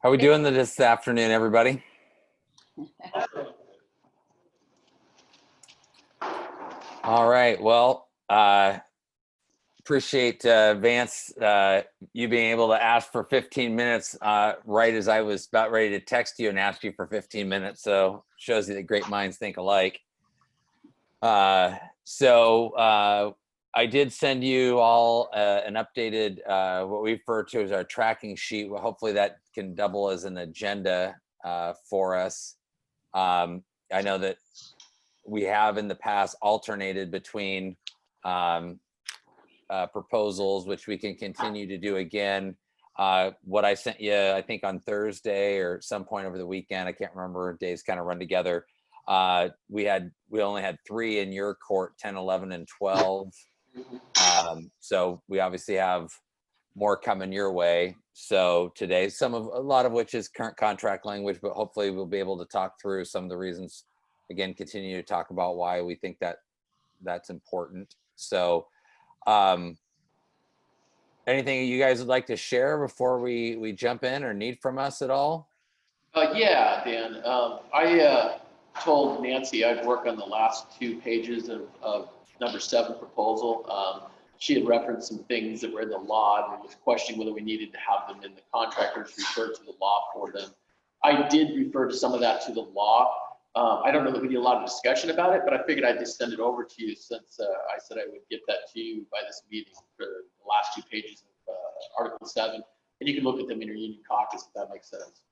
How we doing this afternoon, everybody? All right. Well, appreciate Vance, you being able to ask for 15 minutes right as I was about ready to text you and ask you for 15 minutes. So shows you that great minds think alike. I did send you all an updated, what we refer to as our tracking sheet. Well, hopefully that can double as an agenda for us. I know that we have in the past alternated between proposals, which we can continue to do again. What I sent you, I think on Thursday or some point over the weekend, I can't remember, days kind of run together. We only had 3 in your court, 10, 11, and 12. So we obviously have more coming your way. So today, a lot of which is current contract language, but hopefully we'll be able to talk through some of the reasons, again, continue to talk about why we think that that's important. So anything you guys would like to share before we jump in or need from us at all? Yeah, Dan. I told Nancy I'd work on the last 2 pages of number 7 proposal. She had referenced some things that were in the law and was questioning whether we needed to have them in the contractors refer to the law for them. I did refer to some of that to the law. I don't know that we need a lot of discussion about it, but I figured I'd just send it over to you since I said I would get that to you by this meeting for the last 2 pages of Article 7. And you can look at them in your union caucus if that makes sense.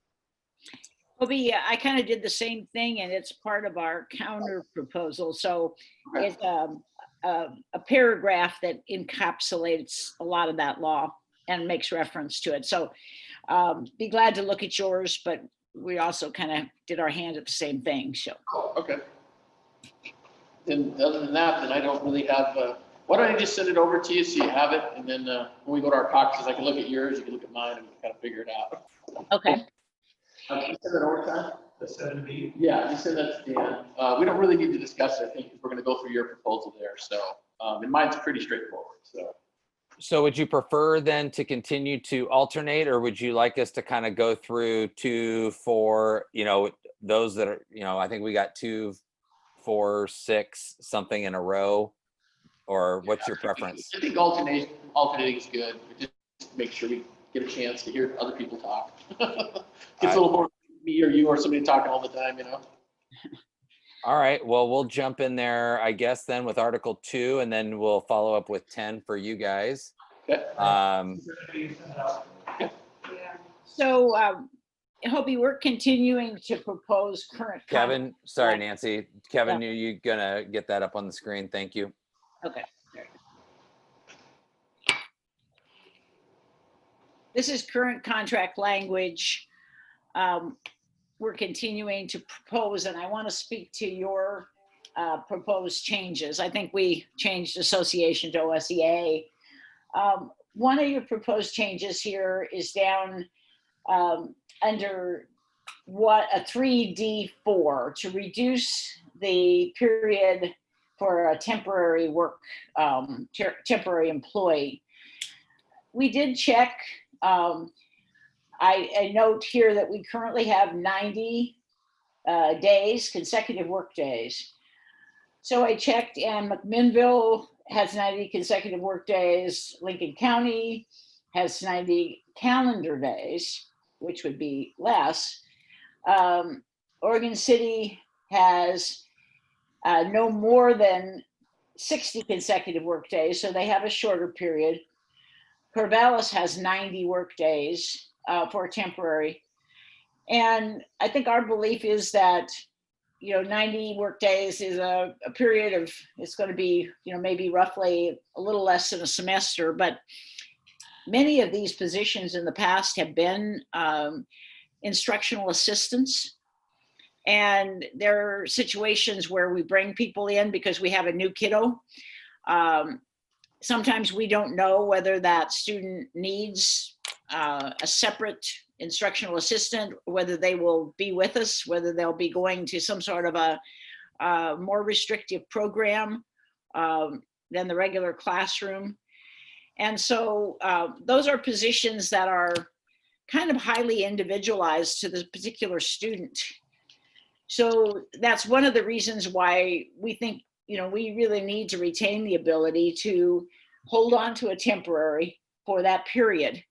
Toby, I kind of did the same thing, and it's part of our counter proposal. So it's a paragraph that encapsulates a lot of that law and makes reference to it. So be glad to look at yours, but we also kind of did our hand at the same thing. So okay. Then other than that, then I don't really have. Why don't I just send it over to you so you have it, and then when we go to our caucuses, I can look at yours, you can look at mine, and we can kind of figure it out. okay. Can you send that over time? The 7B? Yeah, you send that to Dan. We don't really need to discuss it, I think, because we're going to go through your proposal there. So, and mine's pretty straightforward. So would you prefer then to continue to alternate, or would you like us to kind of go through 2, 4, those that are, I think we got 2, 4, 6, something in a row, or what's your preference? I think alternating is good. Just make sure we get a chance to hear other people talk. It's a little more me or you or somebody talking all the time, All right, well, we'll jump in there, I guess, then with Article 2, and then we'll follow up with 10 for you guys. Okay. So Hobie, we're continuing to propose current. Kevin, sorry, Nancy. Kevin, you gonna get that up on the screen? Thank you. Okay. This is current contract language. We're continuing to propose, and I want to speak to your proposed changes. I think we changed association to OSEA. One of your proposed changes here is down under what a 3D4 to reduce the period for a temporary work, temporary employee. We did check. I note here that we currently have 90 days, consecutive work days. So I checked, and McMinnville has 90 consecutive work days. Lincoln County has 90 calendar days, which would be less. Oregon City has no more than 60 consecutive work days, so they have a shorter period. Corvallis has 90 work days for temporary. And I think our belief is that, 90 work days is a period of, it's going to be, maybe roughly a little less than a semester, but many of these positions in the past have been instructional assistants. And there are situations where we bring people in because we have a new kiddo. Sometimes we don't know whether that student needs a separate instructional assistant, whether they will be with us, whether they'll be going to some sort of a more restrictive program than the regular classroom. And so those are positions that are kind of highly individualized to the particular student. So that's one of the reasons why we think, we really need to retain the ability to hold on to a temporary for that period.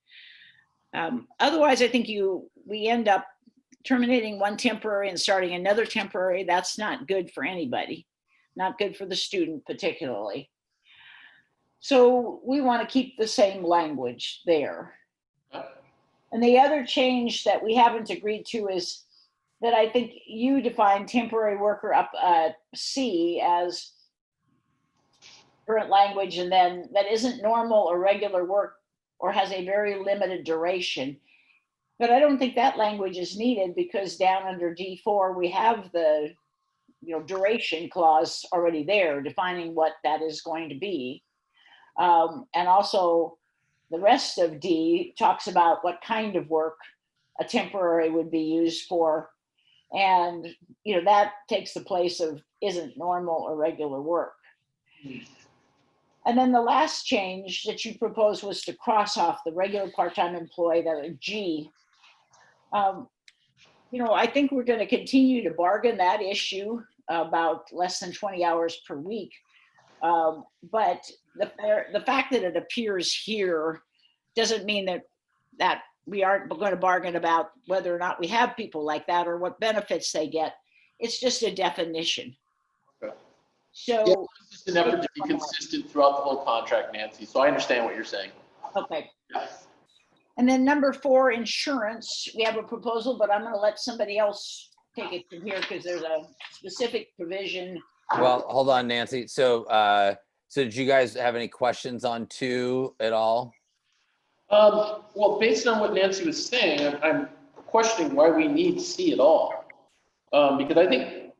Otherwise, I think we end up terminating one temporary and starting another temporary. That's not good for anybody, not good for the student particularly. So we want to keep the same language there. And the other change that we haven't agreed to is that I think you define temporary worker up C as current language, and then that isn't normal or regular work or has a very limited duration. But I don't think that language is needed, because down under D4, we have the duration clause already there defining what that is going to be. And also the rest of D talks about what kind of work a temporary would be used for. And, that takes the place of isn't normal or regular work. And then the last change that you proposed was to cross off the regular part-time employee, that G. I think we're going to continue to bargain that issue about less than 20 hours per week. But the fact that it appears here doesn't mean that we aren't going to bargain about whether or not we have people like that or what benefits they get. It's just a definition. Okay. So yeah, it's just an effort to be consistent throughout the whole contract, Nancy. So I understand what you're saying. Okay. And then number 4, insurance. We have a proposal, but I'm going to let somebody else take it from here because there's a specific provision. Well, hold on, Nancy. So did you guys have any questions on 2 at all? Well, based on what Nancy was saying, I'm questioning why we need C at all. Because I think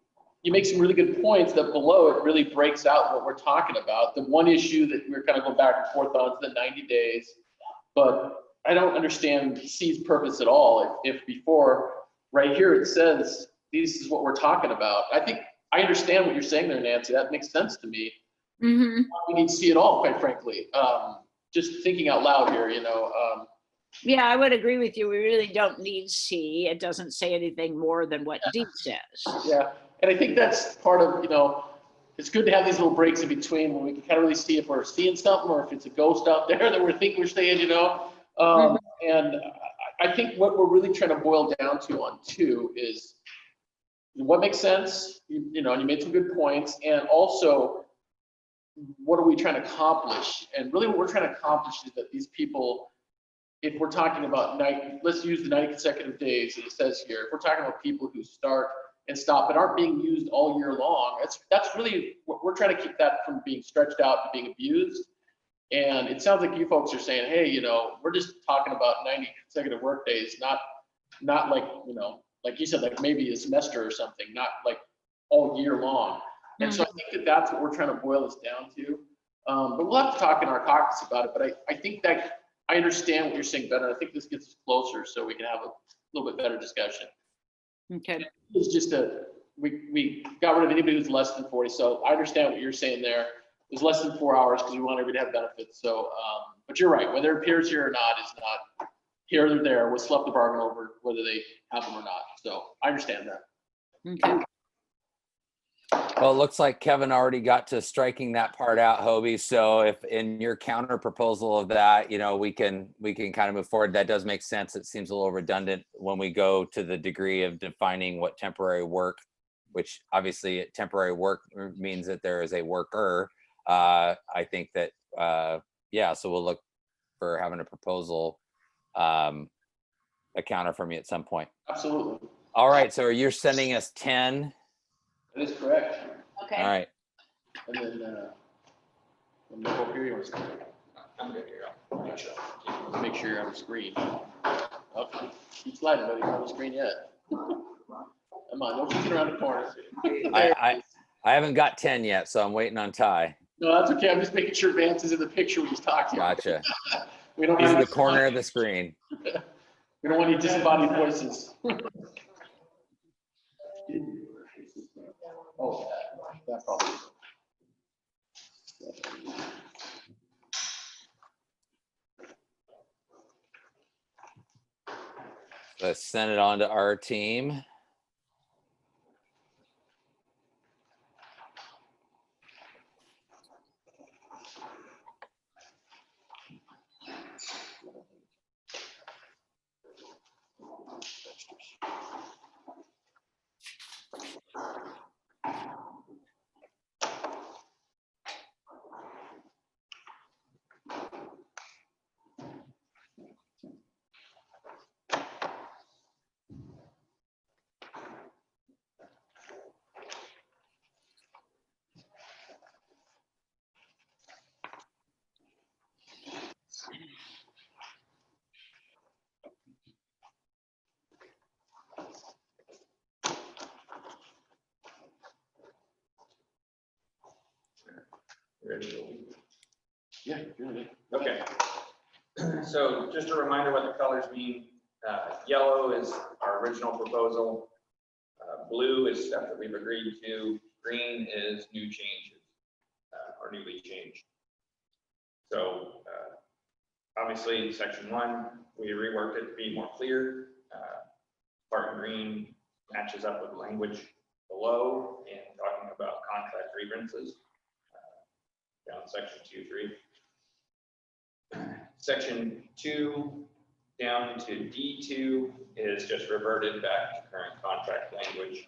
you make some really good points that below it really breaks out what we're talking about. The one issue that we're kind of going back and forth on is the 90 days, but I don't understand C's purpose at all. If before right here it says this is what we're talking about. I think I understand what you're saying there, Nancy. That makes sense to me. Mm-hmm. We need C at all, quite frankly. Just thinking out loud here, Yeah, I would agree with you. We really don't need C. It doesn't say anything more than what D says. Yeah, and I think that's part of, it's good to have these little breaks in between when we can kind of really see if we're seeing something or if it's a ghost out there that we're thinking we're seeing, And I think what we're really trying to boil down to on 2 is what makes sense, and you made some good points, and also what are we trying to accomplish? And really what we're trying to accomplish is that these people, if we're talking about let's use the 90 consecutive days that it says here, if we're talking about people who start and stop but aren't being used all year long, that's really what we're trying to keep that from being stretched out and being abused. And it sounds like you folks are saying, hey, we're just talking about 90 consecutive work days, not like, like you said, like maybe a semester or something, not like all year long. And so I think that that's what we're trying to boil this down to. But we'll have to talk in our caucus about it. But I think that I understand what you're saying better. I think this gets us closer so we can have a little bit better discussion. Okay. It's just we got rid of anybody who's less than 40. So I understand what you're saying there. It was less than 4 hours because we want everybody to have benefits. So, but you're right. Whether it appears here or not is not here or there. We'll slap the bargain over whether they have them or not. So I understand that. Okay. Well, it looks like Kevin already got to striking that part out, Hobie. So if in your counter proposal of that, we can kind of move forward. That does make sense. It seems a little redundant when we go to the degree of defining what temporary work, which obviously temporary work means that there is a worker. I think that, so we'll look for having a proposal, a counter from you at some point. Absolutely. All right. So you're sending us 10. That is correct. Okay. All right. And then, let me go here. You want to I'm good here. Let's make sure you're on the screen. Okay. Keep sliding, buddy. You're on the screen yet. Come on, don't kick it around the corner. I haven't got 10 yet, so I'm waiting on Ty. No, that's okay. I'm just making sure Vance is in the picture when he's talking. Gotcha. We don't He's in want the corner of the screen. We don't want any disembodied voices. Oh, that probably. Let's send it on to our team. Yeah, really. Okay. So just a reminder what the colors mean. Yellow is our original proposal. Blue is stuff that we've agreed to. Green is new changes or newly changed. So obviously section 1, we reworked it to be more clear. Part in green matches up with language below and talking about contract grievances. Down section 2, 3. Section 2 down to D2 is just reverted back to current contract language.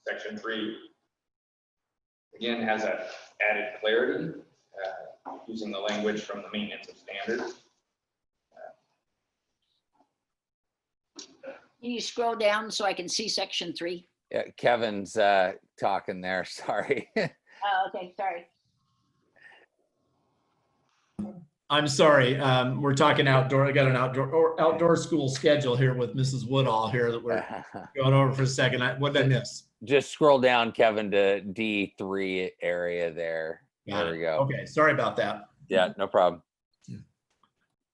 Section 3 again has that added clarity using the language from the maintenance of standards. Can you scroll down so I can see section 3? Yeah, Kevin's talking there. Sorry. Oh, okay, sorry. I'm sorry. We're talking outdoor. I got an outdoor school schedule here with Mrs. Woodall here that we're going over for a second. What did I miss? Just scroll down, Kevin, to D3 area there. Got There it. we go. Okay, sorry about that. Yeah, no problem.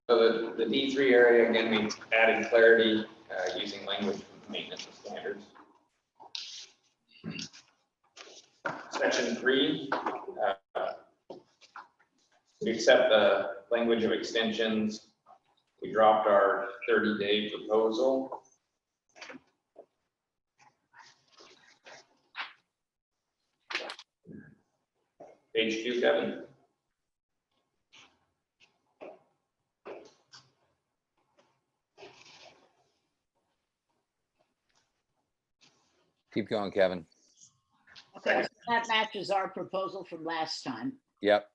So the D3 area again means added clarity using language from maintenance of standards. Section 3, we accept the language of extensions. We dropped our 30-day proposal. Page 2, Kevin. Keep going, Kevin. Okay, so that matches our proposal from last time. Yep.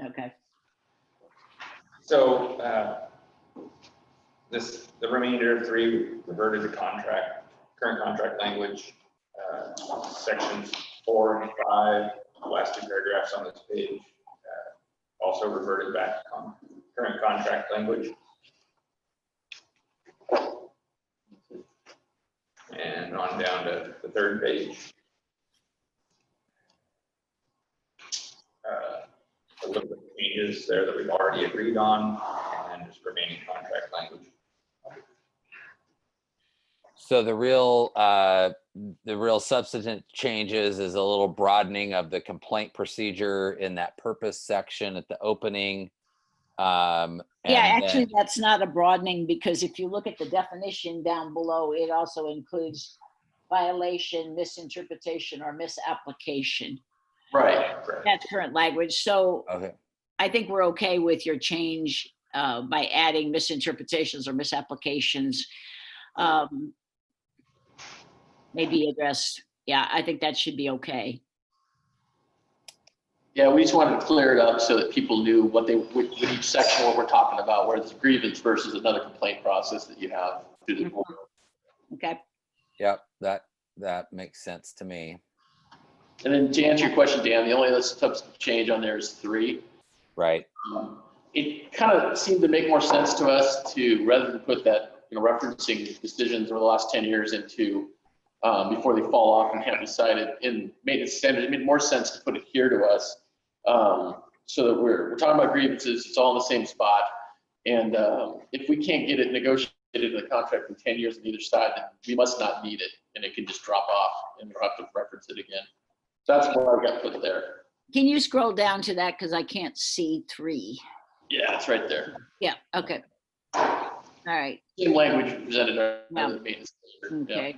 Okay. So the remainder of 3 reverted to current contract language. Sections 4 and 5, the last 2 paragraphs on this page, also reverted back to current contract language. And on down to the 3rd page. A little bit of changes there that we've already agreed on, and just remaining contract language. So the real substantive changes is a little broadening of the complaint procedure in that purpose section at the opening. Yeah, and actually, then- that's not a broadening, because if you look at the definition down below, it also includes violation, misinterpretation, or misapplication. Right. That's current language. So okay. I think we're okay with your change by adding misinterpretations or misapplications. Maybe addressed. Yeah, I think that should be okay. Yeah, we just wanted to clear it up so that people knew what with each section, what we're talking about, where it's grievance versus another complaint process that you have through the court. Okay. Yep, that makes sense to me. And then to answer your question, Dan, the only other substantive change on there is 3. Right. It kind of seemed to make more sense to us to, rather than put that, referencing decisions over the last 10 years into before they fall off and have decided, and made it standard. It made more sense to put it here to us, so that we're talking about grievances. It's all in the same spot, and if we can't get it negotiated in the contract for 10 years on either side, then we must not need it, and it can just drop off, and we'll have to reference it again. That's what I got put there. Can you scroll down to that? Because I can't see 3. Yeah, it's right there. Yeah, okay. All right, Same language presented Yeah. under the maintenance. Yeah. okay.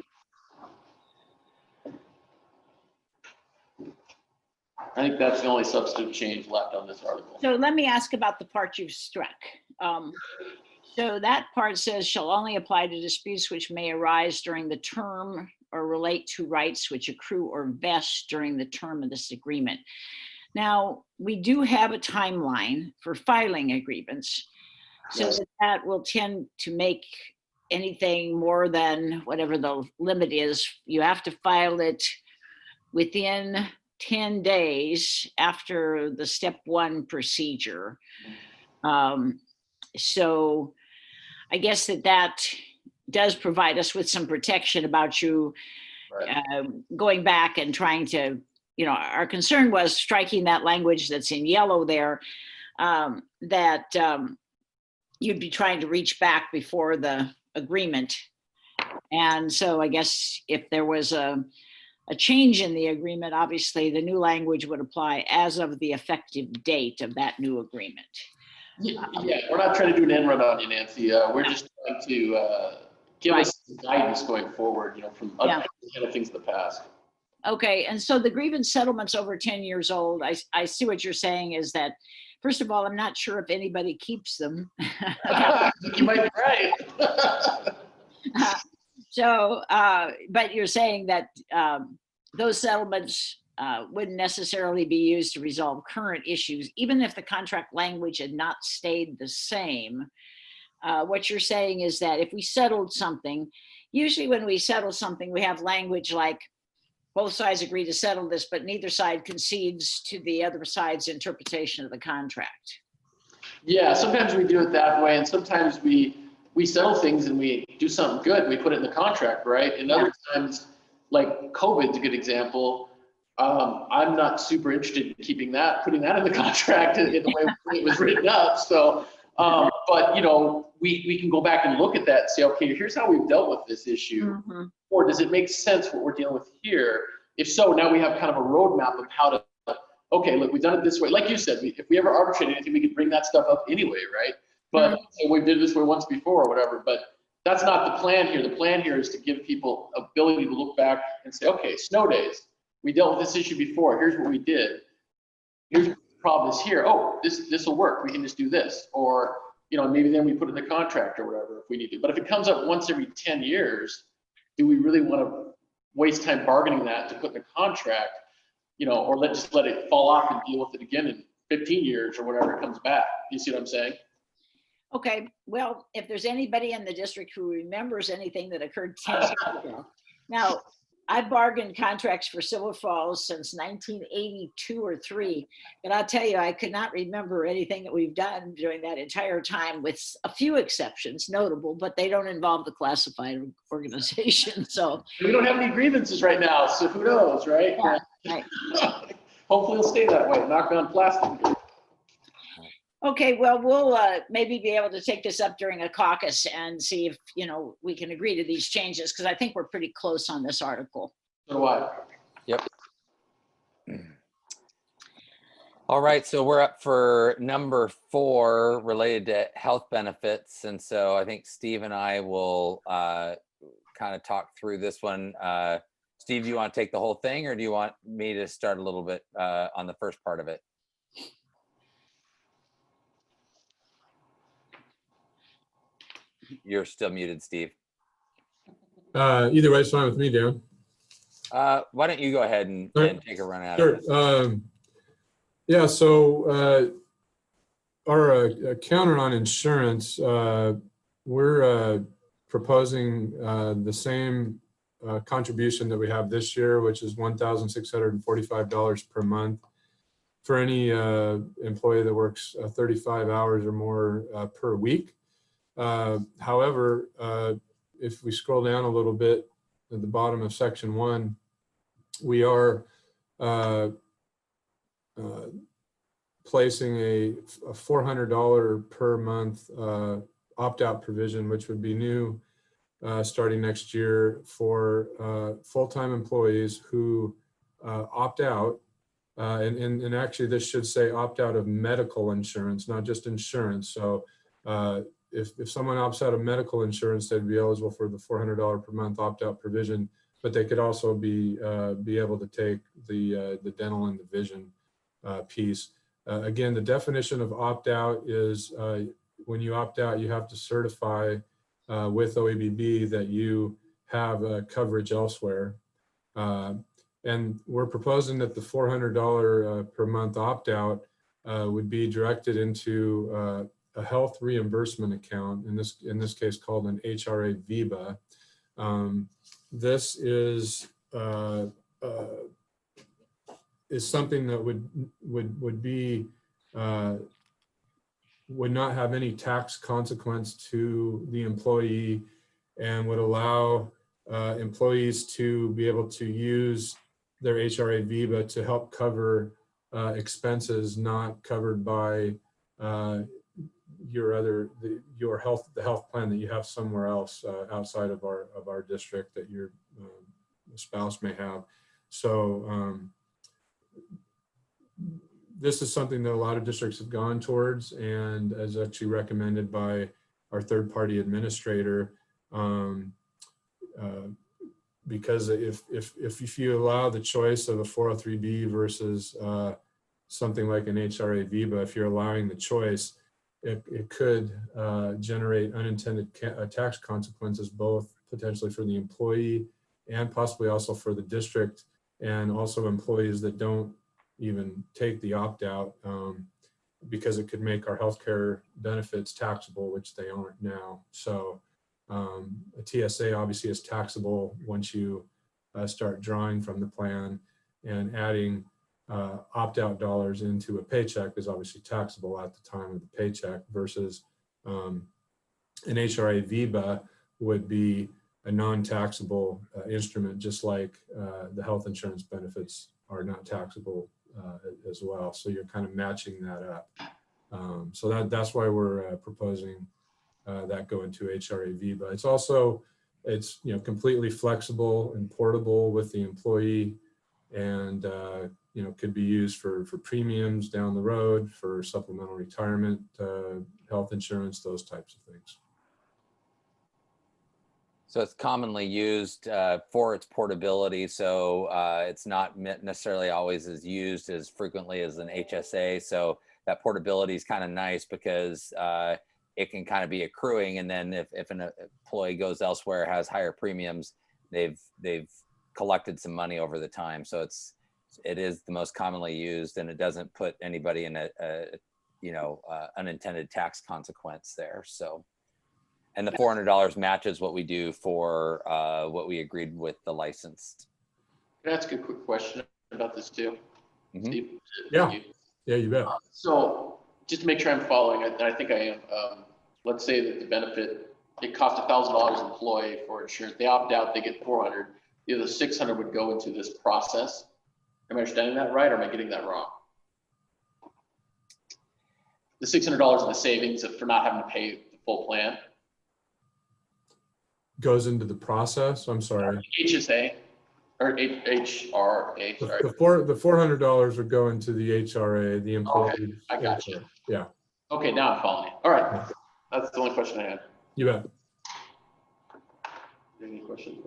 I think that's the only substantive change left on this article. So let me ask about the part you've struck. So that part says shall only apply to disputes which may arise during the term or relate to rights which accrue or vest during the term of this agreement. Now, we do have a timeline for filing a grievance. So Yes. that will tend to make anything more than whatever the limit is, you have to file it within 10 days after the step 1 procedure. So I guess that does provide us with some protection about you Right. going back and trying to, our concern was striking that language that's in yellow there, that you'd be trying to reach back before the agreement. And so I guess if there was a change in the agreement, obviously the new language would apply as of the effective date of that new agreement. Yeah, we're not trying to do an end run on you, Nancy. We're just trying to give Right. us some guidance going forward, from Yeah. other things in the past. Okay, and so the grievance settlement's over 10 years old. I see what you're saying is that, first of all, I'm not sure if anybody keeps them. You might be right. So, but you're saying that those settlements wouldn't necessarily be used to resolve current issues, even if the contract language had not stayed the same. What you're saying is that if we settled something, usually when we settle something, we have language like both sides agree to settle this, but neither side concedes to the other side's interpretation of the contract. Yeah, sometimes we do it that way, and sometimes we settle things and we do something good and we put it in the contract, right? And other times, like COVID's a good example. I'm not super interested in putting that in the contract in the way it was written up. So, but we can go back and look at that and say, okay, here's how we've dealt with this issue. Mm-hmm. Or does it make sense what we're dealing with here? If so, now we have kind of a roadmap of how to, okay, look, we've done it this way. Like you said, if we ever arbitrate anything, we could bring that stuff up anyway, right? But we did it this way once before or whatever, but that's not the plan here. The plan here is to give people ability to look back and say, okay, snow days. We dealt with this issue before. Here's what we did. Here's what the problem is here. Oh, this will work. We can just do this. Or, maybe then we put it in the contract or whatever if we need to. But if it comes up once every 10 years, do we really want to waste time bargaining that to put in the contract, or just let it fall off and deal with it again in 15 years or whatever it comes back? You see what I'm saying? Okay, well, if there's anybody in the district who remembers anything that occurred 10 years ago. Now, I bargained contracts for Silver Falls since 1982 or 3, and I'll tell you, I could not remember anything that we've done during that entire time, with a few exceptions, notable, but they don't involve the classified organization, so. We don't have any grievances right now, so who knows, right? Yeah, right. Hopefully it'll stay that way, knock on plastic. Okay, well, we'll maybe be able to take this up during a caucus and see if, we can agree to these changes, because I think we're pretty close on this article. So do I. Yep. All right, so we're up for number 4 related to health benefits. And so I think Steve and I will kind of talk through this one. Steve, do you want to take the whole thing, or do you want me to start a little bit on the first part of it? You're still muted, Steve. Either way, it's fine with me, Dan. Why don't you go ahead and take a run at it? Sure. Yeah, so our counter on insurance, we're proposing the same contribution that we have this year, which is $1,645 per month for any employee that works 35 hours or more per week. However, if we scroll down a little bit at the bottom of section 1, we are placing a $400 per month opt-out provision, which would be new starting next year for full-time employees who opt out. And actually, this should say opt out of medical insurance, not just insurance. So if someone opts out of medical insurance, they'd be eligible for the $400 per month opt-out provision, but they could also be able to take the dental and the vision piece. Again, the definition of opt-out is when you opt out, you have to certify with OEBB that you have coverage elsewhere. And we're proposing that the $400 per month opt-out would be directed into a health reimbursement account, in this case called an HRA VEBA. This is something that would not have any tax consequence to the employee and would allow employees to be able to use their HRA VEBA to help cover expenses not covered by the health plan that you have somewhere else outside of our district that your spouse may have. So this is something that a lot of districts have gone towards, and as actually recommended by our third-party administrator. Because if you allow the choice of a 403B versus something like an HRA VEBA, if you're allowing the choice, it could generate unintended tax consequences, both potentially for the employee and possibly also for the district, and also employees that don't even take the opt-out, because it could make our healthcare benefits taxable, which they aren't now. So a TSA obviously is taxable once you start drawing from the plan, and adding opt-out dollars into a paycheck is obviously taxable at the time of the paycheck, versus an HRA VEBA would be a non-taxable instrument, just like the health insurance benefits are not taxable as well. So you're kind of matching that up. So that's why we're proposing that go into HRA VEBA. It's also, completely flexible and portable with the employee, and could be used for premiums down the road, for supplemental retirement, health insurance, those types of things. So it's commonly used for its portability. So it's not necessarily always as used as frequently as an HSA. So that portability is kind of nice, because it can kind of be accruing. And then if an employee goes elsewhere, has higher premiums, they've collected some money over the time. So it is the most commonly used, and it doesn't put anybody in a unintended tax consequence there. So. And the $400 matches what we do for what we agreed with the licensed. Can I ask a quick question about this too? Mhm. Steve? Yeah. Yeah, you bet. So just to make sure I'm following, and I think I am, let's say that the benefit, it costs $1,000 employee for insurance. They opt out, they get 400. The other 600 would go into this process. Am I understanding that right, or am I getting that wrong? The $600 of the savings for not having to pay the full plan? Goes into the process. I'm sorry. HSA or HRA, sorry. The $400 would go into the HRA, the employee. Okay, I got you. Yeah, Okay, now I'm following you. All right, that's the only question I had. you bet. Any questions?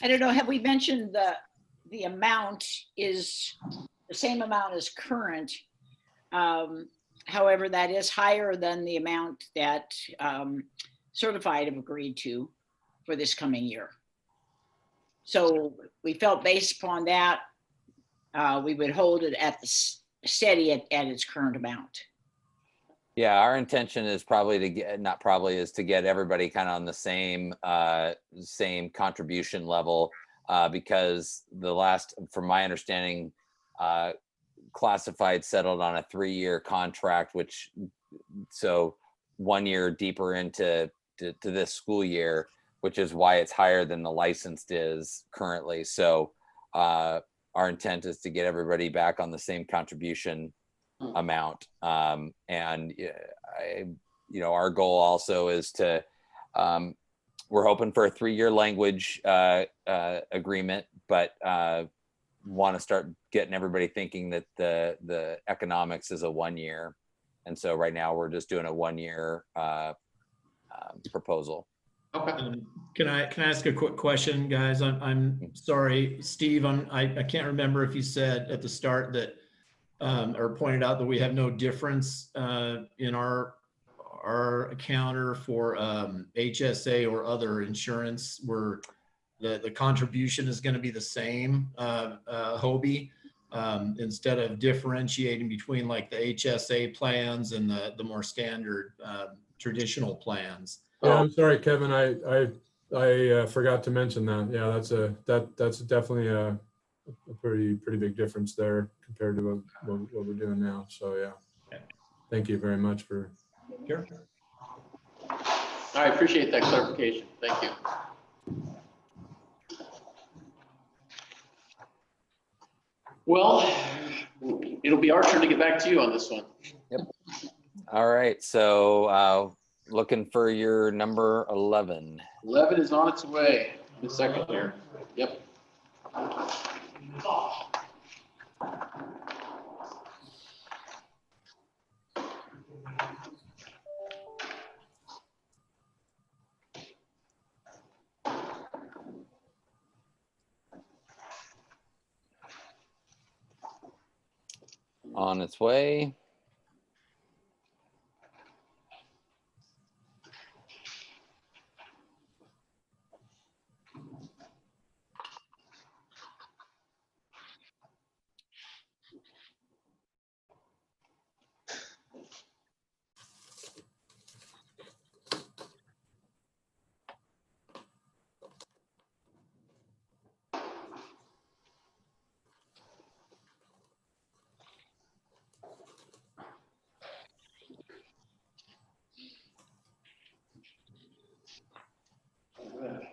I don't know, have we mentioned the amount is the same amount as current? However, that is higher than the amount that Certified have agreed to for this coming year. So we felt based upon that, we would hold it at the steady at its current amount. Yeah, our intention is probably to get, not probably, is to get everybody kind of on the same contribution level, because the last, from my understanding, Classified settled on a 3-year contract, which, so 1 year deeper into this school year, which is why it's higher than the licensed is currently. So our intent is to get everybody back on the same contribution amount. And our goal also is to, we're hoping for a 3-year language agreement, but want to start getting everybody thinking that the economics is a 1 year. And so right now we're just doing a 1-year proposal. Okay. Can I ask a quick question, guys? I'm sorry, Steve, I can't remember if you said at the start that, or pointed out that we have no difference in our counter for HSA or other insurance, where the contribution is going to be the same, Hobie, instead of differentiating between like the HSA plans and the more standard traditional plans. Yeah, I'm sorry, Kevin. I forgot to mention that. Yeah, that's definitely a pretty big difference there compared to what we're doing now. So yeah, Okay. thank you very much for. Sure. I appreciate that clarification. Thank you. Well, it'll be our turn to get back to you on this one. All right, so looking for your number 11. 11 is on its way. The second here. Yep. On its way.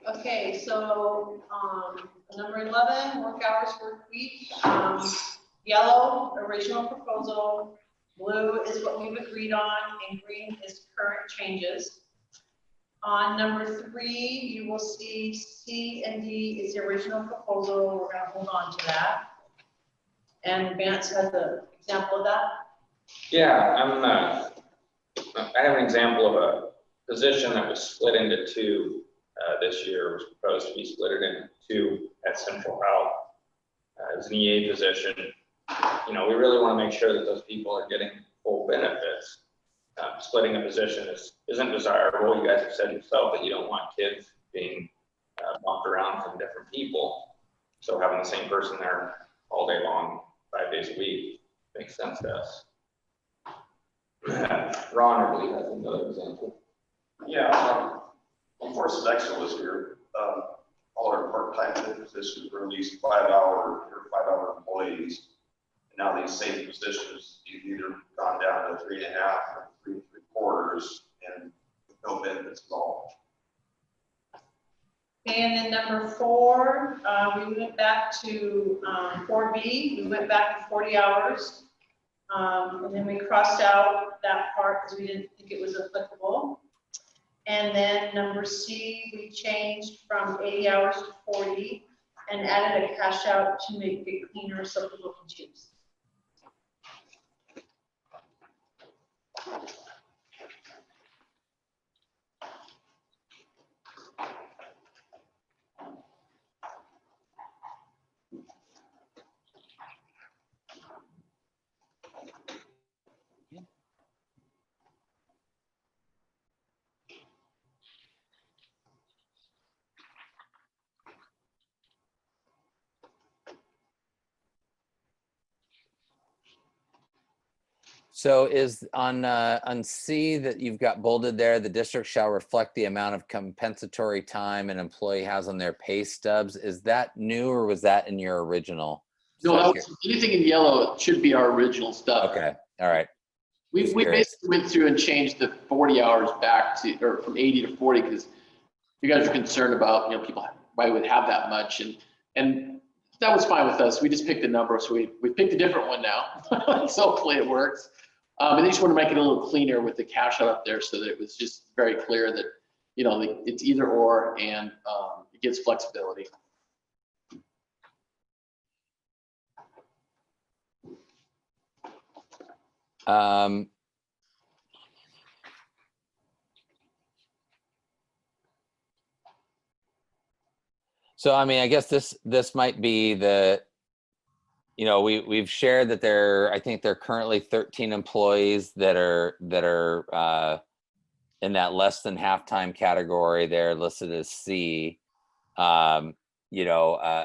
Okay, so, number 11, work hours work week. Yellow, original proposal. Blue is what we've agreed on, and green is current changes. On number 3, you will see C and D is the original proposal. We're gonna hold on to that. And Vance has an example of that. Yeah, I have an example of a position that was split into two this year. It was proposed to be split into two at Central Health. It's an EA position. You know, we really want to make sure that those people are getting full benefits. Splitting a position isn't desirable. You guys have said yourself that you don't want kids being bumped around from different people. So having the same person there all day long, 5 days a week, makes sense to us. Ron, I believe, has another example. Yeah, before Sodexo was here, all our part-time positions were at least 5-hour employees. And now these same positions, you've either gone down to 3.5 or 3 3/4, and with no benefits at all. And then number 4, we went back to 4B, we went back to 40 hours. And then we crossed out that part because we didn't think it was applicable. And then number C, we changed from 80 hours to 40 and added a cash out to make it cleaner so people can choose. So is on C that you've got bolded there, the district shall reflect the amount of compensatory time an employee has on their pay stubs. Is that new or was that in your original? No, stuff that was, anything in yellow should be our original stuff. Okay, all right. We Just curious. basically went through and changed the 40 hours back to, or from 80 to 40, because you guys are concerned about, you know, people why would have that much, and that was fine with us. We just picked a number, so we picked a different one now. So hopefully it works. And they just want to make it a little cleaner with the cash out up there, so that it was just very clear that, you know, it's either or, and it gives flexibility. So, I mean, I guess this might be the, you know, we've shared that I think there are currently 13 employees that are in that less than half-time category. They're listed as C. You know,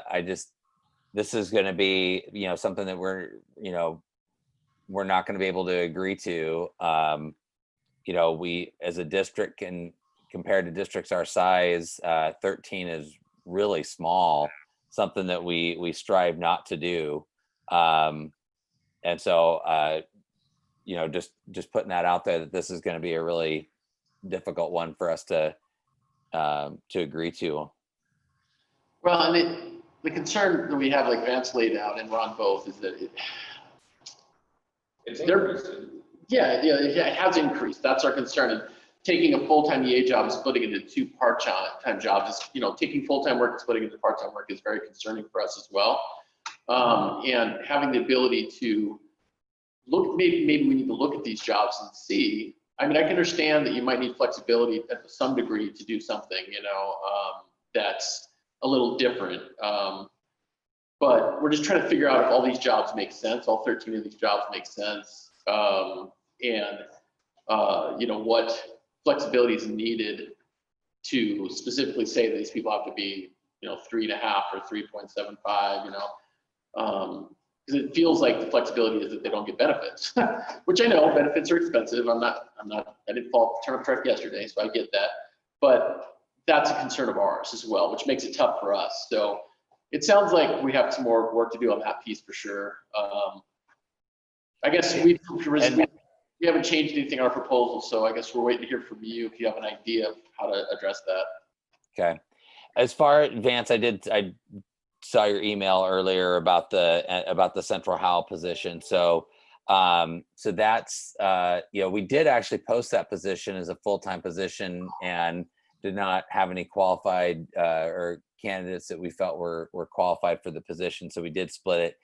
this is going to be, you know, something that we're not going to be able to agree to. You know, we as a district, and compared to districts our size, 13 is really small, something that we strive not to do. And so, you know, just putting that out there, that this is going to be a really difficult one for us to agree to. Well, and the concern that we have, like Vance laid out, and we're on both, is that It's There- increasing. it has increased. That's our concern. And taking a full-time EA job and splitting it into 2 part-time jobs is, you know, taking full-time work and splitting it into part-time work is very concerning for us as well. And having the ability to look, maybe we need to look at these jobs and see. I mean, I can understand that you might need flexibility to some degree to do something, you know, that's a little different. But we're just trying to figure out if all these jobs make sense, all 13 of these jobs make sense. You know, what flexibility is needed to specifically say that these people have to be, you know, 3.5 or 3.75, you know, because it feels like the flexibility is that they don't get benefits, which I know benefits are expensive. I didn't fall off the turnip truck yesterday, so I get that. But that's a concern of ours as well, which makes it tough for us. So it sounds like we have some more work to do on that piece for sure. I guess we haven't changed anything in our proposal, so I guess we're waiting to hear from you if you have an idea of how to address that. Okay. As far as Vance, I saw your email earlier about the Central Howell position. So, so that's, you know, we did actually post that position as a full-time position and did not have any qualified or candidates that we felt were qualified for the position. So we did split it.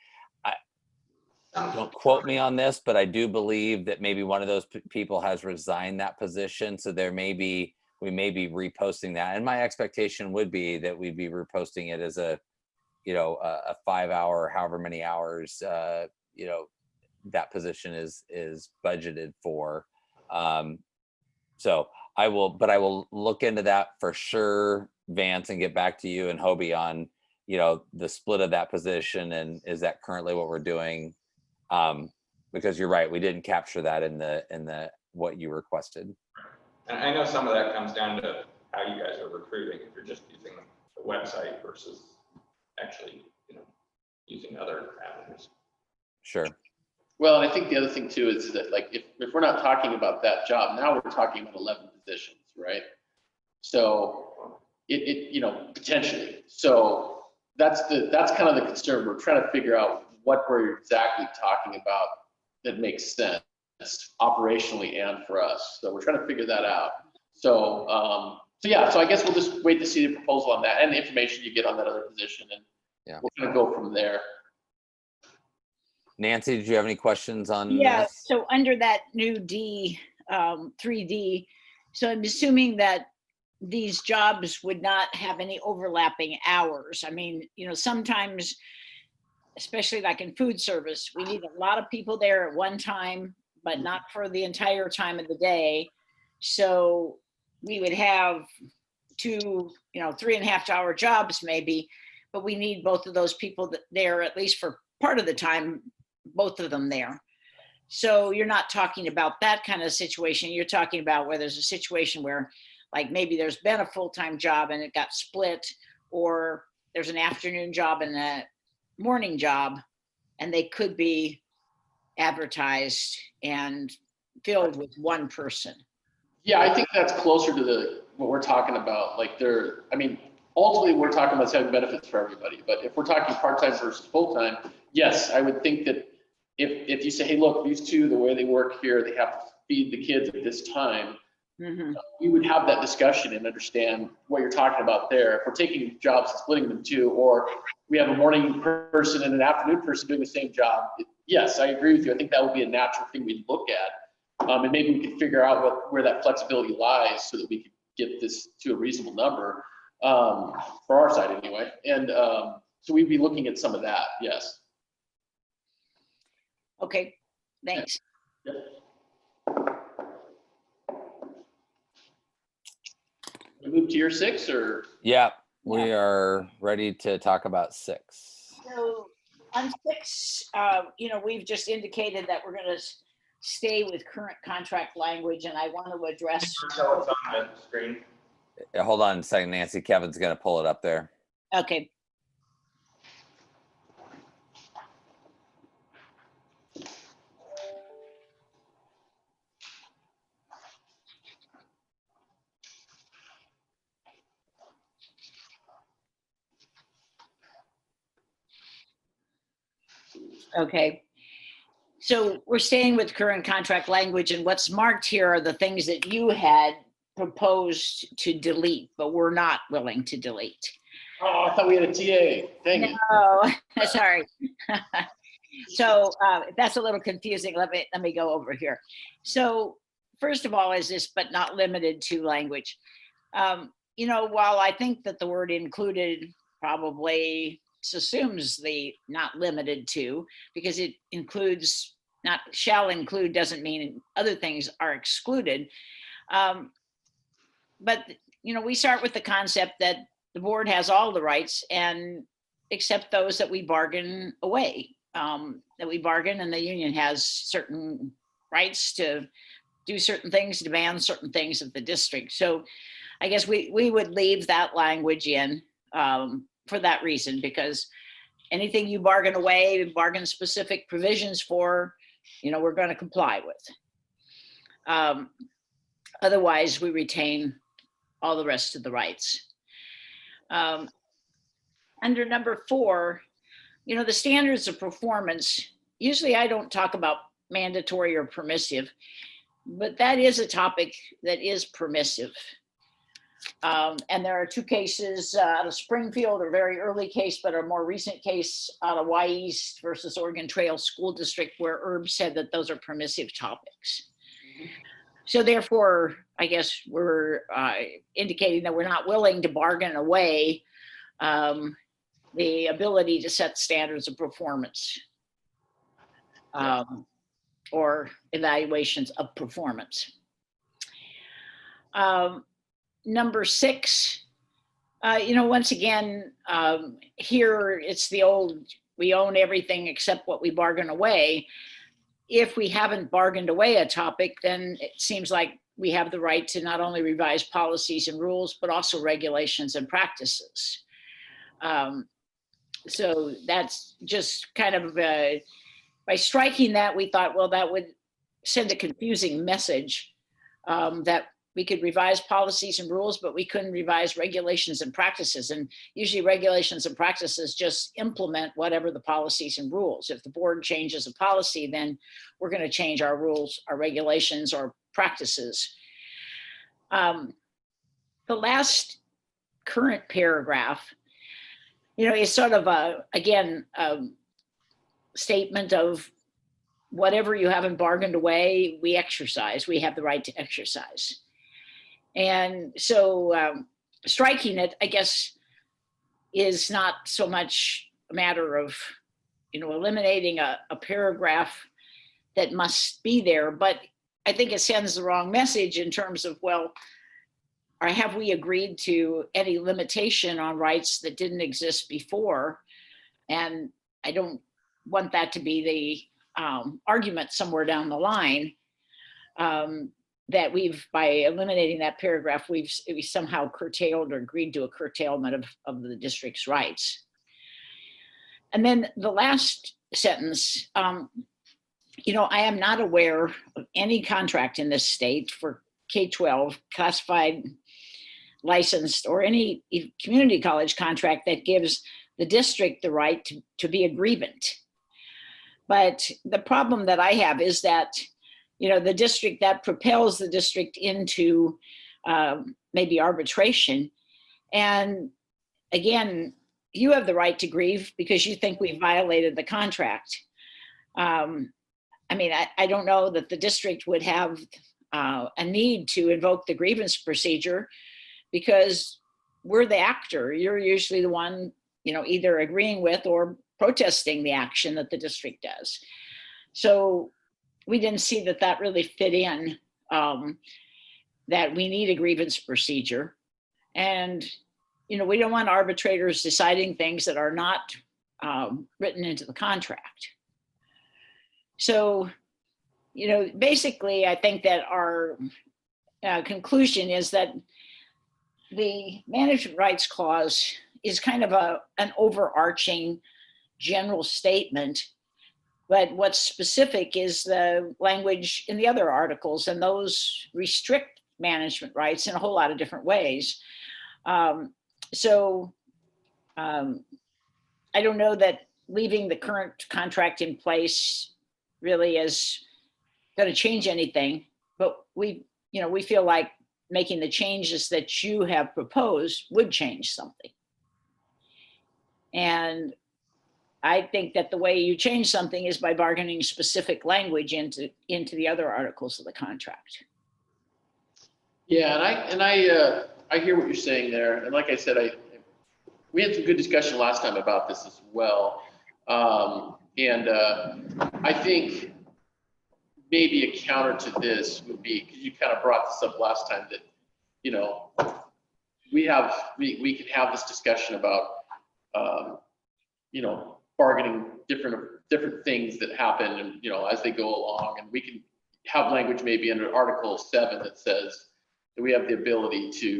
Don't quote me on this, but I do believe that maybe one of those people has resigned that position. So we may be reposting that. And my expectation would be that we'd be reposting it as a, you know, a 5-hour, however many hours, you know, that position is budgeted for. So I will look into that for sure, Vance, and get back to you and Hobie on, you know, the split of that position, and is that currently what we're doing? Because you're right, we didn't capture that in the what you requested. And I know some of that comes down to how you guys are recruiting, if you're just using the website versus actually, you know, using other avenues. Sure. Well, and I think the other thing too is that, like, if we're not talking about that job, now we're talking about 11 positions, right? So it you know, potentially. So that's kind of the concern. We're trying to figure out what we're exactly talking about that makes sense operationally and for us. So we're trying to figure that out. So yeah, so I guess we'll just wait to see the proposal on that and the information you get on that other position, and Yeah. we'll kind of go from there. Nancy, did you have any questions on Yeah, this? so under that new D, 3D, so I'm assuming that these jobs would not have any overlapping hours. I mean, you know, sometimes, especially like in food service, we need a lot of people there at one time, but not for the entire time of the day. So we would have 2, you know, 3.5-hour jobs maybe, but we need both of those people there at least for part of the time, both of them there. So you're not talking about that kind of situation. You're talking about where there's a situation where, like, maybe there's been a full-time job and it got split, or there's an afternoon job and a morning job, and they could be advertised and filled with one person. Yeah, I think that's closer to what we're talking about. Like, I mean, ultimately we're talking about having benefits for everybody, but if we're talking part-time versus full-time, yes, I would think that if you say, hey, look, these two, the way they work here, they have to feed the kids at this time, we would have that discussion and understand what you're talking about there. If we're taking jobs and splitting them too, or we have a morning person and an afternoon person doing the same job, yes, I agree with you. I think that would be a natural thing we'd look at. And maybe we could figure out where that flexibility lies so that we could get this to a reasonable number. for our side anyway. And so we'd be looking at some of that, yes. Okay, thanks. We move to year 6 or? Yeah, we are ready to talk about 6. So on 6, we've just indicated that we're going to stay with current contract language, and I want to address. Tell it's on the screen. Hold on a second, Nancy. Kevin's going to pull it up there. Okay. Okay. So we're staying with current contract language, and what's marked here are the things that you had proposed to delete, but we're not willing to delete. Oh, I thought we had a TA. Dang it. No, sorry. So that's a little confusing. Let me go over here. So first of all, is this but not limited to language? While I think that the word included probably assumes the not limited to, because it includes, not shall include doesn't mean other things are excluded. But we start with the concept that the board has all the rights, and except those that we bargain away, that we bargain, and the union has certain rights to do certain things, demand certain things of the district. So I guess we would leave that language in for that reason, because anything you bargain away, bargain specific provisions for, we're going to comply with. Otherwise, we retain all the rest of the rights. Under number 4, the standards of performance, usually I don't talk about mandatory or permissive, but that is a topic that is permissive. And there are 2 cases out of Springfield, a very early case, but a more recent case out of Y East versus Oregon Trail School District, where Herb said that those are permissive topics. So therefore, I guess we're indicating that we're not willing to bargain away the ability to set standards of performance or evaluations of performance. Number 6, once again, here it's the old, we own everything except what we bargain away. If we haven't bargained away a topic, then it seems like we have the right to not only revise policies and rules, but also regulations and practices. So that's just kind of, by striking that, we thought, well, that would send a confusing message that we could revise policies and rules, but we couldn't revise regulations and practices. And usually regulations and practices just implement whatever the policies and rules. If the board changes a policy, then we're going to change our rules, our regulations, or practices. The last current paragraph, is sort of again, statement of whatever you haven't bargained away, we exercise, we have the right to exercise. And so striking it, I guess, is not so much a matter of, eliminating a paragraph that must be there, but I think it sends the wrong message in terms of, well, or have we agreed to any limitation on rights that didn't exist before? And I don't want that to be the argument somewhere down the line. That by eliminating that paragraph, we somehow curtailed or agreed to a curtailment of the district's rights. And then the last sentence, I am not aware of any contract in this state for K-12 classified, licensed, or any community college contract that gives the district the right to be a grievant. But the problem that I have is that the district that propels the district into maybe arbitration. And again, you have the right to grieve because you think we violated the contract. I don't know that the district would have a need to invoke the grievance procedure because we're the actor. You're usually the one, either agreeing with or protesting the action that the district does. So we didn't see that that really fit in, that we need a grievance procedure. And, we don't want arbitrators deciding things that are not written into the contract. So, basically, I think that our conclusion is that the management rights clause is kind of an overarching general statement, but what's specific is the language in the other articles, and those restrict management rights in a whole lot of different ways. I don't know that leaving the current contract in place really is going to change anything, but we feel like making the changes that you have proposed would change something. And I think that the way you change something is by bargaining specific language into the other articles of the contract. Yeah, and I hear what you're saying there. And like I said, we had some good discussion last time about this as well. I think maybe a counter to this would be, because you kind of brought this up last time, that, we can have this discussion about, bargaining different things that happen and, as they go along, and we can have language maybe under Article 7 that says that we have the ability to,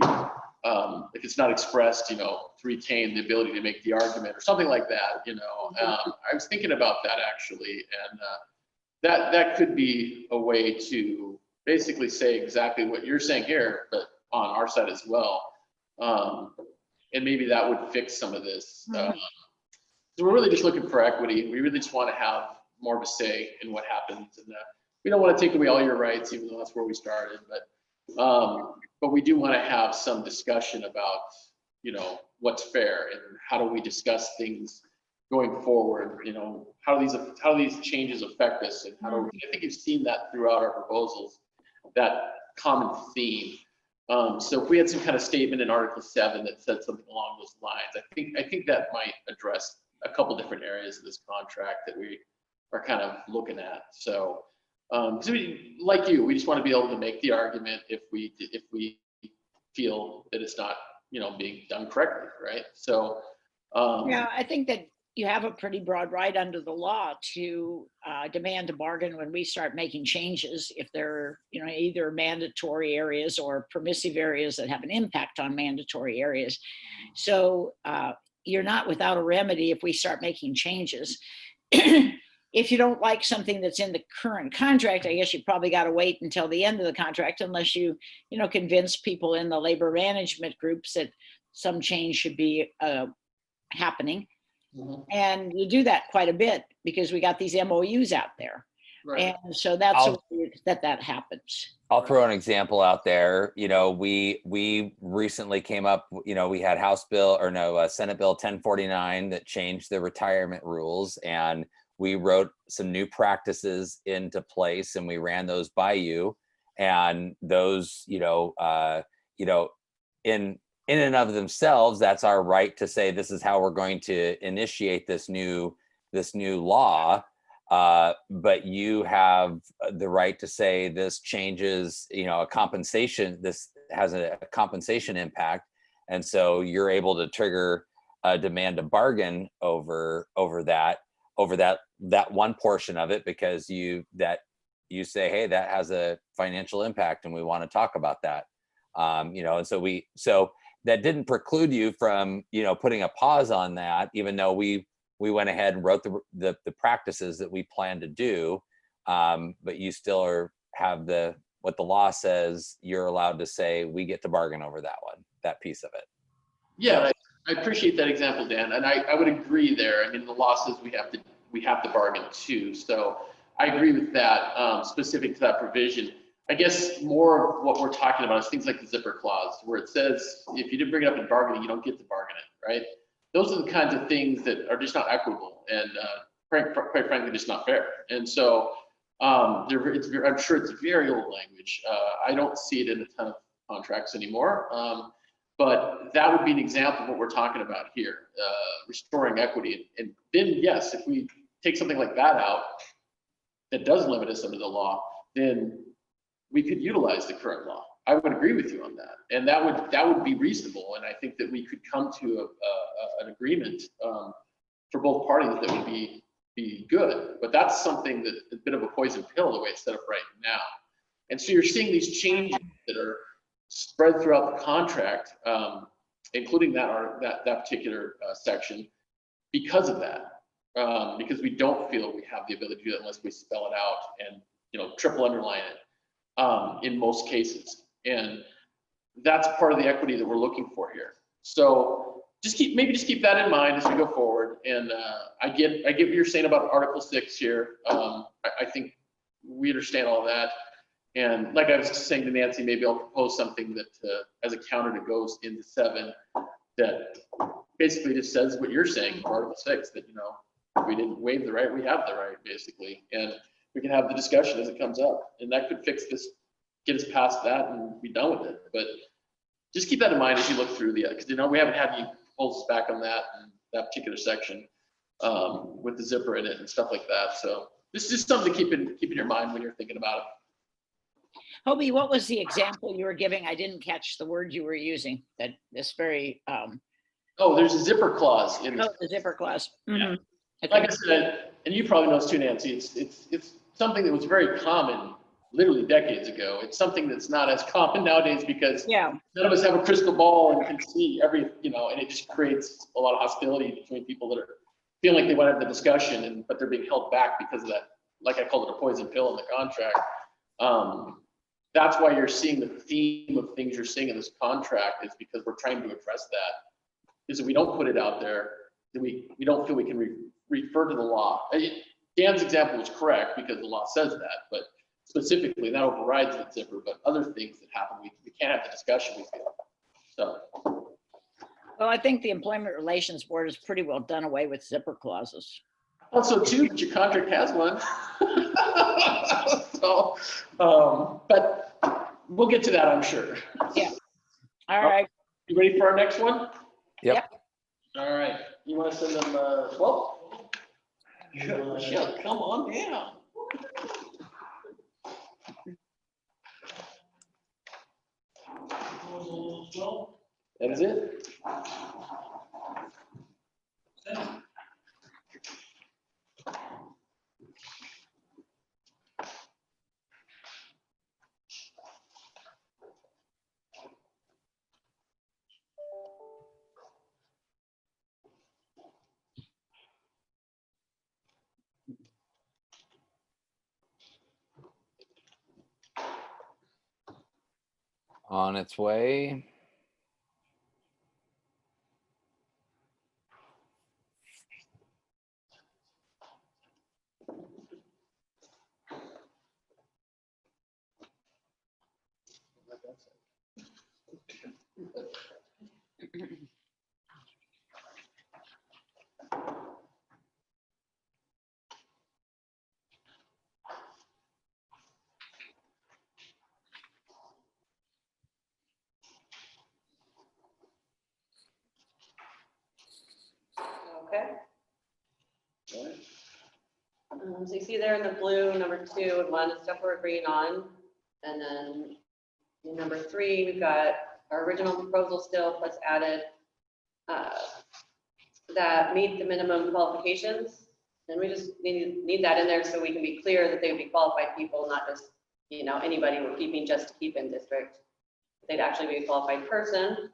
if it's not expressed, to retain the ability to make the argument or something like that, I was thinking about that actually, and that could be a way to basically say exactly what you're saying here, but on our side as well. And maybe that would fix some of this. So we're really just looking for equity. We really just want to have more of a say in what happens. And we don't want to take away all your rights, even though that's where we started. But we do want to have some discussion about, what's fair and how do we discuss things going forward. How do these changes affect us, and I think you've seen that throughout our proposals, that common theme. So if we had some kind of statement in Article 7 that said something along those lines, I think that might address a couple different areas of this contract that we are kind of looking at. So, because like you, we just want to be able to make the argument if we feel that it's not, being done correctly, right? So, yeah, I think that you have a pretty broad right under the law to demand a bargain when we start making changes, if they're, either mandatory areas or permissive areas that have an impact on mandatory areas. So you're not without a remedy if we start making changes. If you don't like something that's in the current contract, I guess you probably got to wait until the end of the contract, unless you, convince people in the labor management groups that some change should be happening. Mhm. And you do that quite a bit because we got these MOUs out there. Right. And so that's a way that happens. I'll throw an example out there. We recently came up, we had Senate Bill 1049 that changed the retirement rules, and we wrote some new practices into place, and we ran those by you. And those, in and of themselves, that's our right to say this is how we're going to initiate this new law. But you have the right to say this changes, a compensation. This has a compensation impact, and so you're able to trigger a demand to bargain over that one portion of it, because you say, hey, that has a financial impact, and we want to talk about that. And so that didn't preclude you from, putting a pause on that, even though we went ahead and wrote the practices that we plan to do. But you still have what the law says you're allowed to say, we get to bargain over that piece of it. Yeah, I appreciate that example, Dan, and I would agree there. I mean, the law says we have to bargain too. So I agree with that, specific to that provision. I guess more of what we're talking about is things like the zipper clause, where it says if you didn't bring it up in bargaining, you don't get to bargain it, right? Those are the kinds of things that are just not equitable and quite frankly, just not fair. And so I'm sure it's very old language. I don't see it in a ton of contracts anymore. But that would be an example of what we're talking about here, restoring equity. And then, yes, if we take something like that out, that does limit us under the law, then we could utilize the current law. I would agree with you on that. And that would be reasonable. And I think that we could come to an agreement for both parties that would be good. But that's something that a bit of a poison pill the way it's set up right now. And so you're seeing these changes that are spread throughout the contract, including that particular section, because of that. Because we don't feel we have the ability to do that unless we spell it out and triple underline it in most cases. And that's part of the equity that we're looking for here. So maybe just keep that in mind as we go forward. And I get what you're saying about Article 6 here. I think we understand all that. And like I was saying to Nancy, maybe I'll propose something that as a counter that goes into 7 that basically just says what you're saying for Article 6, that we didn't waive the right, we have the right, basically. And we can have the discussion as it comes up. And that could fix this, get us past that and be done with it. But just keep that in mind as you look through because we haven't had any proposals back on that particular section with the zipper in it and stuff like that. So this is just something to keep in your mind when you're thinking about it. Hobie, what was the example you were giving? I didn't catch the word you were using. That this very Oh, there's a zipper clause in the zipper clause. Mm-hmm. Yeah. Like I said, and you probably know this too, Nancy. It's something that was very common literally decades ago. It's something that's not as common nowadays because none of us have a crystal ball and can see and it just creates a lot of hostility between people that are feeling like they want to have the discussion but they're being held back because of that. Like I called it a poison pill in the contract. That's why you're seeing the theme of things you're seeing in this contract is because we're trying to address that. Is if we don't put it out there, then we don't feel we can refer to the law. Dan's example was correct because the law says that, but specifically that overrides the zipper, but other things that happen, we can't have the discussion, we feel. So. Well, I think the Employment Relations Board has pretty well done away with zipper clauses. Also too, but your contract has one. So, but we'll get to that, I'm sure. Yeah. All right. You ready for our next one? Yep. All right. You want to send them 12? Michelle, come on down. That is it. On its way. Okay. So you see there in the blue, number 2 and 1 is stuff we're agreeing on. And then in number 3, we've got our original proposal still plus added that meet the minimum qualifications. And we just need that in there so we can be clear that they would be qualified people, not just, anybody we're keeping just to keep in district. They'd actually be a qualified person.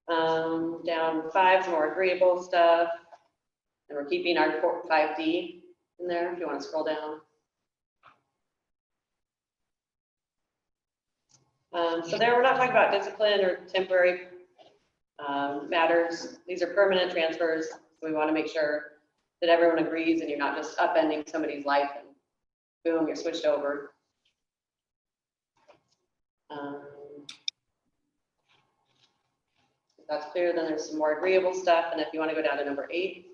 Down 5, some more agreeable stuff. And we're keeping our 5D in there if you want to scroll down. So there we're not talking about discipline or temporary matters. These are permanent transfers. So we want to make sure that everyone agrees and you're not just upending somebody's life and boom, you're switched over. If that's clear, then there's some more agreeable stuff. And if you want to go down to number 8,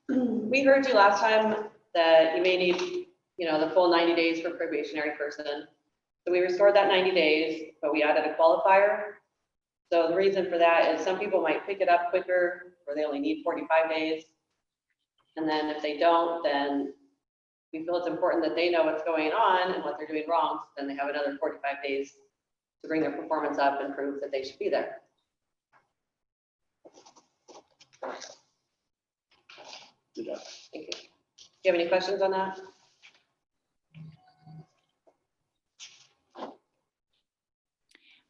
we heard you last time that you may need, the full 90 days for probationary person. So we restored that 90 days, but we added a qualifier So the reason for that is some people might pick it up quicker, or they only need 45 days. And then if they don't, then we feel it's important that they know what's going on and what they're doing wrong. So then they have another 45 days to bring their performance up and prove that they should be there. Good job. Thank you. Do you have any questions on that?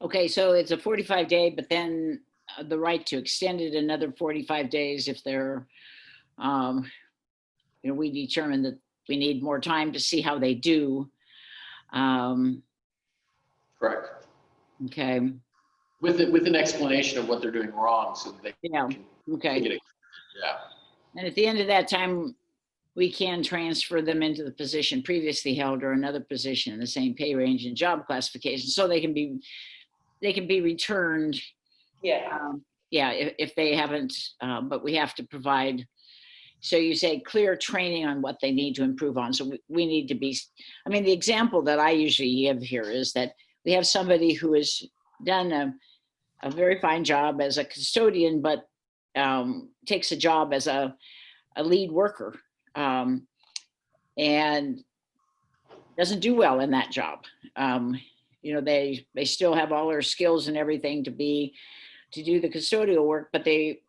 Okay, so it's a 45 day, but then the right to extend it another 45 days if they're, we determine that we need more time to see how they do. Correct. Okay, With an explanation of what they're doing wrong so that they yeah, can okay. get it. Yeah. And at the end of that time, we can transfer them into the position previously held or another position in the same pay range and job classification, so they can be returned. Yeah. Yeah, if they haven't, but we have to provide, so you say clear training on what they need to improve on. So we need to be, I mean, the example that I usually give here is that we have somebody who has done a very fine job as a custodian, but takes a job as a lead worker and doesn't do well in that job. They still have all their skills and everything to do the custodial work, but they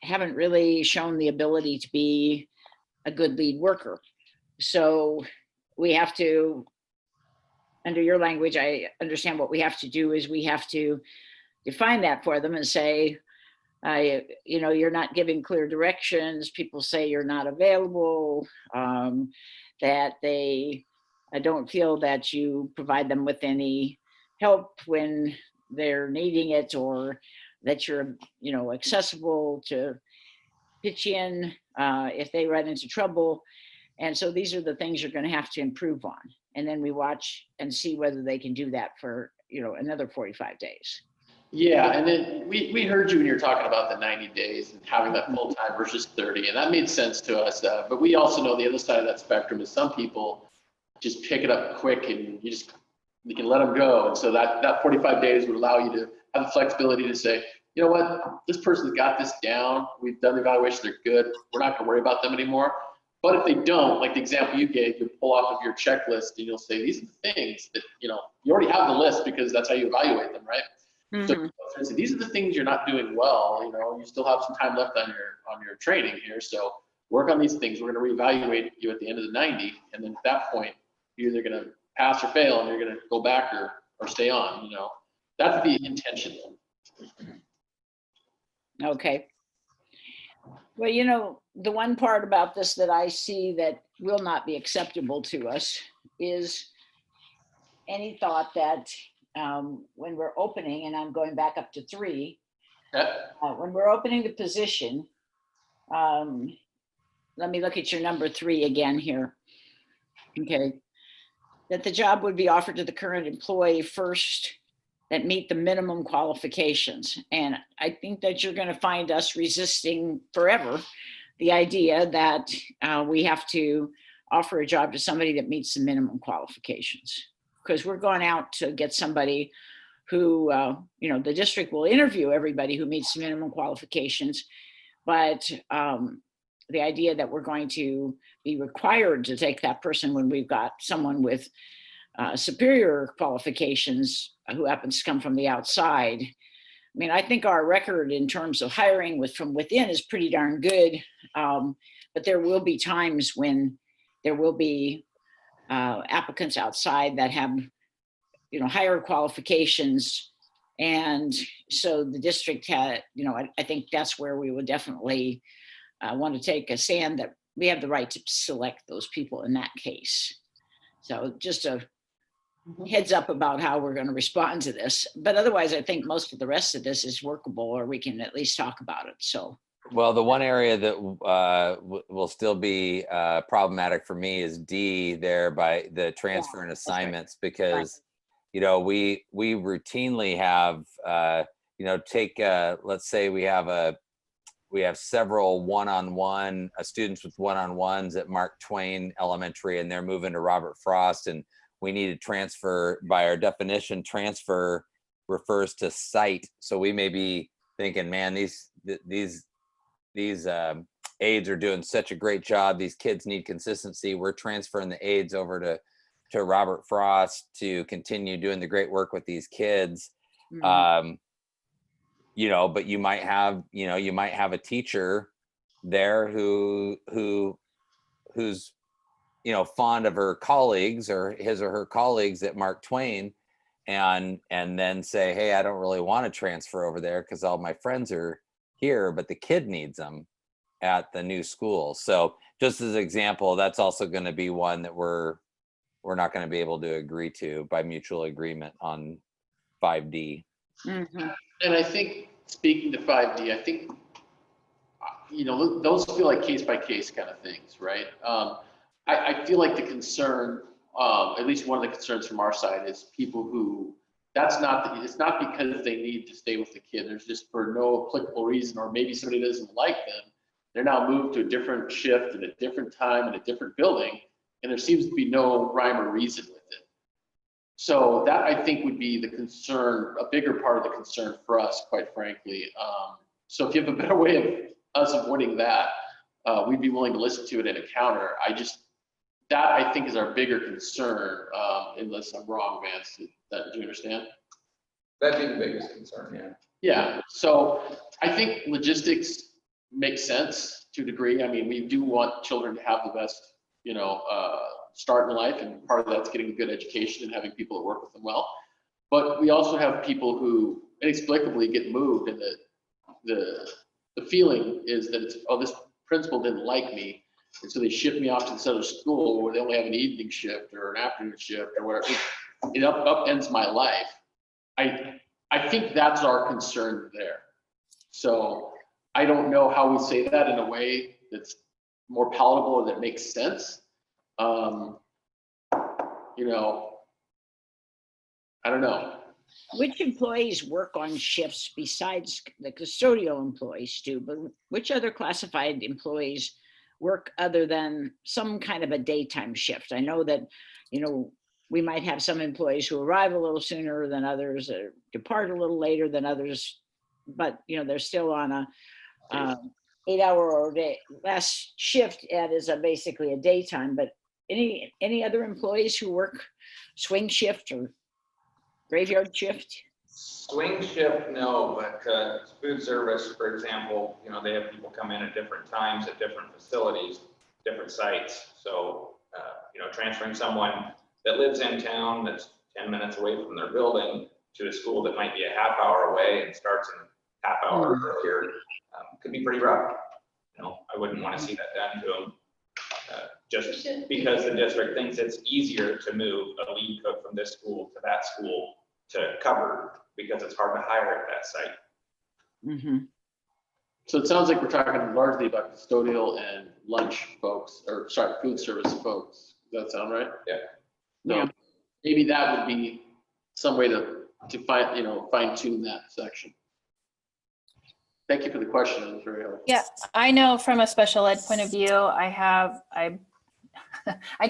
haven't really shown the ability to be a good lead worker. So we have to, under your language, I understand what we have to do is we have to define that for them and say, you're not giving clear directions. People say you're not available, that I don't feel that you provide them with any help when they're needing it, or that you're, accessible to pitch in if they run into trouble. And so these are the things you're going to have to improve on. And then we watch and see whether they can do that for, another 45 days. Yeah, and then we heard you when you were talking about the 90 days and having that full time versus 30, and that made sense to us. But we also know the other side of that spectrum is some people just pick it up quick and you can let them go. And so that 45 days would allow you to have the flexibility to say, you know what, this person's got this down. We've done the evaluation, they're good. We're not gonna worry about them anymore. But if they don't, like the example you gave, you'll pull off of your checklist and you'll say, these are the things that, you already have the list because that's how you evaluate them, right? Mhm. So these are the things you're not doing well. You still have some time left on your training here. So work on these things. We're going to reevaluate you at the end of the 90. And then at that point, you're either going to pass or fail and you're going to go back or stay on, That's the intention. Okay. Well, the one part about this that I see that will not be acceptable to us is any thought that when we're opening, and I'm going back up to 3, Okay. when we're opening the position, let me look at your number 3 again here. Okay. That the job would be offered to the current employee first that meet the minimum qualifications. And I think that you're going to find us resisting forever the idea that we have to offer a job to somebody that meets the minimum qualifications. Because we're going out to get somebody who, the district will interview everybody who meets the minimum qualifications. But the idea that we're going to be required to take that person when we've got someone with superior qualifications who happens to come from the outside. I mean, I think our record in terms of hiring from within is pretty darn good. But there will be times when there will be applicants outside that have, higher qualifications. And so the district had, I think that's where we would definitely want to take a stand that we have the right to select those people in that case. So just a heads up about how we're going to respond to this. But otherwise, I think most of the rest of this is workable, or we can at least talk about it. So. Well, the one area that will still be problematic for me is D there by the transfer and assignments, because, we routinely have, let's say we have several one-on-one students with one-on-ones at Mark Twain Elementary, and they're moving to Robert Frost, and we need to transfer, by our definition, transfer refers to site. So we may be thinking, man, these aides are doing such a great job. These kids need consistency. We're transferring the aides over to Robert Frost to continue doing the great work with these kids. Mhm. You know, but you might have a teacher there who's, you know, fond of her colleagues or his or her colleagues at Mark Twain, and then say, hey, I don't really want to transfer over there because all my friends are here, but the kid needs them at the new school. So just as an example, that's also going to be one that we're not going to be able to agree to by mutual agreement on 5D. Mhm. And I think, speaking to 5D, I think, you know, those feel like case by case kind of things, right? I feel like the concern, at least one of the concerns from our side, is people who, it's not because they need to stay with the kid. There's just for no applicable reason, or maybe somebody doesn't like them. They're now moved to a different shift at a different time in a different building, and there seems to be no rhyme or reason with it. So that, I think, would be the concern, a bigger part of the concern for us, quite frankly. So if you have a better way of us avoiding that, we'd be willing to listen to it in a counter. That I think is our bigger concern, unless I'm wrong, Vance. Do you understand? That'd be the biggest concern, yeah. Yeah, so I think logistics make sense to a degree. I mean, we do want children to have the best, you know, start in life, and part of that's getting a good education and having people that work with them well. But we also have people who inexplicably get moved, and the feeling is that it's, oh, this principal didn't like me, and so they shift me off to this other school where they only have an evening shift or an afternoon shift or whatever. It upends my life. I think that's our concern there. So I don't know how we say that in a way that's more palatable or that makes sense. You know, I don't know. Which employees work on shifts besides the custodial employees do, but which other classified employees work other than some kind of a daytime shift? I know that, you know, we might have some employees who arrive a little sooner than others, or depart a little later than others, but, you know, they're still on a 8-hour or less shift, and is basically a daytime. But any other employees who work swing shift or graveyard shift? Swing shift, no, but food service, for example, you know, they have people come in at different times at different facilities, different sites. So, you know, transferring someone that lives in town that's 10 minutes away from their building to a school that might be a half hour away and starts in a half hour earlier could be pretty rough. You know, I wouldn't want to see that done to them. Just because the district thinks it's easier to move a lead cook from this school to that school to cover, because it's hard to hire at that site. Mm-hmm. So it sounds like we're talking largely about custodial and lunch folks, or sorry, food service folks. Does that sound right? Yeah. No, Yeah. maybe that would be some way to find, you know, fine tune that section. Thank you for the question. That was very helpful. Yeah, I know from a special ed point of view, I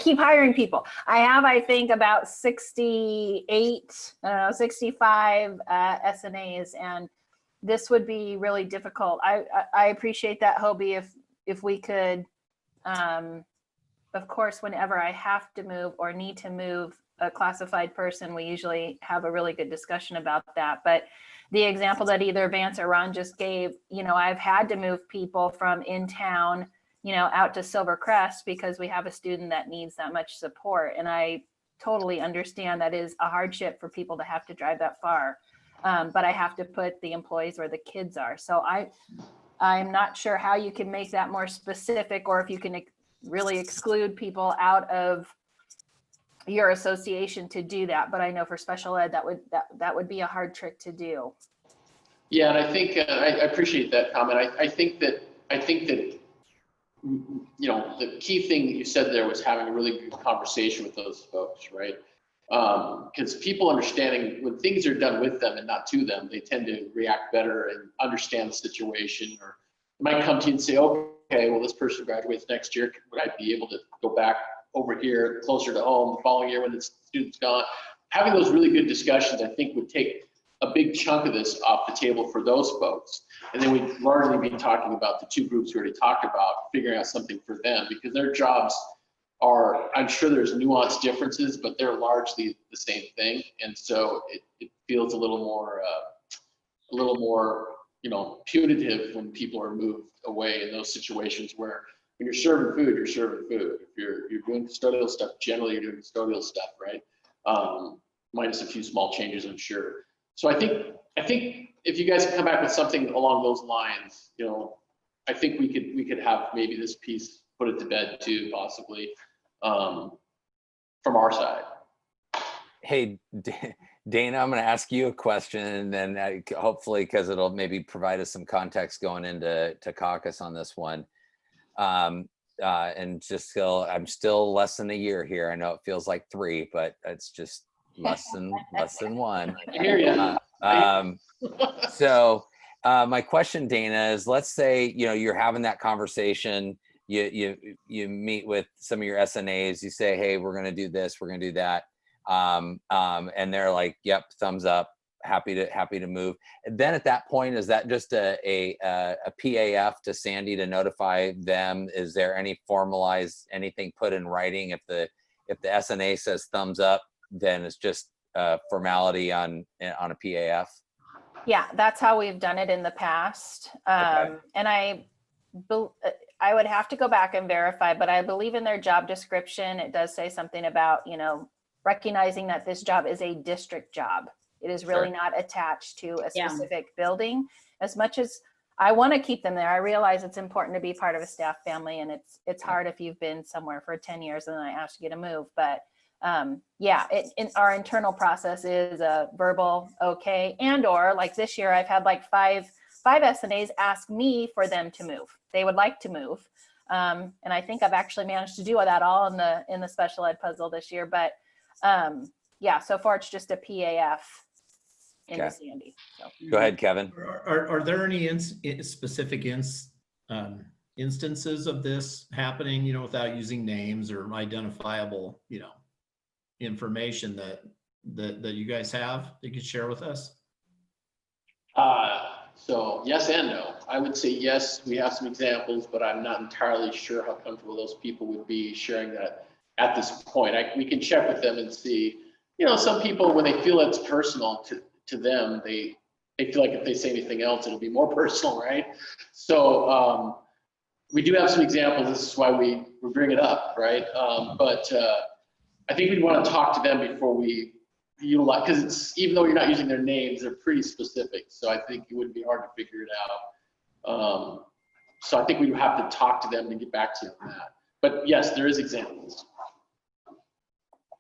keep hiring people. I think about 65 SNAs, and this would be really difficult. I appreciate that, Hobie, if we could, of course, whenever I have to move or need to move a classified person, we usually have a really good discussion about that. But the example that either Vance or Ron just gave, you know, I've had to move people from in town, you know, out to Silvercrest because we have a student that needs that much support. And I totally understand that is a hardship for people to have to drive that far. But I have to put the employees where the kids are. So I'm not sure how you can make that more specific, or if you can really exclude people out of your association to do that. But I know for special ed, that would be a hard trick to do. Yeah, and I think I appreciate that comment. I think that you know, the key thing that you said there was having a really good conversation with those folks, right? Because people understanding when things are done with them and not to them, they tend to react better and understand the situation. Or they might come to you and say, okay, well, this person graduates next year. Would I be able to go back over here closer to home the following year when the student's gone? Having those really good discussions, I think, would take a big chunk of this off the table for those folks. And then we'd largely be talking about the two groups we already talked about, figuring out something for them, because their jobs are, I'm sure there's nuanced differences, but they're largely the same thing. And so it feels a little more, you know, punitive when people are moved away in those situations where when you're serving food, you're serving food. If you're doing custodial stuff, generally you're doing custodial stuff, right? Minus a few small changes, I'm sure. So I think if you guys can come back with something along those lines, you know, I think we could have maybe this piece put it to bed too, possibly, from our side. Hey, Dana, I'm going to ask you a question, and then hopefully, because it'll maybe provide us some context going into caucus on this one. And just I'm still less than a year here. I know it feels like 3, but it's just less than 1. I hear you. So my question, Dana, is let's say, you know, you're having that conversation, you meet with some of your SNAs, you say, hey, we're going to do this, we're going to do that. And they're like, yep, thumbs up, happy to move. And then at that point, is that just a PAF to Sandy to notify them? Is there any formalized, anything put in writing? If the SNA says thumbs up, then it's just a formality on a PAF? Yeah, that's how we've done it in the past. Okay. And I would have to go back and verify, but I believe in their job description, it does say something about, you know, recognizing that this job is a district job. It is really not attached to a specific building. As much as I want to keep them there, I realize it's important to be part of a staff family, and it's hard if you've been somewhere for 10 years and then I ask you to move. But yeah, in our internal process is a verbal okay, and or like this year I've had like five SNAs ask me for them to move. They would like to move, and I think I've actually managed to do that all in the special ed puzzle this year. But yeah, so far it's just a PAF in Okay. Sandy. So. Go ahead, Kevin. Are there any specific instances of this happening, you know, without using names or identifiable, you know, information that you guys have that you could share with us? So yes and no. I would say yes, we have some examples, but I'm not entirely sure how comfortable those people would be sharing that at this point. We can check with them and see, you know, some people, when they feel it's personal to them, they feel like if they say anything else, it'll be more personal, right? So we do have some examples. This is why we bring it up, right? But I think we'd want to talk to them before we utilize, because it's, even though you're not using their names, they're pretty specific. So I think it wouldn't be hard to figure it out. So I think we would have to talk to them and get back to you on that. But yes, there is examples.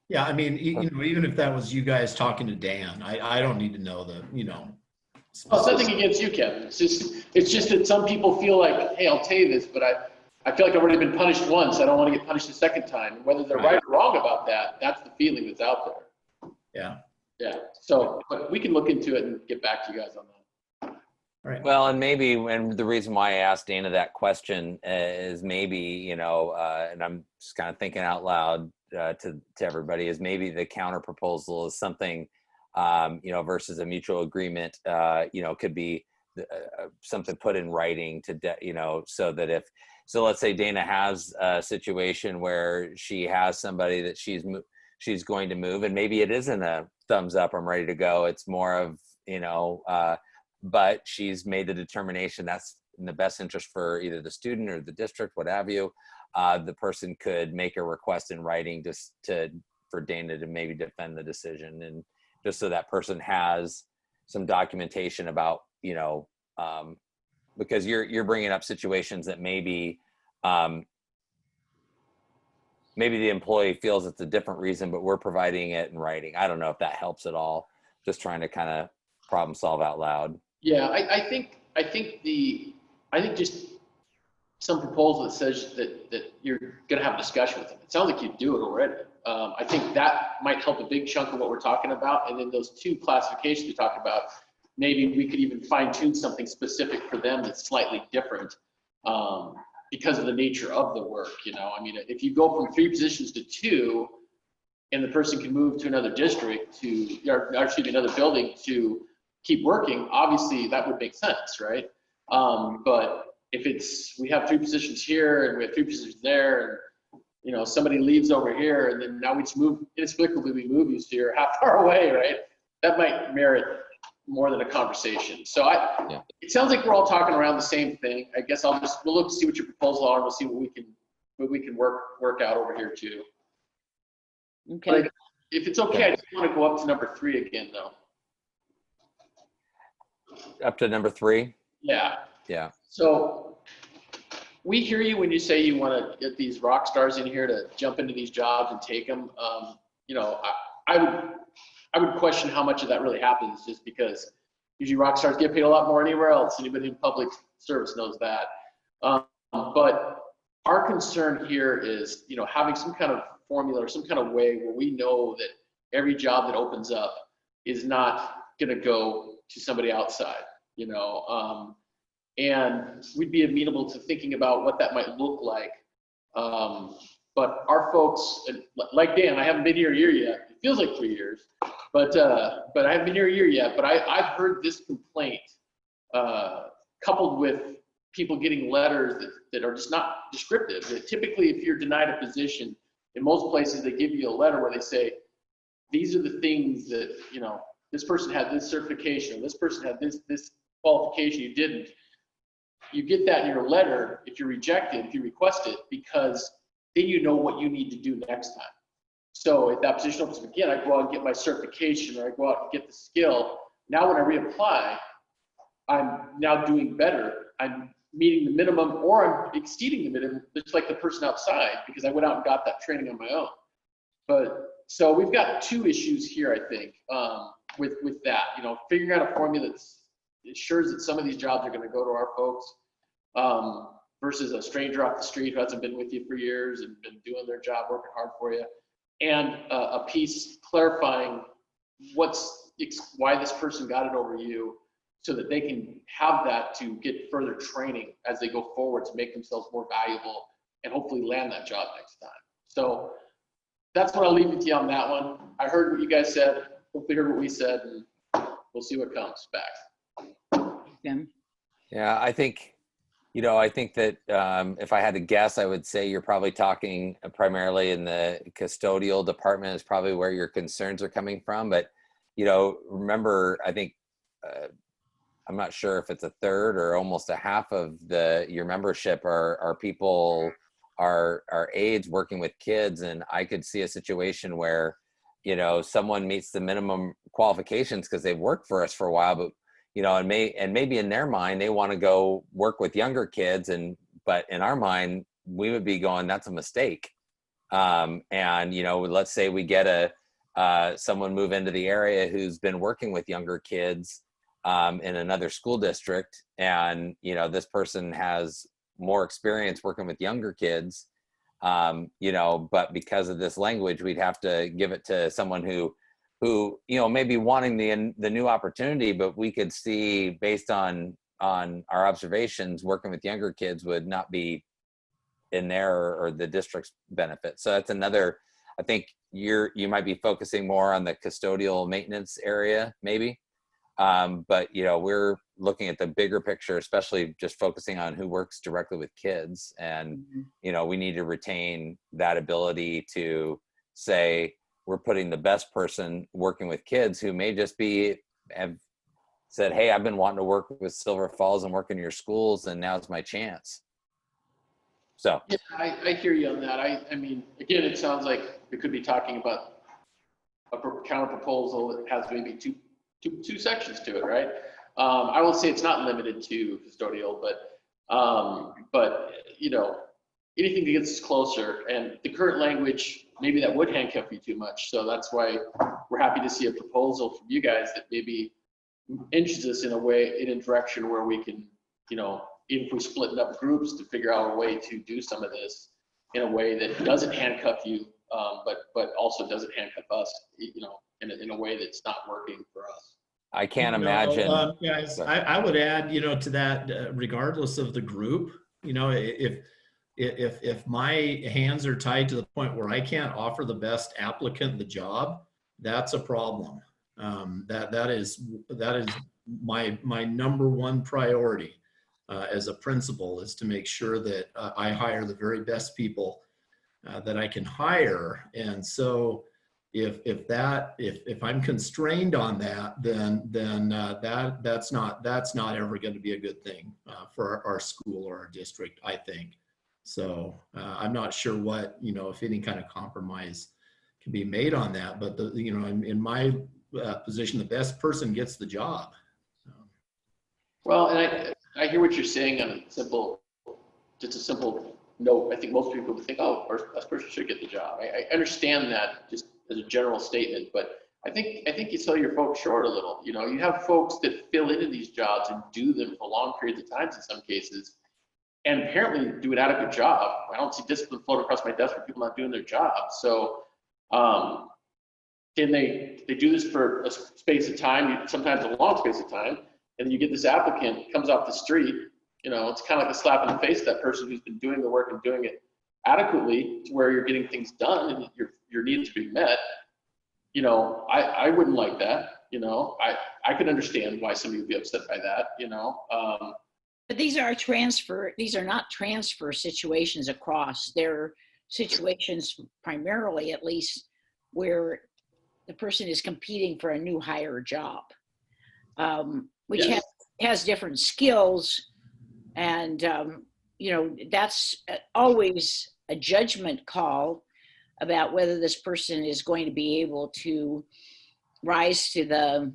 Yeah, I mean, you know, even if that was you guys talking to Dan, I don't need to know the, you know. Well, it's nothing against you, Kevin. It's just that some people feel like, hey, I'll tell you this, but I feel like I've already been punished once. I don't want to get punished a second time. Whether they're right or wrong about that, that's the feeling that's out there. Yeah. Yeah. So, but we can look into it and get back to you guys on that. All right. Well, and maybe, and the reason why I asked Dana that question is maybe, you know, and I'm just kind of thinking out loud to everybody, is maybe the counter proposal is something, you know, versus a mutual agreement, you know, could be something put in writing to, you know, so that so let's say Dana has a situation where she has somebody that she's going to move, and maybe it isn't a thumbs up, I'm ready to go. It's more of, you know, but she's made the determination that's in the best interest for either the student or the district, what have you. The person could make a request in writing just for Dana to maybe defend the decision, and just so that person has some documentation about, you know, because you're bringing up situations that maybe the employee feels it's a different reason, but we're providing it in writing. I don't know if that helps at all. Just trying to kind of problem solve out loud. Yeah, I think just some proposal that says that you're going to have a discussion with them. It sounds like you do it already. I think that might help a big chunk of what we're talking about. And then those two classifications we talked about, maybe we could even fine tune something specific for them that's slightly different because of the nature of the work. You know, I mean, if you go from 3 positions to 2, and the person can move to another district or actually another building to keep working, obviously that would make sense, right? But if we have 3 positions here and we have 3 positions there, and you know, somebody leaves over here, and then now we just inexplicably we move you so you're half hour away, right? That might merit more than a conversation. So it sounds like we're all talking around the same thing. I guess we'll look to see what your proposals are, and we'll see what we can work out over here too. Okay. But if it's okay, I just want to go up to number 3 again, though. Up to number 3. Yeah. Yeah. So we hear you when you say you want to get these rock stars in here to jump into these jobs and take them. You know, I would question how much of that really happens, just because usually rock stars get paid a lot more anywhere else. Anybody in public service knows that. But our concern here is, you know, having some kind of formula or some kind of way where we know that every job that opens up is not going to go to somebody outside, you know. And we'd be amenable to thinking about what that might look like. But our folks, like Dan, I haven't been here a year yet. It feels like 3 years, but I haven't been here a year yet. But I've heard this complaint coupled with people getting letters that are just not descriptive. That typically, if you're denied a position, in most places they give you a letter where they say, these are the things that, you know, this person had this certification, or this person had this qualification, you didn't. You get that in your letter if you're rejected, if you request it, because then you know what you need to do next time. So if that position opens again, I go out and get my certification, or I go out and get the skill. Now when I reapply, I'm now doing better. I'm meeting the minimum, or I'm exceeding the minimum, just like the person outside, because I went out and got that training on my own. But so we've got 2 issues here, I think, with that. You know, figuring out a formula that ensures that some of these jobs are going to go to our folks, versus a stranger off the street who hasn't been with you for years and been doing their job, working hard for you, and a piece clarifying why this person got it over you, so that they can have that to get further training as they go forward to make themselves more valuable and hopefully land that job next time. So that's what I'll leave with you on that one. I heard what you guys said, hopefully heard what we said, and we'll see what comes back. Tim? Yeah, I think, you know, I think that if I had to guess, I would say you're probably talking primarily in the custodial department is probably where your concerns are coming from. But, you know, remember, I think, I'm not sure if it's a third or almost a half of your membership are people, are aides working with kids. And I could see a situation where, you know, someone meets the minimum qualifications because they've worked for us for a while, but, you know, and maybe in their mind, they want to go work with younger kids. But in our mind, we would be going, that's a mistake. And, you know, let's say we get someone move into the area who's been working with younger kids in another school district, and you know, this person has more experience working with younger kids, you know, but because of this language, we'd have to give it to someone who you know, maybe wanting the new opportunity, but we could see based on our observations, working with younger kids would not be in there or the district's benefit. So that's another. I think you might be focusing more on the custodial maintenance area, maybe. But, you know, we're looking at the bigger picture, especially just focusing on who works directly with kids. And, you know, we need to retain that ability to say we're putting the best person working with kids who may just have said, hey, I've been wanting to work with Silver Falls and work in your schools, and now's my chance. So. Yeah, I hear you on that. I mean, again, it sounds like we could be talking about a counter proposal that has maybe two sections to it, right? I will say it's not limited to custodial, but you know, anything that gets us closer, and the current language, maybe that would handcuff you too much. So that's why we're happy to see a proposal from you guys that maybe inches us in a direction where we can, you know, even if we split it up groups, to figure out a way to do some of this in a way that doesn't handcuff you, but also doesn't handcuff us, you know, in a way that's not working for us. I can't imagine. Guys, I would add, you know, to that, regardless of the group, you know, if my hands are tied to the point where I can't offer the best applicant the job, that's a problem. That is my number one priority as a principal, is to make sure that I hire the very best people that I can hire. And so if I'm constrained on that, then that's not ever going to be a good thing for our school or our district, I think. So I'm not sure what, if any kind of compromise can be made on that, but in my position, the best person gets the job. Well, and I hear what you're saying on just a simple note. I think most people would think, oh, this person should get the job. I understand that just as a general statement, but I think you sell your folks short a little. You have folks that fill into these jobs and do them for long periods of time in some cases, and apparently do an adequate job. I don't see discipline float across my desk for people not doing their job. So, and they do this for a space of time, sometimes a long space of time, and you get this applicant comes off the street. It's kind of like a slap in the face to that person who's been doing the work and doing it adequately to where you're getting things done and your needs are being met. I wouldn't like that. I could understand why somebody would be upset by that. But these are not transfer situations across. They're situations primarily, at least, where the person is competing for a new hire job, which Yes. has different skills. And, that's always a judgment call about whether this person is going to be able to rise to the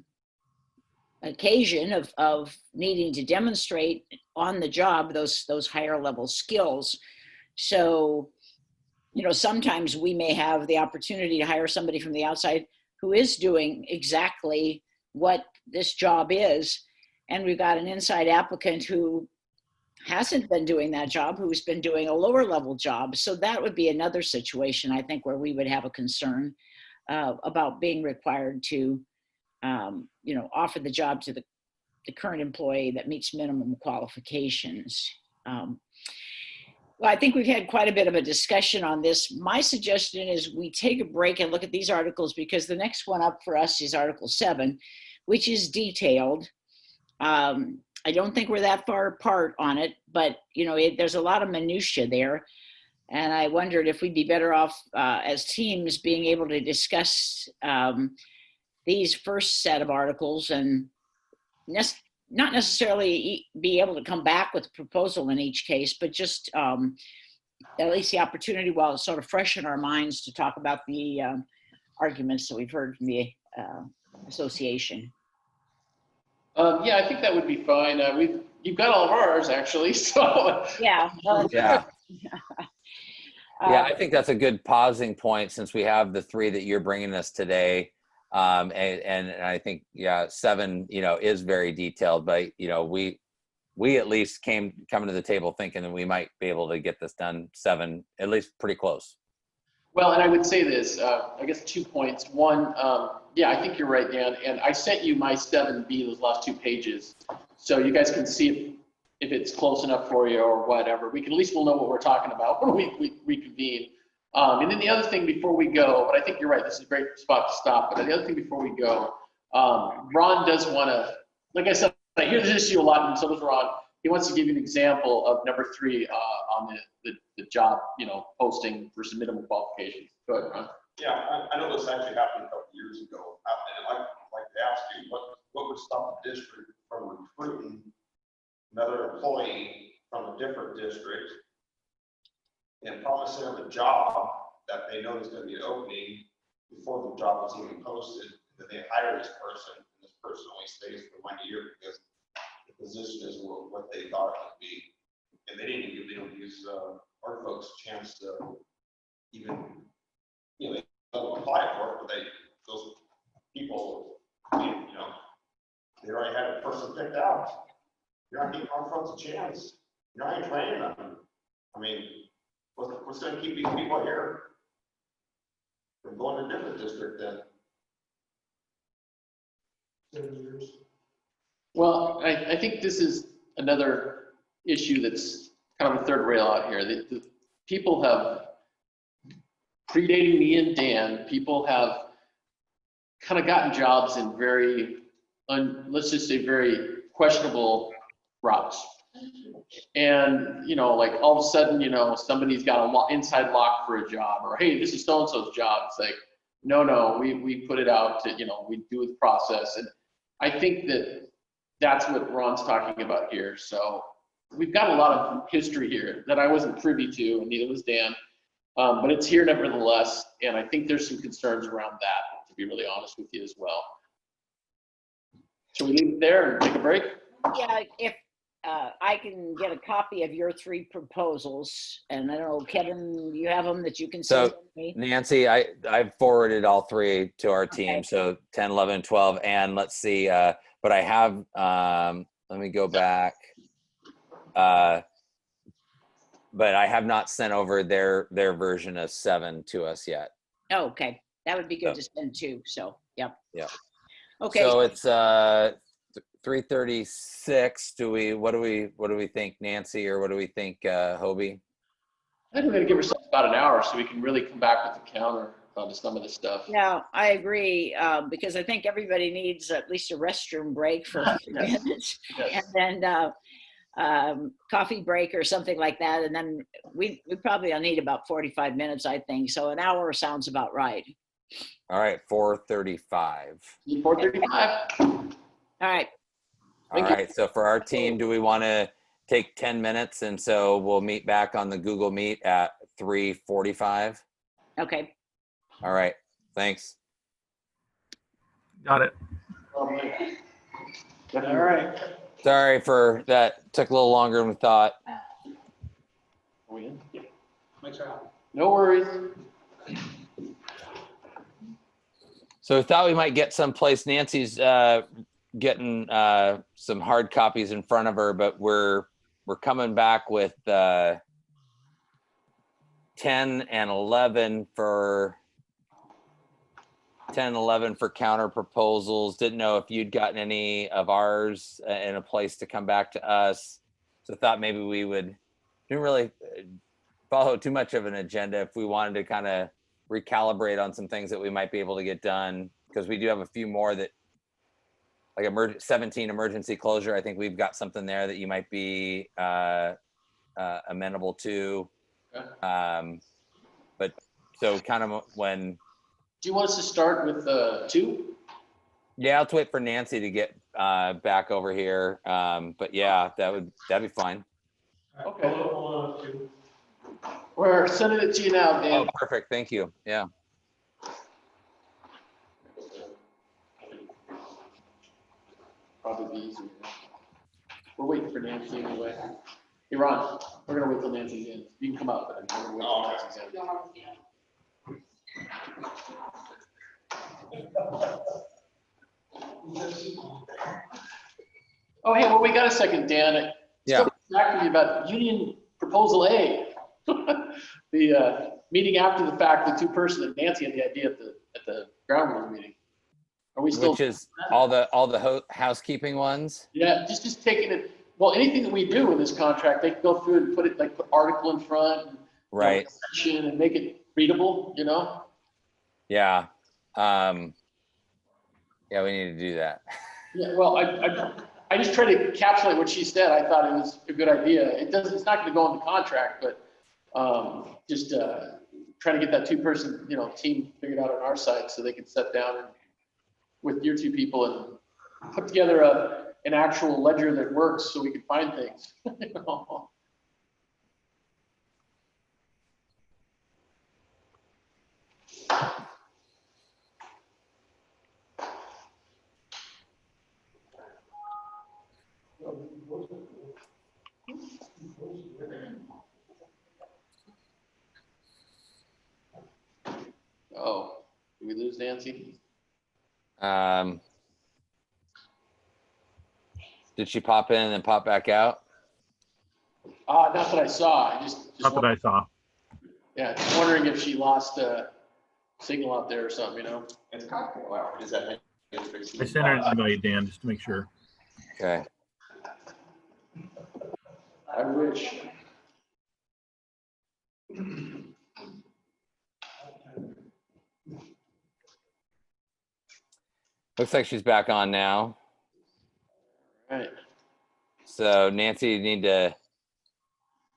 occasion of needing to demonstrate on the job those higher level skills. So, sometimes we may have the opportunity to hire somebody from the outside who is doing exactly what this job is. And we've got an inside applicant who hasn't been doing that job, who's been doing a lower level job. So that would be another situation, I think, where we would have a concern about being required to, offer the job to the current employee that meets minimum qualifications. Well, I think we've had quite a bit of a discussion on this. My suggestion is we take a break and look at these articles, because the next one up for us is Article 7, which is detailed. I don't think we're that far apart on it, but there's a lot of minutia there. And I wondered if we'd be better off as teams being able to discuss these first set of articles and not necessarily be able to come back with a proposal in each case, but just at least the opportunity while it's sort of fresh in our minds to talk about the arguments that we've heard from the association. Yeah, I think that would be fine. You've got all of ours actually, so. Yeah. Well, Yeah. Yeah, I think that's a good pausing point, since we have the 3 that you're bringing us today. And I think, 7, is very detailed, but, we at least coming to the table thinking that we might be able to get this done 7, at least pretty close. Well, and I would say this, I guess 2 points. One, I think you're right, Dan. And I sent you my 7B, those last 2 pages. So you guys can see if it's close enough for you or whatever. At least we'll know what we're talking about when we reconvene. And then the other thing before we go, but I think you're right, this is a great spot to stop. But the other thing before we go, Ron does want to, like I said, I hear this issue a lot, and so does Ron. He wants to give you an example of number 3 on the job, posting versus minimum qualifications. Go ahead, Ron. Yeah, I know this actually happened a couple of years ago, and I'd like to ask you, what would stop the district from recruiting another employee from a different district and promising them a job that they know is going to be an opening before the job is even posted, that they hire this person, and this person only stays for 1 year because the position is what they thought it would be, and they didn't give our folks a chance to even, they don't apply for it, but those people, they already had a person picked out. You're not giving our folks a chance. You're not even training them. I mean, what's going to keep these people here from going to a different district then? 7 years. Well, I think this is another issue that's kind of a third rail out here. The people have, predating me and Dan, people have kind of gotten jobs in very, let's just say very questionable routes. And, you know, like all of a sudden, you know, somebody's got a inside lock for a job, or, hey, this is so-and-so's job. It's like, no, we put it out to, you know, we do the process. And I think that that's what Ron's talking about here. So we've got a lot of history here that I wasn't privy to, and neither was Dan. But it's here nevertheless. And I think there's some concerns around that, to be really honest with you as well. Should we leave it there and take a break? Yeah, if I can get a copy of your 3 proposals, and I don't know, Kevin, you have them that you can send So, to me? Nancy, I forwarded all 3 to our team. Okay. So 10, 11, 12, and let's see, but I have, let me go back. But I have not sent over their version of 7 to us yet. Oh, okay, that would be good So- to send too, so, yep. Yep. Okay, So it's 3:36. What do we think, Nancy, or what do we think, Hobie? I think we're gonna give ourselves about an hour so we can really come back with the counter to some of this stuff. now, I agree, because I think everybody needs at least a restroom break for a few Yes. minutes. Yes. And then coffee break or something like that, and then we probably will need about 45 minutes, I think, so an hour sounds about right. All right, 4:35. 4:35. All right, All Thank you. right, so for our team, do we want to take 10 minutes? And so we'll meet back on the Google Meet at 3:45. okay. All right, thanks. Got it. All right. Sorry for that. Took a little longer than we thought. Are we in? Make sure. No worries. So we thought we might get someplace. Nancy's getting some hard copies in front of her, but we're coming back with 10 and 11 for counter proposals. Didn't know if you'd gotten any of ours in a place to come back to us. So thought maybe we didn't really follow too much of an agenda if we wanted to kind of recalibrate on some things that we might be able to get done, because we do have a few more that, like 17 emergency closure. I think we've got something there that you might be amenable to. Okay. But so kind of when, Do you want us to start with 2? yeah, I'll wait for Nancy to get back over here. But yeah, that'd be fine. Okay. We're sending it to you now, Dan. Oh, perfect. Thank you. Yeah. Probably be easier. We're waiting for Nancy anyway. Hey, Ron, we're gonna wait till Nancy's in. You can come up, but we're gonna wait till Nancy's in. Oh, hey, well, we got a second, Dan. Yeah. Back to me about Union Proposal A. The meeting after the fact, the 2-person, and Nancy had the idea at the ground rules meeting. Are we still? Which is all the housekeeping ones. Yeah, just taking it, well, anything that we do in this contract, they can go through and put article in front. And, Right. section and make it readable, you know? Yeah. Yeah, we need to do that. Yeah, well, I just tried to encapsulate what she said. I thought it was a good idea. It's not gonna go in the contract, but just trying to get that 2-person, team figured out on our side so they could sit down and with your 2 people and put together an actual ledger that works so we can find things. You know? Oh, did we lose Nancy? Did she pop in and then pop back out? Not that I saw. I just Not that I saw. yeah, just wondering if she lost signal out there or something, you know? It's cocktail hour. Is that? I sent her an invite, Dan, just to make sure. Okay. I wish. Looks like she's back on now. All right. So Nancy, you need to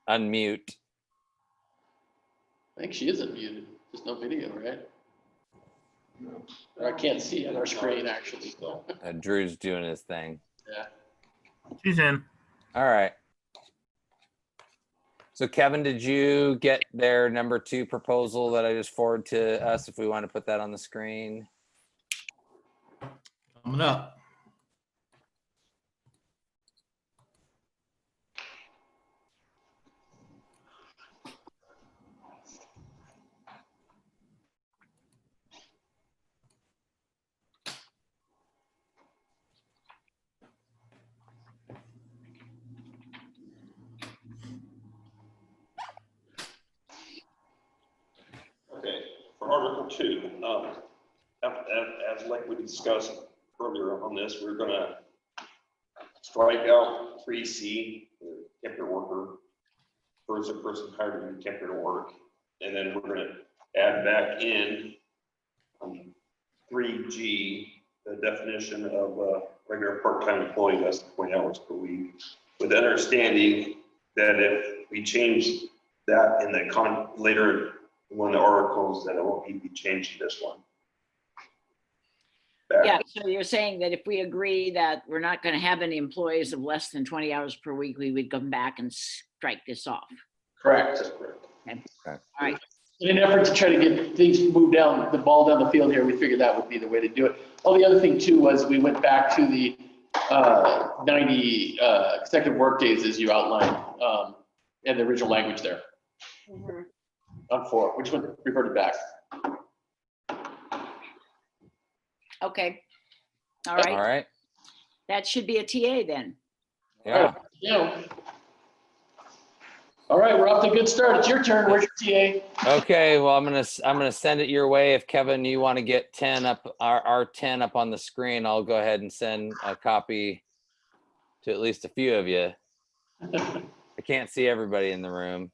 unmute. I think she is unmuted. There's no video, right? Or I can't see on our screen, actually, so, Drew's doing his thing. yeah. She's in. All right. So Kevin, did you get their number 2 proposal that I just forwarded to us? If we want to put that on the screen. Coming up. Okay, for Article 2, as like we discussed earlier on this, we're gonna strike out 3C, the temporary worker, first a person hired to do temporary work, and then we're gonna add back in 3G, the definition of a regular part-time employee less than 20 hours per week, with the understanding that if we change that in the later one of the articles, that it won't need to be changed to this one. Back. Yeah, so you're saying that if we agree that we're not going to have any employees of less than 20 hours per week, we would come back and strike this off. Correct. That's correct. All right. In an effort to try to get things moved down, the ball down the field here, we figured that would be the way to do it. Oh, the other thing too was we went back to the 90 consecutive workdays as you outlined, and the original language there on 4, which one reverted back. Okay. All All right. right. That should be a TA then. Yeah. Yeah. All right, we're off to a good start. It's your turn. Where's your TA? Okay. Well, I'm gonna send it your way. If Kevin, you want to get 10 up, our 10 up on the screen, I'll go ahead and send a copy to at least a few of you. I can't see everybody in the room.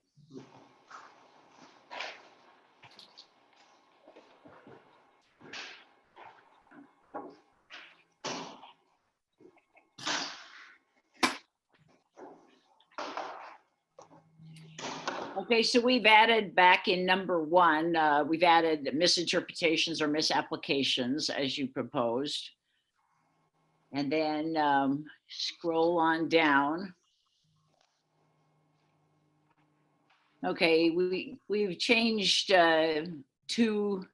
Okay, so we've added back in number 1, we've added misinterpretations or misapplications as you proposed. And then scroll on down. Okay, we've changed to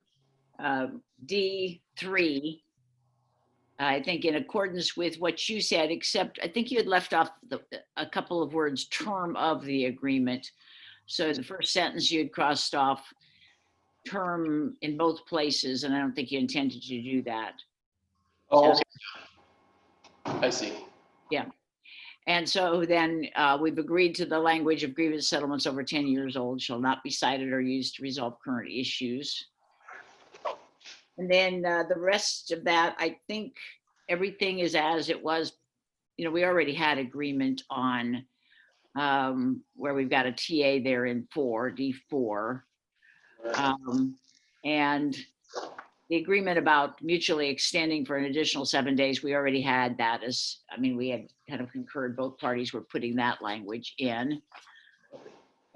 D3, I think in accordance with what you said, except I think you had left off a couple of words, term of the agreement. So the first sentence you had crossed off term in both places, and I don't think you intended to do that. Oh, I see. Yeah. And so then we've agreed to the language of grievance settlements over 10 years old shall not be cited or used to resolve current issues. And then the rest of that, I think everything is as it was. You know, we already had agreement on where we've got a TA there in D4. And the agreement about mutually extending for an additional 7 days, we already had that as, I mean, we had kind of concurred, both parties were putting that language in.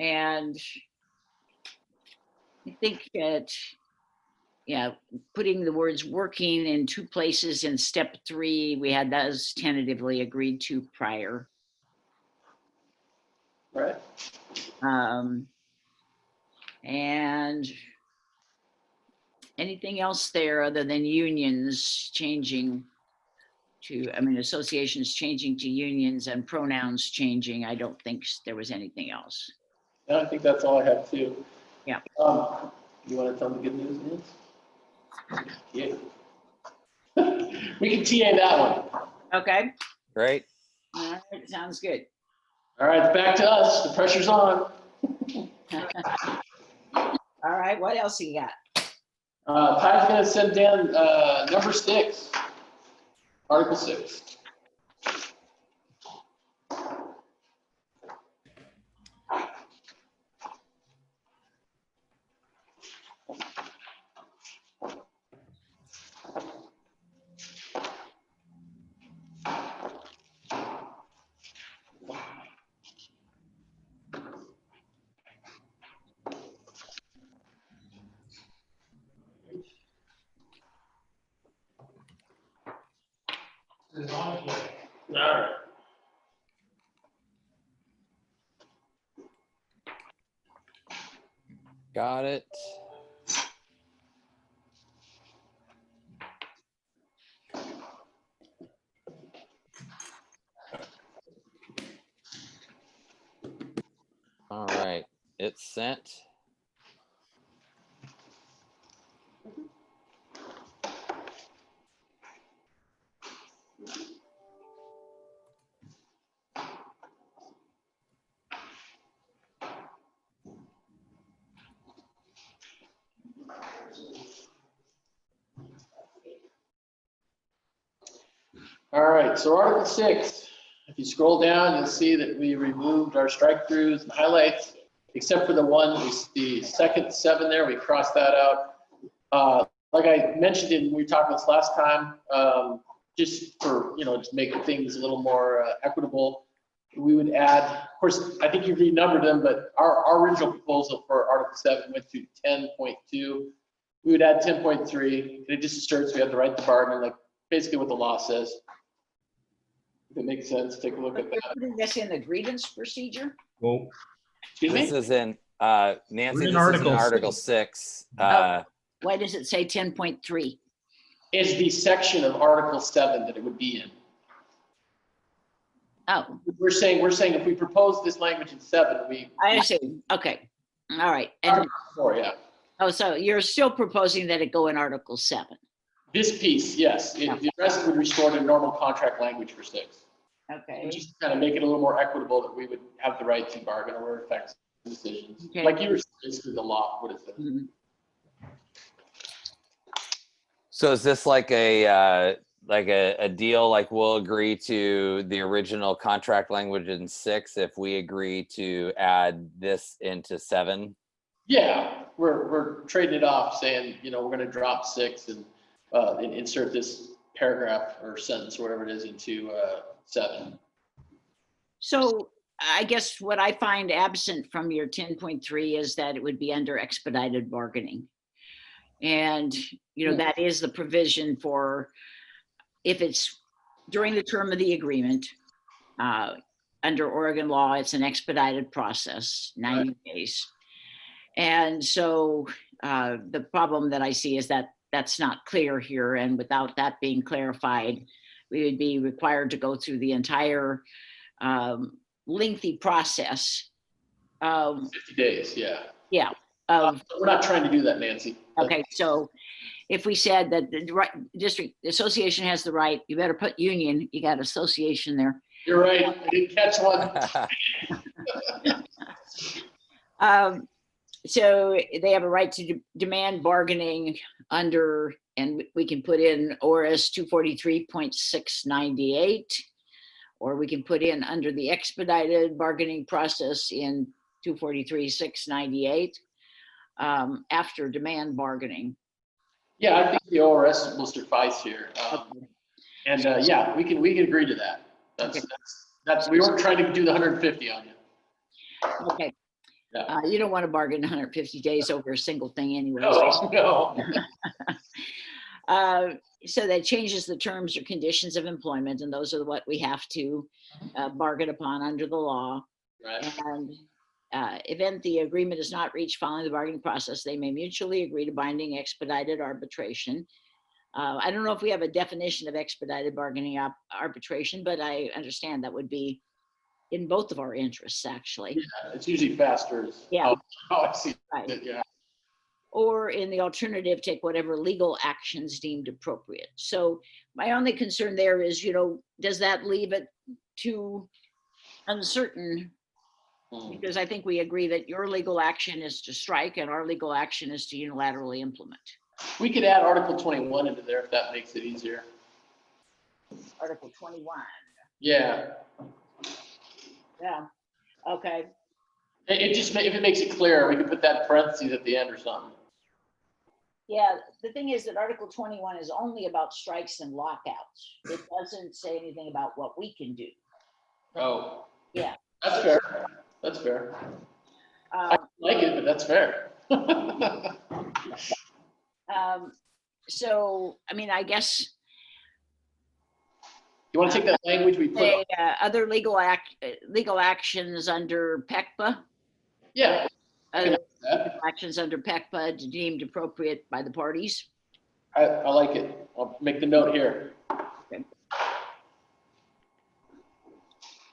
And I think that, yeah, putting the words working in 2 places in step 3, we had those tentatively agreed to prior. Right. And anything else there other than unions changing to, I mean, associations changing to unions and pronouns changing? I don't think there was anything else. No, I think that's all I have too. Yeah. You want to tell me the good news? Yeah. We can TA that one. Okay. Great. All right, sounds good. All right, it's back to us. The pressure's on. All right, what else you got? Ty's gonna send down number 6, Article 6. All right. Got it. All right, it's sent. All right, so Article 6, if you scroll down, you'll see that we removed our strike throughs and highlights, except for the one, the second 7 there, we crossed that out. Like I mentioned when we talked this last time, just for, just make things a little more equitable, we would add, of course, I think you renumbered them, but our original proposal for Article 7 went to 10.2. We would add 10.3, and it just asserts we have the right to bargain, like basically what the law says. If it makes sense, take a look at You're that. putting this in the grievance procedure? Well, Excuse This me? is in, Nancy, We're in this is in Article Article 6. Why does it say 10.3? Is the section of Article 7 that it would be in. Oh, We're saying if we propose this language in 7, I see. Okay. All right. And, yeah. oh, so you're still proposing that it go in Article 7? This piece, yes. The rest would restore to normal contract language for 6. Okay. And just kind of make it a little more equitable that we would have the right to bargain or affect decisions. Okay. Like you were saying, basically the law, what is it? Mhm. So is this like a deal, like we'll agree to the original contract language in 6 if we agree to add this into 7? Yeah, we're trading it off saying, we're going to drop 6 and insert this paragraph or sentence or whatever it is into 7. So I guess what I find absent from your 10.3 is that it would be under expedited bargaining. And, that is the provision for if it's during the term of the agreement, under Oregon law, it's an expedited process, 90 days. And so the problem that I see is that that's not clear here. And without that being clarified, we would be required to go through the entire lengthy process. 50 days, yeah. Yeah. We're not trying to do that, Nancy. Okay, so if we said that the district association has the right, you better put union, you got association there. You're right, I didn't catch one. So they have a right to demand bargaining under, and we can put in ORS 243.698, or we can put in under the expedited bargaining process in 243.698 after demand bargaining. Yeah, I think the ORS will suffice here. And yeah, we can agree to that. That's we weren't trying to do the 150 on you. Okay. Yeah. You don't want to bargain 150 days over a single thing anyway. No. So that changes the terms or conditions of employment, and those are what we have to bargain upon under the law. Right. And event the agreement is not reached following the bargaining process, they may mutually agree to binding expedited arbitration. I don't know if we have a definition of expedited bargaining arbitration, but I understand that would be in both of our interests, actually. Yeah, it's usually faster. Yeah. Oh, I see. Right. Yeah. Or in the alternative, take whatever legal actions deemed appropriate. So my only concern there is, does that leave it too uncertain? Because I think we agree that your legal action is to strike and our legal action is to unilaterally implement. We could add Article 21 into there if that makes it easier. Article 21. Yeah. Yeah. Okay. It just, if it makes it clear, we could put that in parentheses at the end or something. Yeah, the thing is that Article 21 is only about strikes and lockouts. It doesn't say anything about what we can do. Oh. Yeah. That's fair. That's fair. I like it, but that's fair. So, I mean, I guess You want to take that language we put, Say, other legal actions under PECPA? yeah, Other that. actions under PECPA deemed appropriate by the parties? I like it. I'll make the note here.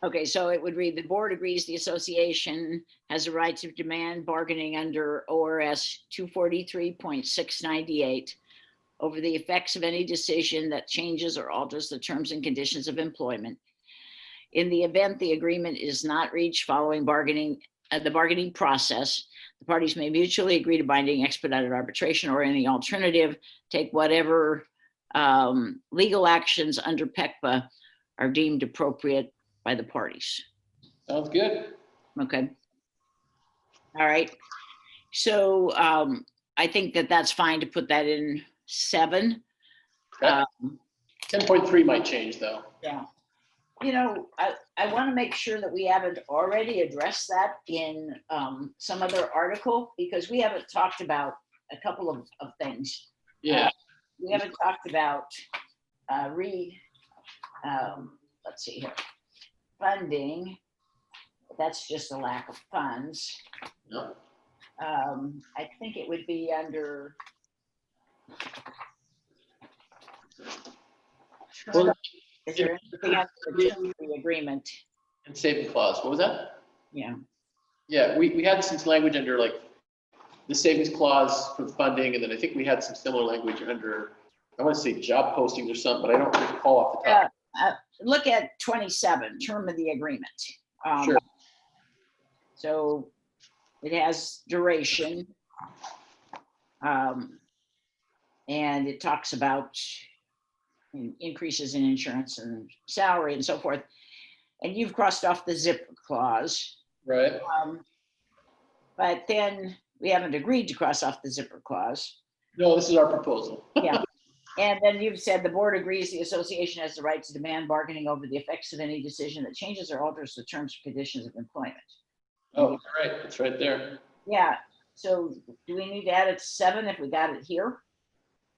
Okay, so it would read, the board agrees the association has a right to demand bargaining under ORS 243.698 over the effects of any decision that changes or alters the terms and conditions of employment. In the event the agreement is not reached following the bargaining process, the parties may mutually agree to binding expedited arbitration or any alternative, take whatever legal actions under PECPA are deemed appropriate by the parties. Sounds good. Okay. All right. So I think that that's fine to put that in 7. Okay. 10.3 might change though. Yeah. You know, I want to make sure that we haven't already addressed that in some other article, because we haven't talked about a couple of things. Yeah. We haven't talked about let's see here, funding. That's just a lack of funds. No. I think it would be under. Well, Is there anything else for the agreement? and saving clause, what was that? Yeah. Yeah, we had some language under like the savings clause for funding, and then I think we had some similar language under, I want to say job postings or something, but I don't recall off the top. Look at 27, term of the agreement. Sure. So it has duration. And it talks about increases in insurance and salary and so forth. And you've crossed off the zipper clause. Right. But then we haven't agreed to cross off the zipper clause. No, this is our proposal. Yeah. And then you've said the board agrees the association has the right to demand bargaining over the effects of any decision that changes or alters the terms and conditions of employment. Oh, right, it's right there. Yeah. So do we need to add it to 7 if we got it here?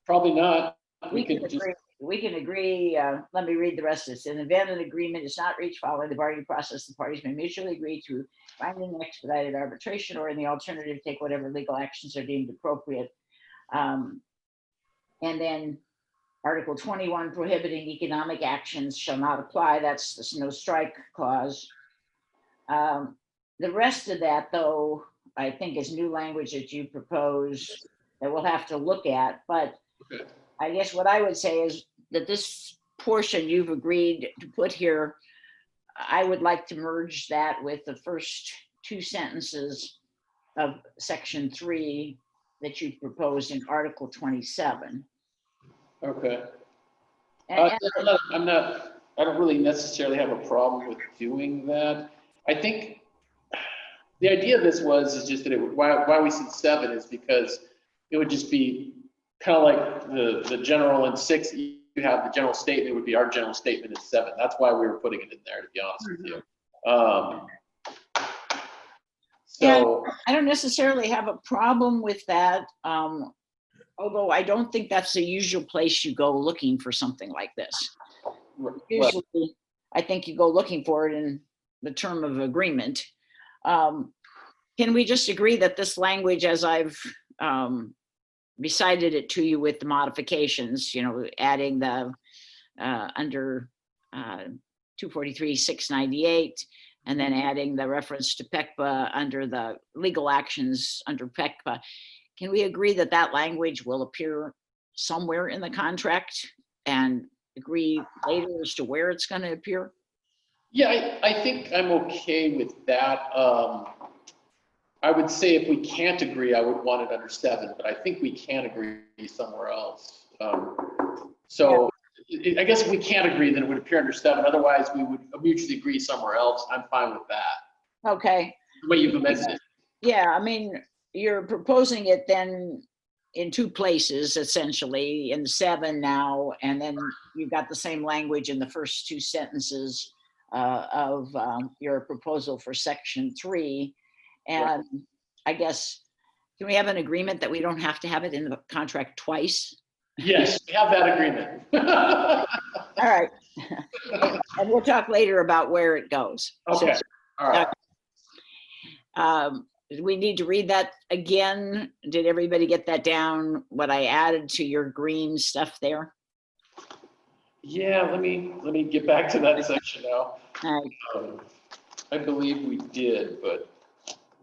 Probably not. We We can could just, agree. We can agree. Let me read the rest of this. In the event an agreement is not reached following the bargaining process, the parties may mutually agree to binding expedited arbitration, or in the alternative, take whatever legal actions are deemed appropriate. And then Article 21, prohibiting economic actions shall not apply. That's the no strike clause. The rest of that, though, I think is new language that you propose that we'll have to look at. But Okay. I guess what I would say is that this portion you've agreed to put here, I would like to merge that with the first 2 sentences of section 3 that you proposed in Article 27. okay. And- I don't really necessarily have a problem with doing that. I think the idea of this is just that it would, why we said 7 is because it would just be kind of like the general in 6, you have the general statement would be our general statement is 7. That's why we were putting it in there, to be honest with you. So, I don't necessarily have a problem with that. Although I don't think that's the usual place you go looking for something like this. Usually, I think you go looking for it in the term of agreement. Can we just agree that this language, as I've recited it to you with the modifications, adding the under 243-698, and then adding the reference to PECPA under the legal actions under PECPA, can we agree that that language will appear somewhere in the contract and agree later as to where it's going to appear? yeah, I think I'm okay with that. I would say if we can't agree, I would want it under 7, but I think we can agree somewhere else. So I guess if we can't agree, then it would appear under 7. Otherwise, we would mutually agree somewhere else. I'm fine with that. Okay. The way you've amended it. Yeah, I mean, you're proposing it then in 2 places, essentially, in 7 now, and then you've got the same language in the first 2 sentences of your proposal for section 3. And I guess, can we have an agreement that we don't have to have it in the contract twice? Yes, we have that agreement. All right. And we'll talk later about where it goes. So, Okay, all right. we need to read that again. Did everybody get that down? What I added to your green stuff there? Yeah, let me get back to that section now. All right. I believe we did, but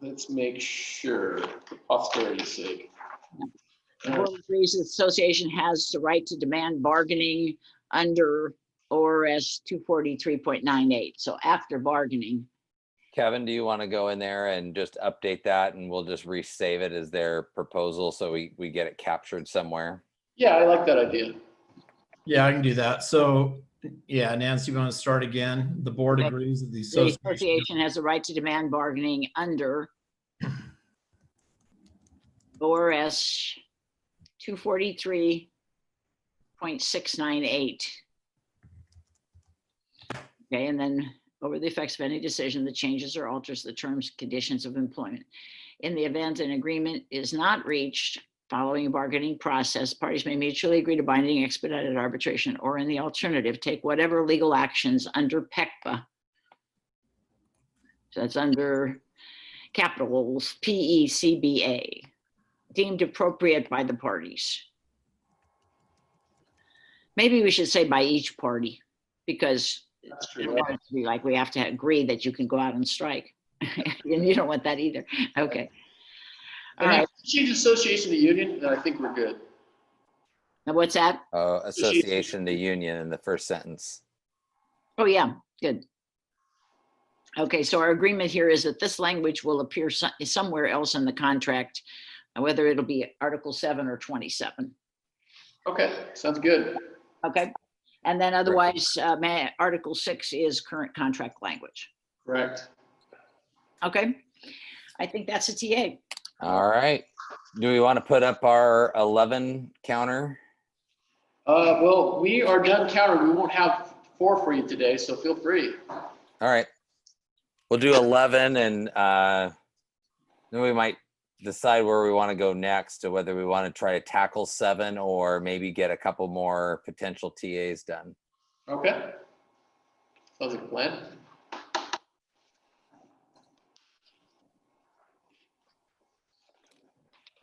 let's make sure for posterity's sake. The board agrees the association has the right to demand bargaining under ORS 243.98. So after bargaining, Kevin, do you want to go in there and just update that and we'll just resave it as their proposal so we get it captured somewhere? Yeah, I like that idea. Yeah, I can do that. So, yeah, Nancy, you want to start again? The board Okay. agrees that the the association. association has the right to demand bargaining under ORS 243.698. Okay, and then over the effects of any decision that changes or alters the terms, conditions of employment. In the event an agreement is not reached following a bargaining process, parties may mutually agree to binding expedited arbitration, or in the alternative, take whatever legal actions under PECPA. So that's under capitals PECBA, deemed appropriate by the parties. Maybe we should say by each party, because That's I don't true. want it to be like we have to agree that you can go out and strike. And you don't want that either. Okay. All And right. if we change association to union, then I think we're good. Now what's that? Association to union in the first sentence. Oh, yeah, good. Okay, so our agreement here is that this language will appear somewhere else in the contract, whether it'll be Article 7 or 27. Okay, sounds good. Okay. And then otherwise, Article 6 is current contract language. Correct. Okay. I think that's a TA. All right. Do we want to put up our 11 counter? Well, we are done counting. We won't have 4 for you today, so feel free. All right. We'll do 11 and then we might decide where we want to go next, or whether we want to try to tackle 7 or maybe get a couple more potential TAs done. Okay. Sounds like a plan.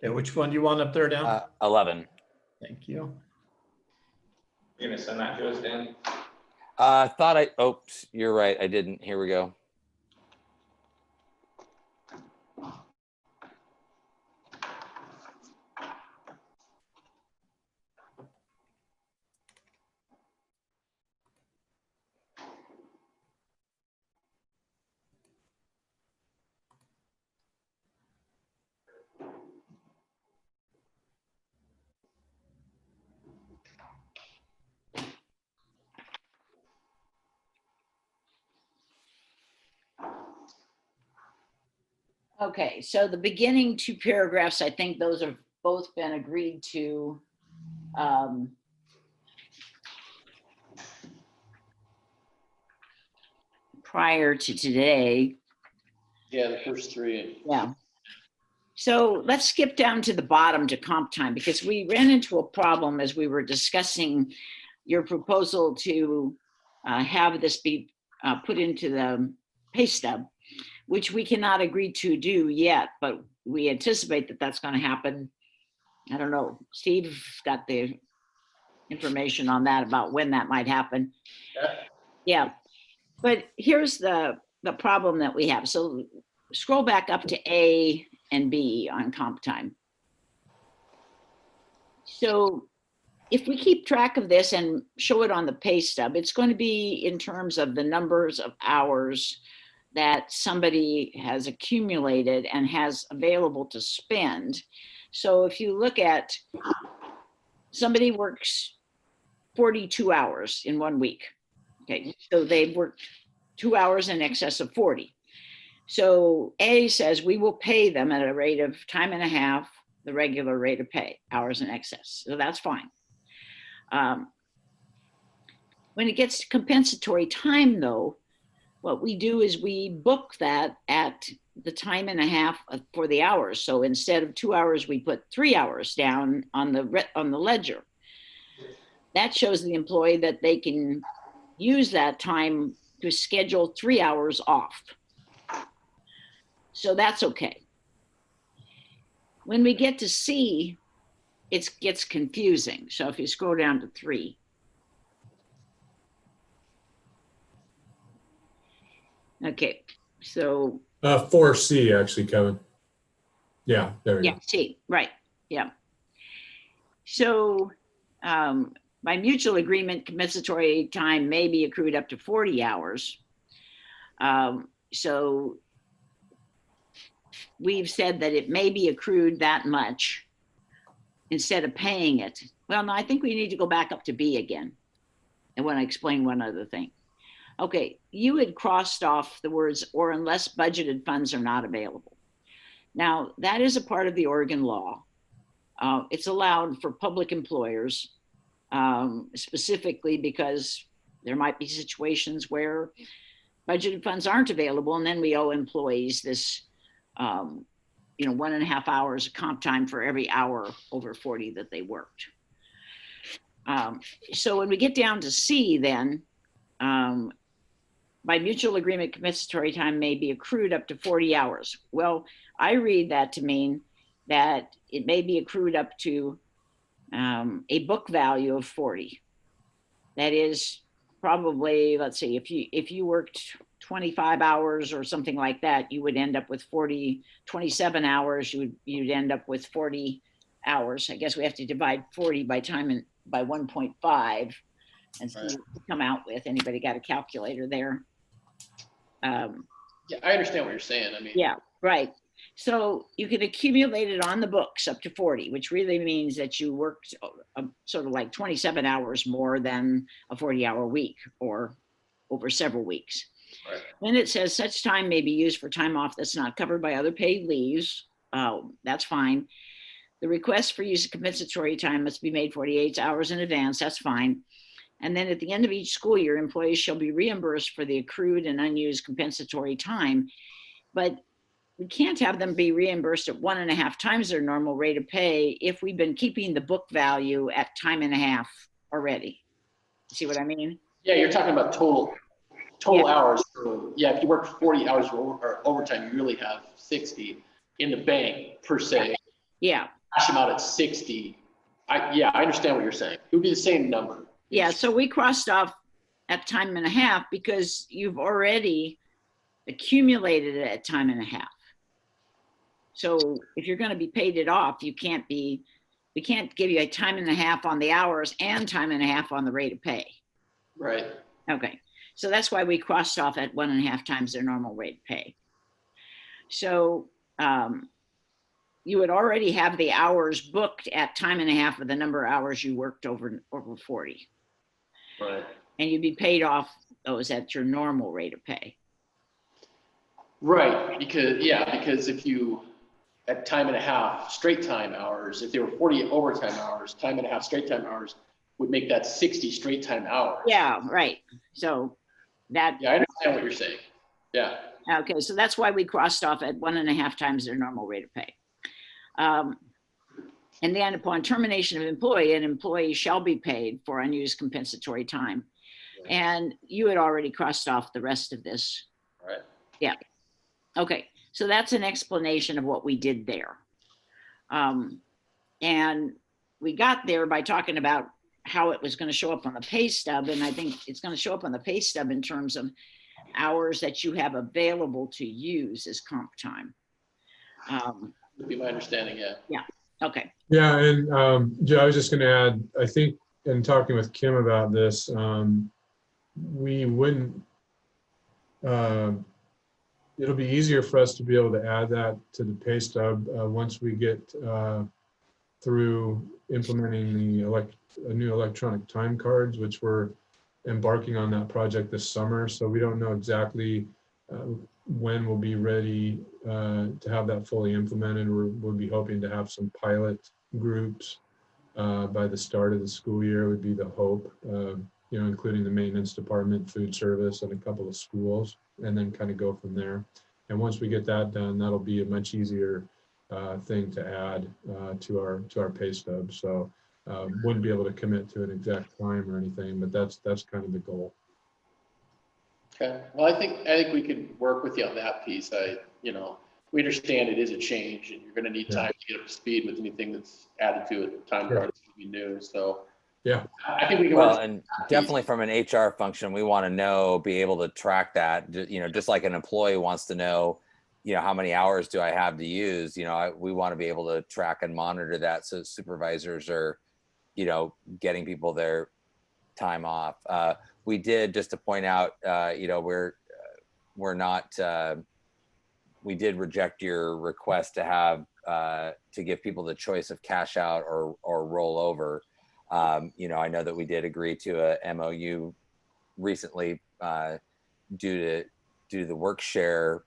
Okay, which one do you want up there, down? 11. Thank you. You're gonna send that to us, Dan? Oops, you're right. I didn't. Here we go. Okay, so the beginning 2 paragraphs, I think those have both been agreed to. Prior to today. Yeah, the first 3. Yeah. So let's skip down to the bottom to comp time, because we ran into a problem as we were discussing your proposal to have this be put into the pay stub, which we cannot agree to do yet, but we anticipate that that's going to happen. I don't know. Steve got the information on that about when that might happen. Yeah. But here's the problem that we have. So scroll back up to A and B on comp time. So if we keep track of this and show it on the pay stub, it's going to be in terms of the numbers of hours that somebody has accumulated and has available to spend. So if you look at somebody works 42 hours in 1 week. Okay, so they've worked 2 hours in excess of 40. So A says we will pay them at a rate of time and a half, the regular rate of pay, hours in excess. So that's fine. When it gets to compensatory time though, what we do is we book that at the time and a half for the hours. So instead of 2 hours, we put 3 hours down on the ledger. That shows the employee that they can use that time to schedule 3 hours off. So that's okay. When we get to C, it gets confusing. So if you scroll down to 3. Okay, so 4C actually, Kevin. Yeah, there we yeah, go. C, right, yeah. So by mutual agreement, compensatory time may be accrued up to 40 hours. So we've said that it may be accrued that much instead of paying it. Well, no, I think we need to go back up to B again. I want to explain one other thing. Okay, you had crossed off the words "or unless budgeted funds are not available." Now, that is a part of the Oregon law. It's allowed for public employers, specifically because there might be situations where budgeted funds aren't available, and then we owe employees this 1.5 hours of comp time for every hour over 40 that they worked. So when we get down to C, then by mutual agreement, compensatory time may be accrued up to 40 hours. Well, I read that to mean that it may be accrued up to a book value of 40. That is probably, let's see, if you worked 25 hours or something like that, you would end up with 27 hours, you'd end up with 40 hours. I guess we have to divide 40 by 1.5 and see what we come out with. Anybody got a calculator there? Yeah, I understand what you're saying. I mean, Yeah, right. So you can accumulate it on the books up to 40, which really means that you worked sort of like 27 hours more than a 40-hour week or over several weeks. Right. Then it says such time may be used for time off that's not covered by other paid leaves. That's fine. The request for use of compensatory time must be made 48 hours in advance. That's fine. And then at the end of each school year, employees shall be reimbursed for the accrued and unused compensatory time. But we can't have them be reimbursed at 1.5 times their normal rate of pay if we've been keeping the book value at 1.5 already. See what I mean? yeah, you're talking about total hours. So, yeah, if you work 40 hours or overtime, you really have 60 in the bank per se. Yeah. Cash them out at 60. I understand what you're saying. It would be the same number. Yeah, so we crossed off at 1.5 because you've already accumulated it at 1.5. So if you're going to be paid it off, we can't give you a 1.5 on the hours and 1.5 on the rate of pay. Right. Okay, so that's why we crossed off at 1.5 times their normal rate of pay. So you would already have the hours booked at 1.5 of the number of hours you worked over 40. Right. And you'd be paid off those at your normal rate of pay. Right, because if you at 1.5 straight time hours, if they were 40 overtime hours, 1.5 straight time hours would make that 60 straight time hours. Yeah, right. So that. Yeah, I understand what you're saying. Yeah. Okay, so that's why we crossed off at 1.5 times their normal rate of pay. And then upon termination of employee, an employee shall be paid for unused compensatory time. And you had already crossed off the rest of this. Right. Yeah. Okay, so that's an explanation of what we did there. And we got there by talking about how it was going to show up on the pay stub. And I think it's going to show up on the pay stub in terms of hours that you have available to use as comp time. Would be my understanding, yeah. Yeah, okay. Yeah, and Joe, I was just going to add, I think in talking with Kim about this, we wouldn't, it'll be easier for us to be able to add that to the pay stub once we get through implementing the new electronic time cards, which we're embarking on that project this summer. So we don't know exactly when we'll be ready to have that fully implemented. We'll be hoping to have some pilot groups by the start of the school year would be the hope, including the maintenance department, food service, and a couple of schools, and then kind of go from there. And once we get that done, that'll be a much easier thing to add to our pay stub. So wouldn't be able to commit to an exact time or anything, but that's kind of the goal. Okay, well, I think we could work with you on that piece. We understand it is a change and you're gonna need time to get up to speed with anything that's added to it. Time Sure. cards will be new, so. Yeah. I think we can Well, work. and definitely from an HR function, we want to know, be able to track that, just like an employee wants to know, how many hours do I have to use? We want to be able to track and monitor that so supervisors are, getting people their time off. We did, just to point out, we're not, we did reject your request to have, to give people the choice of cash out or roll over. I know that we did agree to a MOU recently due to the work share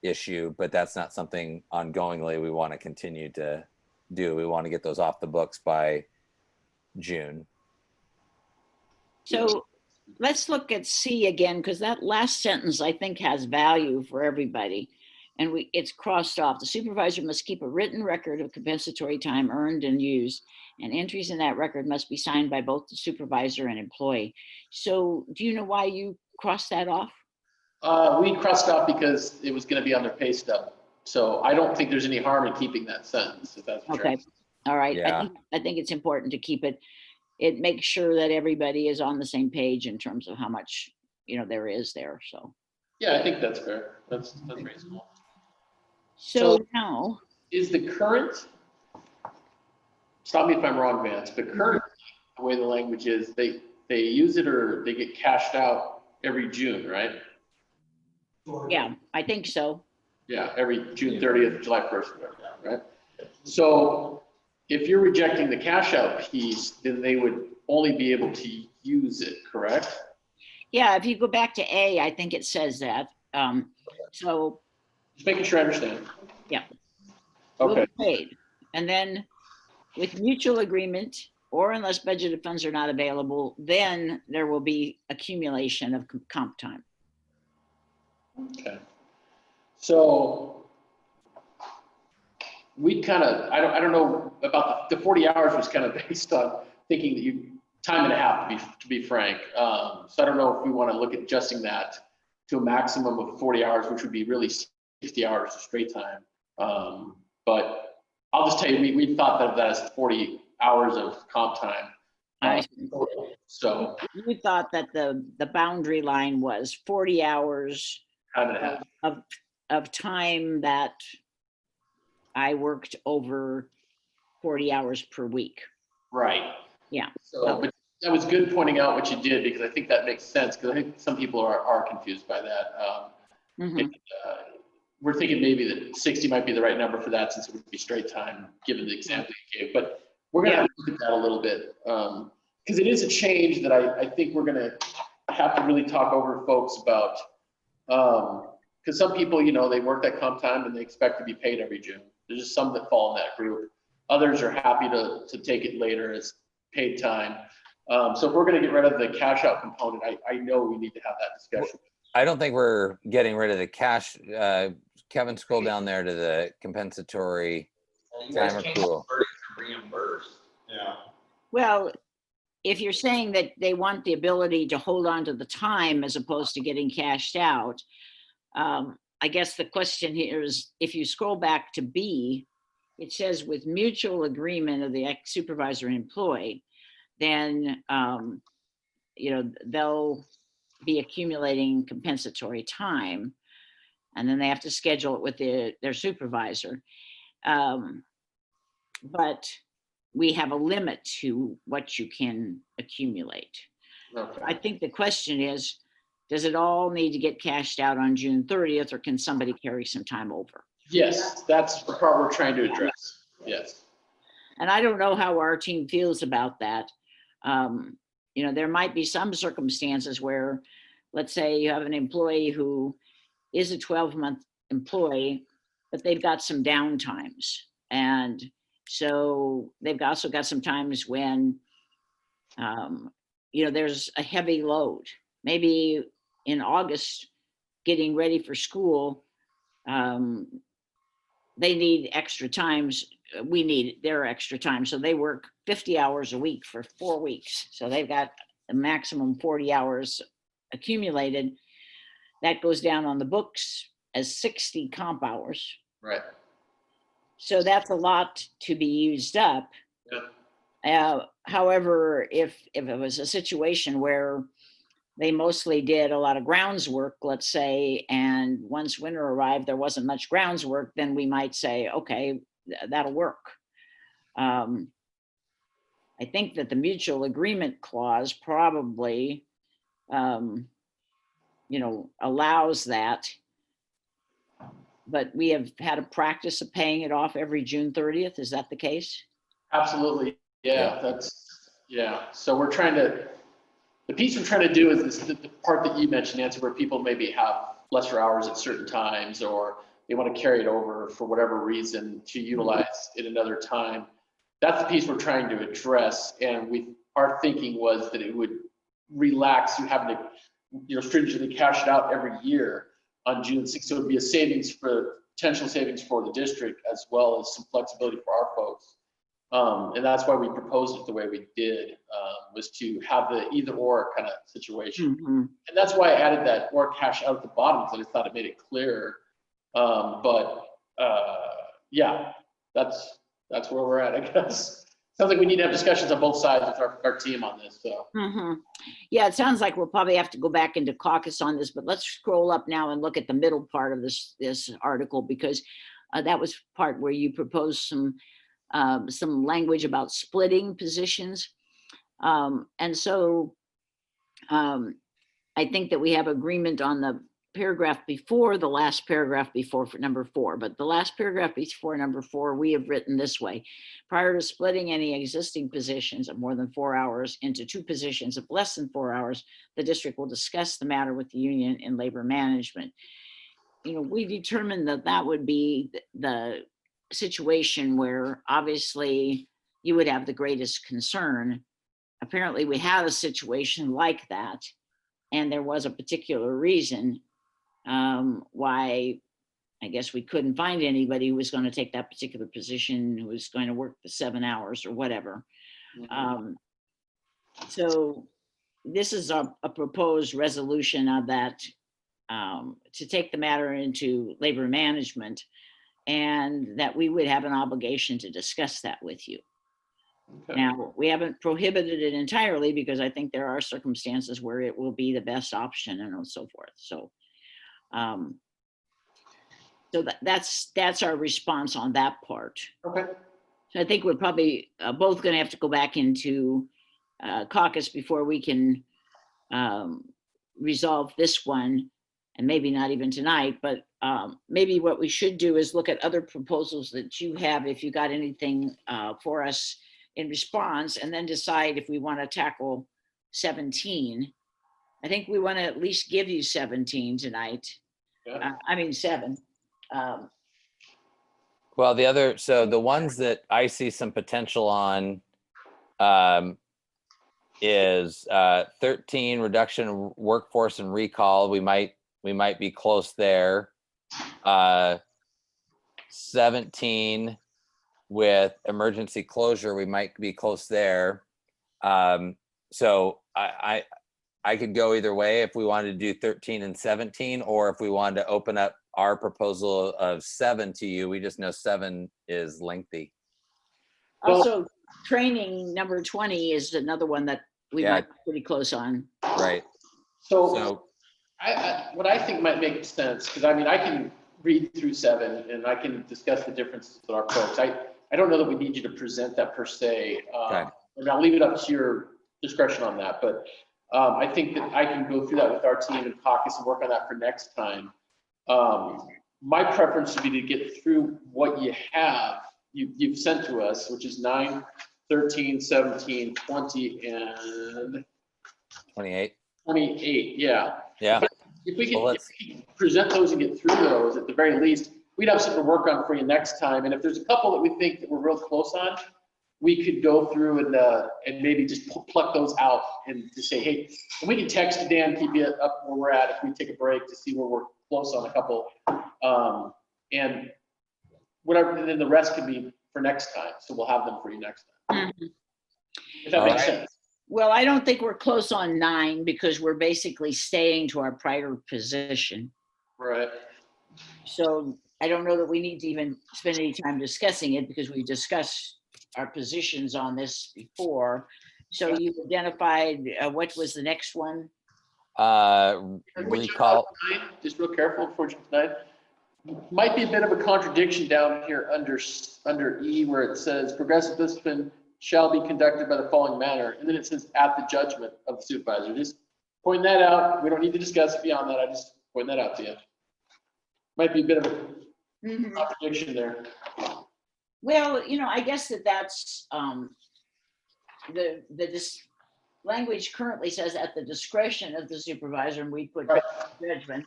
issue, but that's not something ongoingly we want to continue to do. We want to get those off the books by June. So let's look at C again, because that last sentence I think has value for everybody. And it's crossed off. The supervisor must keep a written record of compensatory time earned and used, and entries in that record must be signed by both the supervisor and employee. So do you know why you crossed that off? We crossed it off because it was gonna be on their pay stub. So I don't think there's any harm in keeping that sentence, if that's what you're. Okay, all right. Yeah. I think it's important to keep it. It makes sure that everybody is on the same page in terms of how much, there is there, so. Yeah, I think that's fair. That's reasonable. So So- now, Is the current, stop me if I'm wrong, Vance, but current, the way the language is, they use it or they get cashed out every June, right? yeah, I think so. Yeah, every June 30th, July 1st, whatever, right? So if you're rejecting the cash out piece, then they would only be able to use it, correct? Yeah, if you go back to A, I think it says that. So Just making sure I understand. Yeah. Okay, will be paid. And then with mutual agreement, or unless budgeted funds are not available, then there will be accumulation of comp time. okay. So we kind of, I don't know about the 40 hours was kind of based on thinking that time and a half to be frank. So I don't know if we want to look at adjusting that to a maximum of 40 hours, which would be really 60 hours of straight time. But I'll just tell you, we thought of that as 40 hours of comp time. I So You thought that the boundary line was 40 hours time and a half. of time that I worked over 40 hours per week. Right. Yeah. So, but that was good pointing out what you did, because I think that makes sense, because I think some people are confused by that. Mhm. And, we're thinking maybe that 60 might be the right number for that, since it would be straight time, given the example you gave. But we're gonna have to look at that a little bit, because it is a change that I think we're gonna have to really talk over folks about. Because some people, they work that comp time and they expect to be paid every June. There's just some that fall in that group. Others are happy to take it later as paid time. So if we're gonna get rid of the cash out component, I know we need to have that discussion. I don't think we're getting rid of the cash. Kevin, scroll down there to the compensatory You guys time changed accrual. the wording to reimburse. Yeah. Well, if you're saying that they want the ability to hold on to the time as opposed to getting cashed out, I guess the question here is, if you scroll back to B, it says with mutual agreement of the supervisor and employee, then, they'll be accumulating compensatory time, and then they have to schedule it with their supervisor. But we have a limit to what you can accumulate. Okay. I think the question is, does it all need to get cashed out on June 30th, or can somebody carry some time over? Yes, that's the part we're trying to address. Yes. And I don't know how our team feels about that. There might be some circumstances where, let's say you have an employee who is a 12-month employee, but they've got some downtimes. And so they've also got some times when, there's a heavy load. Maybe in August, getting ready for school, they need extra times. We need their extra time. So they work 50 hours a week for 4 weeks. So they've got a maximum 40 hours accumulated, that goes down on the books as 60 comp hours. Right. So that's a lot to be used up. Yeah. However, if it was a situation where they mostly did a lot of grounds work, let's say, and once winter arrived, there wasn't much grounds work, then we might say, okay, that'll work. I think that the mutual agreement clause probably, allows that. But we have had a practice of paying it off every June 30th. Is that the case? Absolutely. Yeah, Yeah. So the piece we're trying to do is the part that you mentioned, Nancy, where people maybe have lesser hours at certain times, or they want to carry it over for whatever reason to utilize it another time. That's the piece we're trying to address. And our thinking was that it would relax you having to, stringently cash it out every year on June 6th. So it would be a potential savings for the district, as well as some flexibility for our folks. And that's why we proposed it the way we did, was to have the either or kind of situation. Mm-hmm. And that's why I added that or cash out at the bottom, because I thought it made it clearer. Yeah, that's where we're at, I guess. Sounds like we need to have discussions on both sides with our team on this, so. Mm-hmm. Yeah, it sounds like we'll probably have to go back into caucus on this, but let's scroll up now and look at the middle part of this article, because that was part where you proposed some language about splitting positions. And so I think that we have agreement on the paragraph before the last paragraph before for number 4, but the last paragraph before number 4, we have written this way: prior to splitting any existing positions of more than 4 hours into 2 positions of less than 4 hours, the district will discuss the matter with the union in labor management. We determined that would be the situation where obviously you would have the greatest concern. Apparently we had a situation like that, and there was a particular reason why I guess we couldn't find anybody who was going to take that particular position, who was going to work the 7 hours or whatever. So this is a proposed resolution of that, to take the matter into labor management, and that we would have an obligation to discuss that with you. Okay. Now, we haven't prohibited it entirely, because I think there are circumstances where it will be the best option and so forth. So, that's our response on that part. Okay. So I think we're probably both going to have to go back into caucus before we can resolve this one, and maybe not even tonight, but maybe what we should do is look at other proposals that you have, if you got anything for us in response, and then decide if we want to tackle 17. I think we want to at least give you 17 tonight. Yeah. 7. Well, the ones that I see some potential on is 13, reduction in workforce and recall. We might be close there. 17, with emergency closure, we might be close there. So I could go either way if we wanted to do 13 and 17, or if we wanted to open up our proposal of 7 to you. We just know 7 is lengthy. Also, training number 20 is another one that we Yeah. might be pretty close on. Right. So what I think might make sense, because I can read through 7 and I can discuss the differences with our folks. I don't know that we need you to present that per se. Okay. And I'll leave it up to your discretion on that, but I think that I can go through that with our team and caucus and work on that for next time. My preference would be to get through what you've sent to us, which is 9, 13, 17, 20, and 28. 28. Yeah. Yeah. If we Well, can present those and get through those, at the very least, we'd have something to work on for you next time. And if there's a couple that we think that we're real close on, we could go through and maybe just pluck those out and just say, hey, and we can text Dan, keep you up where we're at if we take a break to see where we're close on a couple. And whatever, and then the rest can be for next time. So we'll have them for you next time. Mhm. If that All makes right. sense. Well, I don't think we're close on 9 because we're basically staying to our prior position. Right. So I don't know that we need to even spend any time discussing it because we discussed our positions on this before. So you identified, what was the next one? Recall, Just real careful before we jump to 9. Might be a bit of a contradiction down here under E where it says progressive discipline shall be conducted by the following manner. And then it says at the judgment of the supervisor. Just point that out. We don't need to discuss it beyond that. I just point that out to you. Might be a bit of a contradiction there. Well, I guess that's this language currently says at the discretion of the supervisor, and we put Right. judgment.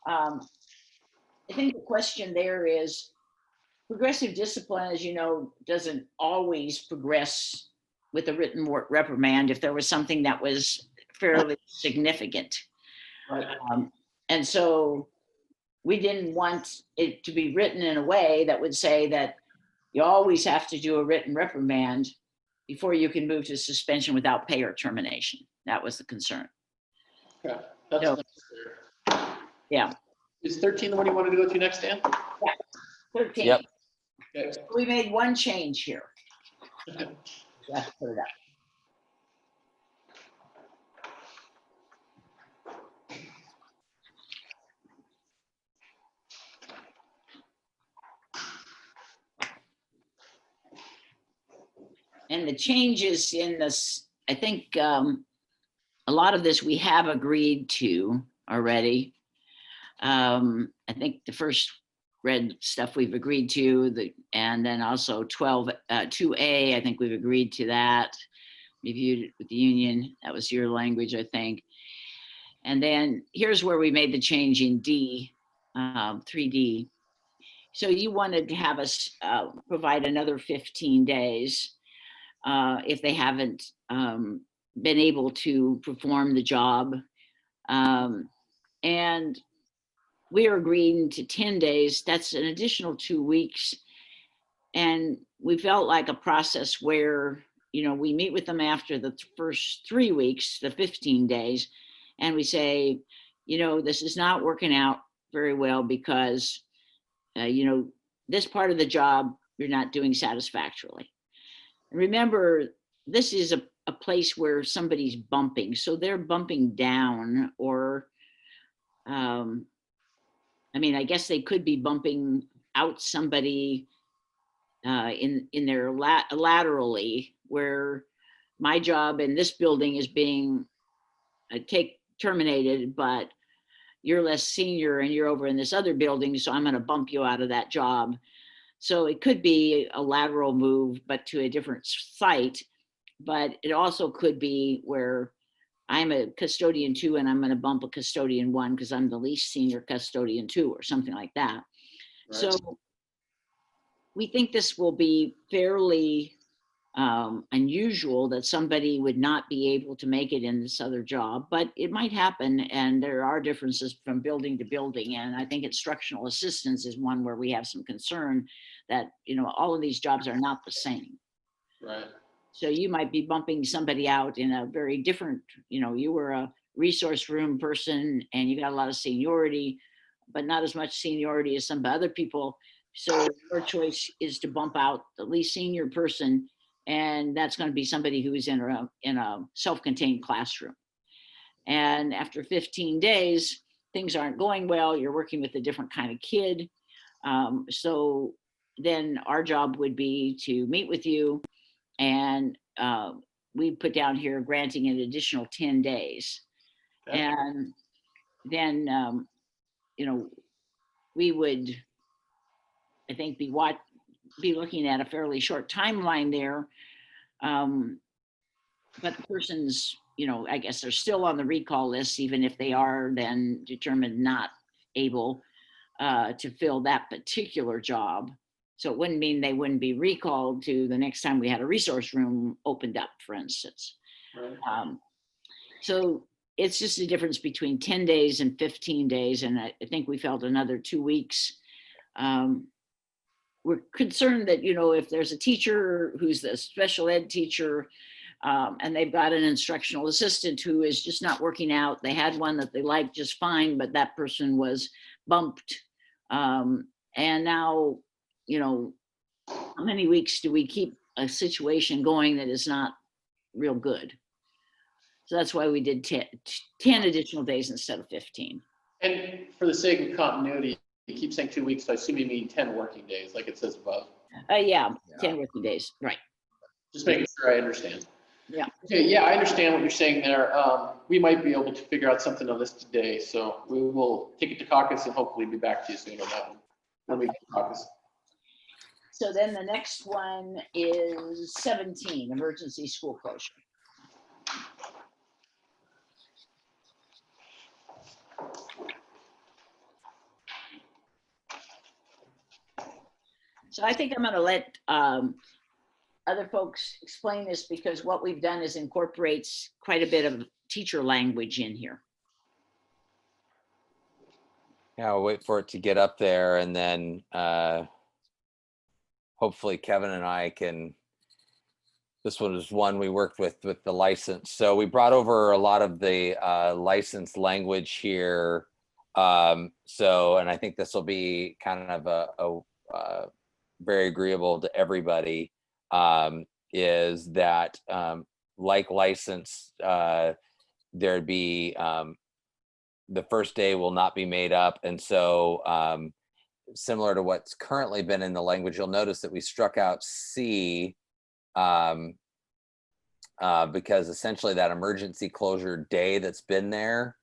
I think the question there is progressive discipline, as you know, doesn't always progress with a written reprimand if there was something that was fairly significant. Right. And so we didn't want it to be written in a way that would say that you always have to do a written reprimand before you can move to suspension without pay or termination. That was the concern. Okay. That's No. clear. Yeah. Is 13 the one you wanted to go to next, Dan? 13. Yep. Okay. We made one change here. Let's put it up. And the changes in this, I think a lot of this we have agreed to already. I think the first red stuff we've agreed to, and then also 2A, I think we've agreed to that. Reviewed it with the union. That was your language, I think. And then here's where we made the change in D, 3D. So you wanted to have us provide another 15 days if they haven't been able to perform the job. And we are agreeing to 10 days. That's an additional 2 weeks. And we felt like a process where, we meet with them after the first 3 weeks, the 15 days, and we say, this is not working out very well because, this part of the job you're not doing satisfactorily. Remember, this is a place where somebody's bumping. So they're bumping down or, I guess they could be bumping out somebody in their laterally, where my job in this building is being terminated, but you're less senior and you're over in this other building, so I'm going to bump you out of that job. So it could be a lateral move, but to a different site. But it also could be where I'm a custodian 2 and I'm going to bump a custodian 1 because I'm the least senior custodian 2 or something like that. Right. So we think this will be fairly unusual that somebody would not be able to make it in this other job, but it might happen. And there are differences from building to building. And I think instructional assistance is one where we have some concern that, all of these jobs are not the same. Right. So you might be bumping somebody out in a very different, you were a resource room person and you got a lot of seniority, but not as much seniority as some other people. So your choice is to bump out the least senior person, and that's going to be somebody who is in a self-contained classroom. And after 15 days, things aren't going well. You're working with a different kind of kid. So then our job would be to meet with you, and we put down here granting an additional 10 days. Okay. And then, we would, I think, be looking at a fairly short timeline there. But the person's, I guess they're still on the recall list, even if they are then determined not able to fill that particular job. So it wouldn't mean they wouldn't be recalled to the next time we had a resource room opened up, for instance. Right. So it's just a difference between 10 days and 15 days. And I think we felt another 2 weeks. We're concerned that, if there's a teacher who's the special ed teacher And they've got an instructional assistant who is just not working out. They had one that they liked just fine, but that person was bumped. And now, you know, how many weeks do we keep a situation going that is not real good? So that's why we did 10 additional days instead of 15. And for the sake of continuity, you keep saying 2 weeks, so I assume you mean 10 working days, like it says above. Yeah, 10 working days, right. Just making sure I understand. Yeah. Okay, yeah, I understand what you're saying there. We might be able to figure out something on this today, so we will take it to caucus and hopefully be back to you soon on that one. When we get to caucus. So then the next one is 17, emergency school closure. So I think I'm going to let other folks explain this, because what we've done is incorporates quite a bit of teacher language in here. Yeah, I'll wait for it to get up there, and then hopefully Kevin and I can, this one is one we worked with the license. So we brought over a lot of the license language here. And I think this will be kind of a very agreeable to everybody, is that like license, there'd be the first day will not be made up. And so similar to what's currently been in the language, you'll notice that we struck out C because essentially that emergency closure day that's been there,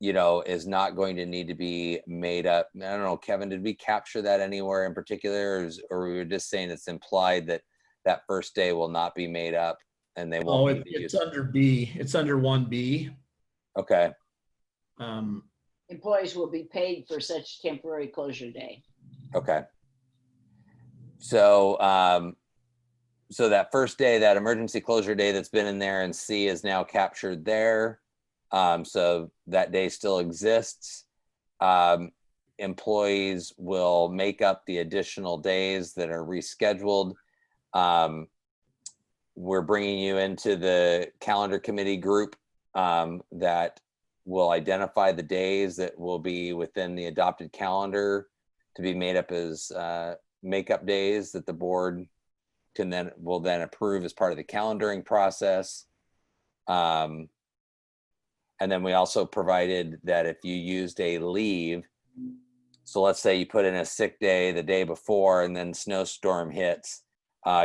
you know, is not going to need to be made up. I don't know, Kevin, did we capture that anywhere in particular, or we were just saying it's implied that that first day will not be made up and they won't Oh, need to use it's it? under B. It's under 1B. Okay. Employees will be paid for such temporary closure day. Okay. So, so that first day, that emergency closure day that's been in there and C is now captured there. So that day still exists. Employees will make up the additional days that are rescheduled. We're bringing you into the calendar committee group that will identify the days that will be within the adopted calendar to be made up as makeup days that the board will then approve as part of the calendaring process. And then we also provided that if you used a leave, so let's say you put in a sick day the day before and then snowstorm hits,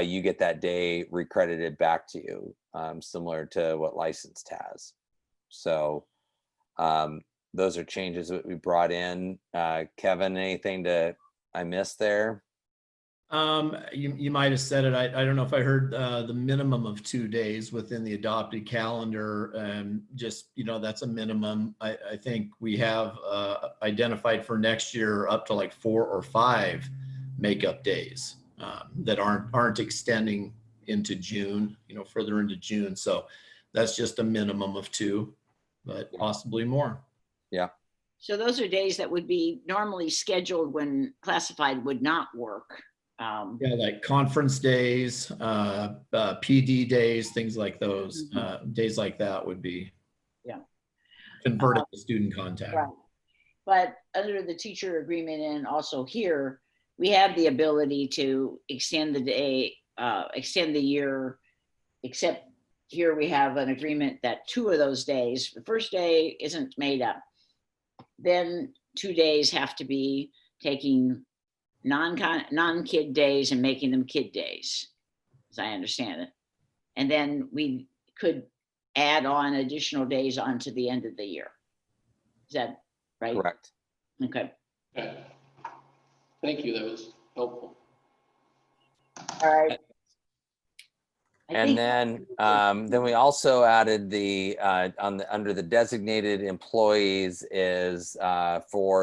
you get that day recredited back to you, similar to what licensed has. So those are changes that we brought in. Kevin, anything I missed there? You might have said it. I don't know if I heard the minimum of 2 days within the adopted calendar. Just, you know, that's a minimum. I think we have identified for next year up to like 4 or 5 makeup days that aren't extending into June, you know, further into June. So that's just a minimum of 2, but possibly more. Yeah. So those are days that would be normally scheduled when classified would not work. Yeah, like conference days, PD days, things like those. Days like that would be converted to student contact. Right. But under the teacher agreement and also here, we have the ability to extend the day, extend the year, except here we have an agreement that 2 of those days, the first day isn't made up. Then 2 days have to be taking non-kid days and making them kid days, as I understand it. And then we could add on additional days onto the end of the year. Is that right? Correct. Okay. Okay. Thank you, that was helpful. All right. And then we also added the under the designated employees is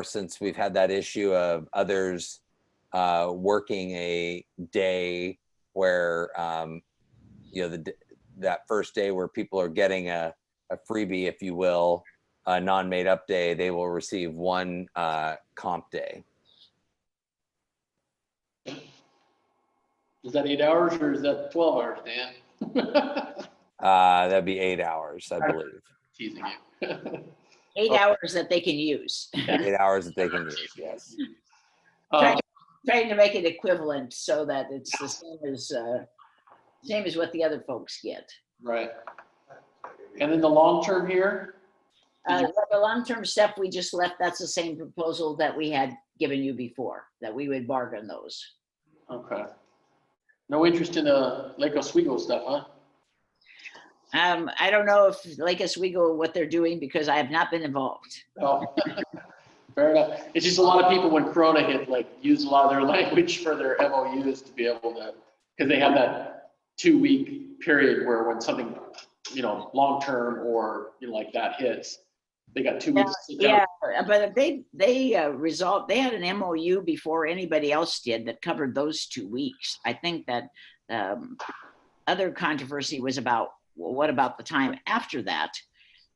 since we've had that issue of others working a day where you know that first day where people are getting a freebie, if you will, a non-made up day, they will receive 1 comp day. Is that 8 hours or is that 12 hours, Dan? That'd be 8 hours, I believe. Teasing you. 8 hours that they can use. 8 hours that they can use, yes. Um, Trying to make it equivalent so that it's the same as what the other folks get. Right. And then the long term here, The long-term stuff we just left, that's the same proposal that we had given you before, that we would bargain those. okay. No interest in the Lake Oswego stuff, huh? I don't know if Lake Oswego, what they're doing, because I have not been involved. No. Fair enough. It's just a lot of people when Corona hit, like, used a lot of their language for their MOUs to be able to, because they have that 2-week period where when something, long-term or, like that hits, they got 2 weeks. to sit down. Yeah, but they resolved, they had an MOU before anybody else did that covered those 2 weeks. I think that other controversy was about, well, what about the time after that?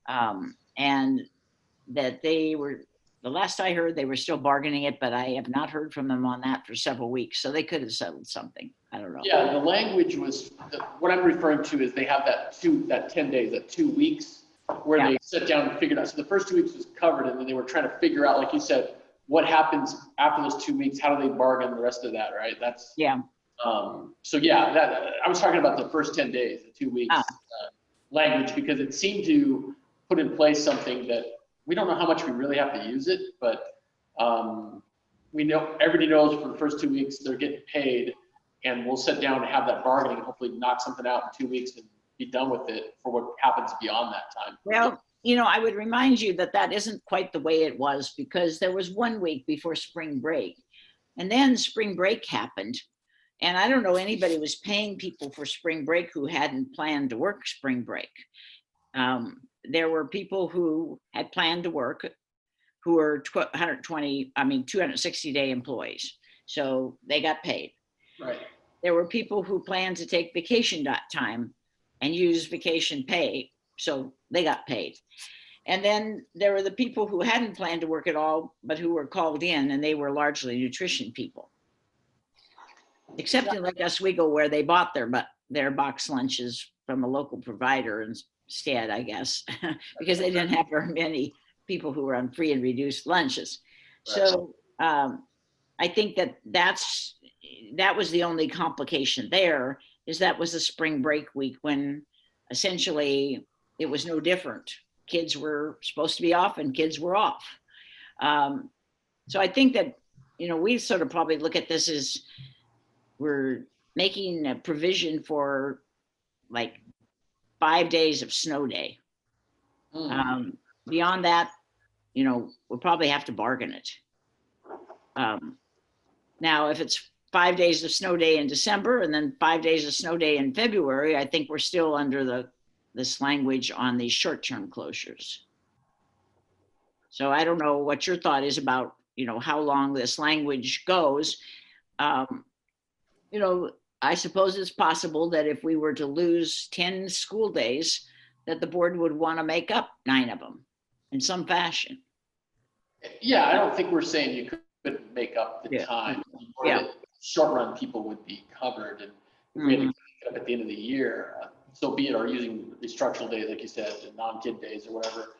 And that they were, the last I heard, they were still bargaining it, but I have not heard from them on that for several weeks. So they could have settled something. I don't know. Yeah, the language was, what I'm referring to is they have that 10 days, that 2 weeks where Yeah. they sit down and figure it out. So the first 2 weeks was covered, and then they were trying to figure out, like you said, what happens after those 2 weeks? How do they bargain the rest of that, right? That's, Yeah. so yeah, that, I was talking about the first 10 days, the 2 weeks language, because it seemed to put in place something that we don't know how much we really have to use it, but we know, everybody knows for the first 2 weeks they're getting paid, and we'll sit down and have that bargaining and hopefully knock something out in 2 weeks and be done with it for what happens beyond that time. Well, I would remind you that that isn't quite the way it was, because there was 1 week before spring break, and then spring break happened. And I don't know anybody was paying people for spring break who hadn't planned to work spring break. There were people who had planned to work who were 260-day employees. So they got paid. Right. There were people who planned to take vacation time and use vacation pay. So they got paid. And then there were the people who hadn't planned to work at all, but who were called in, and they were largely nutrition people. Except in Lake Oswego, where they bought their box lunches from a local provider instead, I guess, because they didn't have very many people who were on free and reduced lunches. So I think that was the only complication there, is that was a spring break week when essentially it was no different. Kids were supposed to be off and kids were off. So I think that, we sort of probably look at this as we're making a provision for like 5 days of snow day. Beyond that, we'll probably have to bargain it. Now, if it's 5 days of snow day in December and then 5 days of snow day in February, I think we're still under this language on these short-term closures. So I don't know what your thought is about, how long this language goes. I suppose it's possible that if we were to lose 10 school days, that the board would want to make up 9 of them in some fashion. Yeah, I don't think we're saying you couldn't make up the time. Or Yeah. that short run people would be covered, and if we had to make it up at the end of the year, so be it, or using instructional days, like you said, and non-kid days or whatever.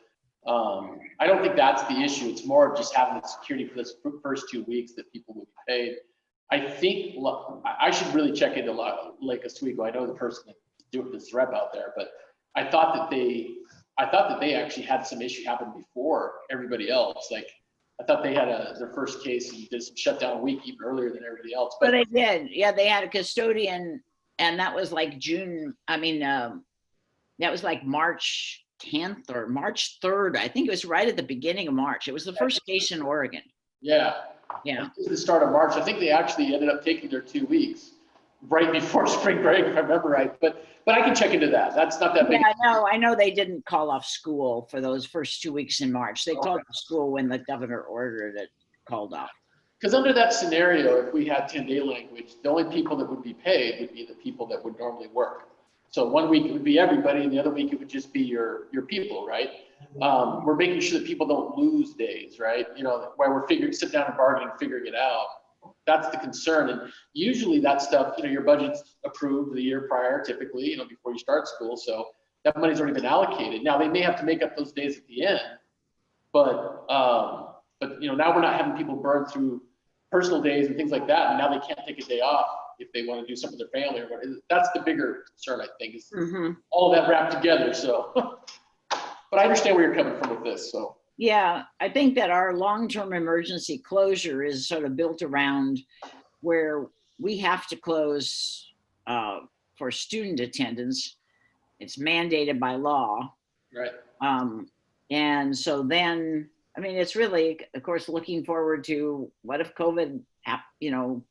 I don't think that's the issue. It's more of just having the security for this first 2 weeks that people would be paid. I think I should really check into Lake Oswego. I know the person that's doing this rep out there, but I thought that they actually had some issue happen before everybody else. Like, I thought they had their first case and did some shutdown a week even earlier than everybody else. But they did. Yeah, they had a custodian, and that was like that was like March 10th or March 3rd. I think it was right at the beginning of March. It was the first case in Oregon. Yeah. Yeah. At the start of March, I think they actually ended up taking their 2 weeks right before spring break, if I remember right. But I can check into that. That's not that big. Yeah, I know they didn't call off school for those first 2 weeks in March. They called off school when the governor ordered it called off. Because under that scenario, if we had 10-day language, the only people that would be paid would be the people that would normally work. So 1 week it would be everybody, and the other week it would just be your people, right? We're making sure that people don't lose days, right? While we're sit down and bargaining, figuring it out. that's the concern. And usually that stuff, your budget's approved the year prior, typically, before you start school. So that money's already been allocated. Now, they may have to make up those days at the end, but now we're not having people burn through personal days and things like that. And now they can't take a day off if they want to do something with their family or whatever. That's the bigger concern, I think, is all of that wrapped together. So, but I understand where you're coming from with this. So. Yeah, I think that our long-term emergency closure is sort of built around where we have to close for student attendance. It's mandated by law. Right. And so then, I mean, it's really, of course, looking forward to what if COVID,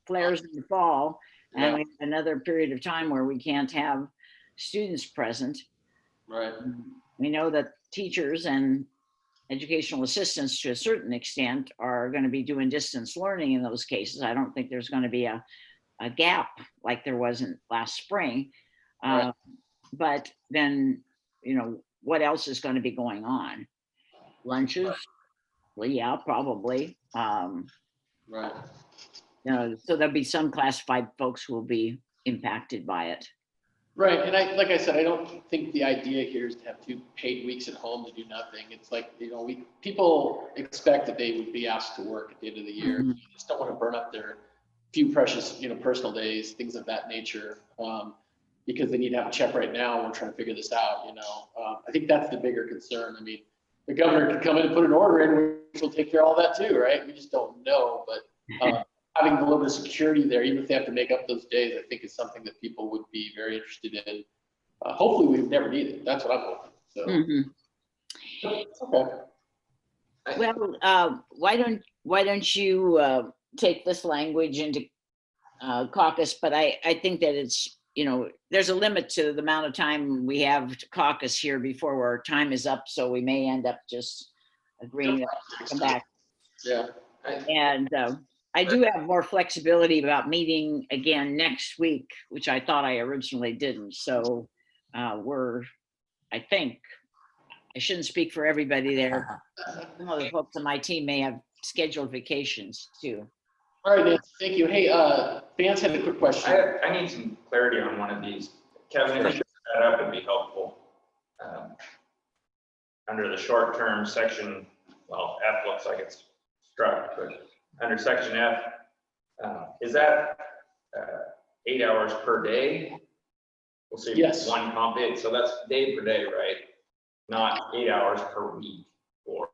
flares in the fall and we have another period of time where we can't have students present. Right. We know that teachers and educational assistants to a certain extent are going to be doing distance learning in those cases. I don't think there's going to be a gap like there was in last spring. Right. But then, what else is going to be going on? Lunches? Well, yeah, probably. Right. So there'll be some classified folks who will be impacted by it. Right. And like I said, I don't think the idea here is to have 2 paid weeks at home to do nothing. It's like, people expect that they would be asked to work at the end of the year. Mhm. You just don't want to burn up their few precious, personal days, things of that nature, because they need to have a check right now and we're trying to figure this out, I think that's the bigger concern. I mean, the governor could come in and put an order in, which will take care of all that too, right? We just don't know, but having a little bit of security there, even if they have to make up those days, I think is something that people would be very interested in. Hopefully we've never needed it. That's what I'm hoping. So, okay. Well, why don't you take this language into caucus? But I think that it's, there's a limit to the amount of time we have to caucus here before our time is up. So we may end up just agreeing to come back. Yeah. And I do have more flexibility about meeting again next week, which I thought I originally didn't. So I think, I shouldn't speak for everybody there. Some of the folks on my team may have scheduled vacations too. All right, Nancy, thank you. Hey, Vance had a quick question. I need some clarity on one of these. Kevin, if you could set that up, it'd be helpful. Under the short-term section, well, F looks like it's struck, but under section F, is that 8 hours per day? We'll see. Yes. One comp day, so that's day per day, right? Not 8 hours per week or.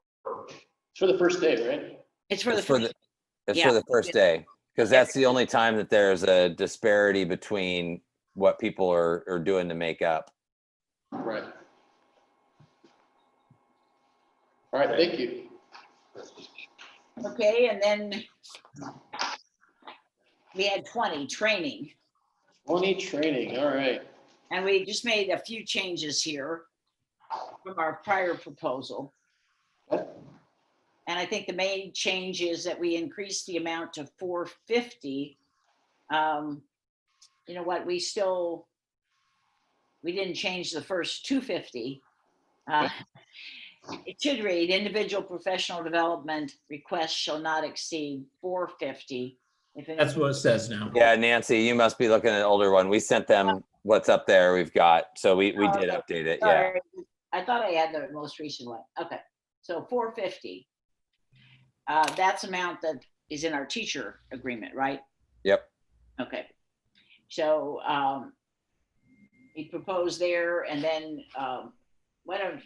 It's for the first day, right? It's for the It's for first, the first day, because that's the only time that there's a disparity between what people are doing to make up. Right. All right, thank you. okay, and then we had 20 training. 20 training, all right. And we just made a few changes here from our prior proposal. What? And I think the main change is that we increased the amount to 450. You know what, we didn't change the first 250. It should read, individual professional development requests shall not exceed 450. That's what it says now. Yeah, Nancy, you must be looking at an older one. We sent them what's up there we've got. So we did update it, yeah. Sorry, I thought I had the most recent one. Okay, so 450. That's amount that is in our teacher agreement, right? Yep. Okay. So we proposed there, and then why don't,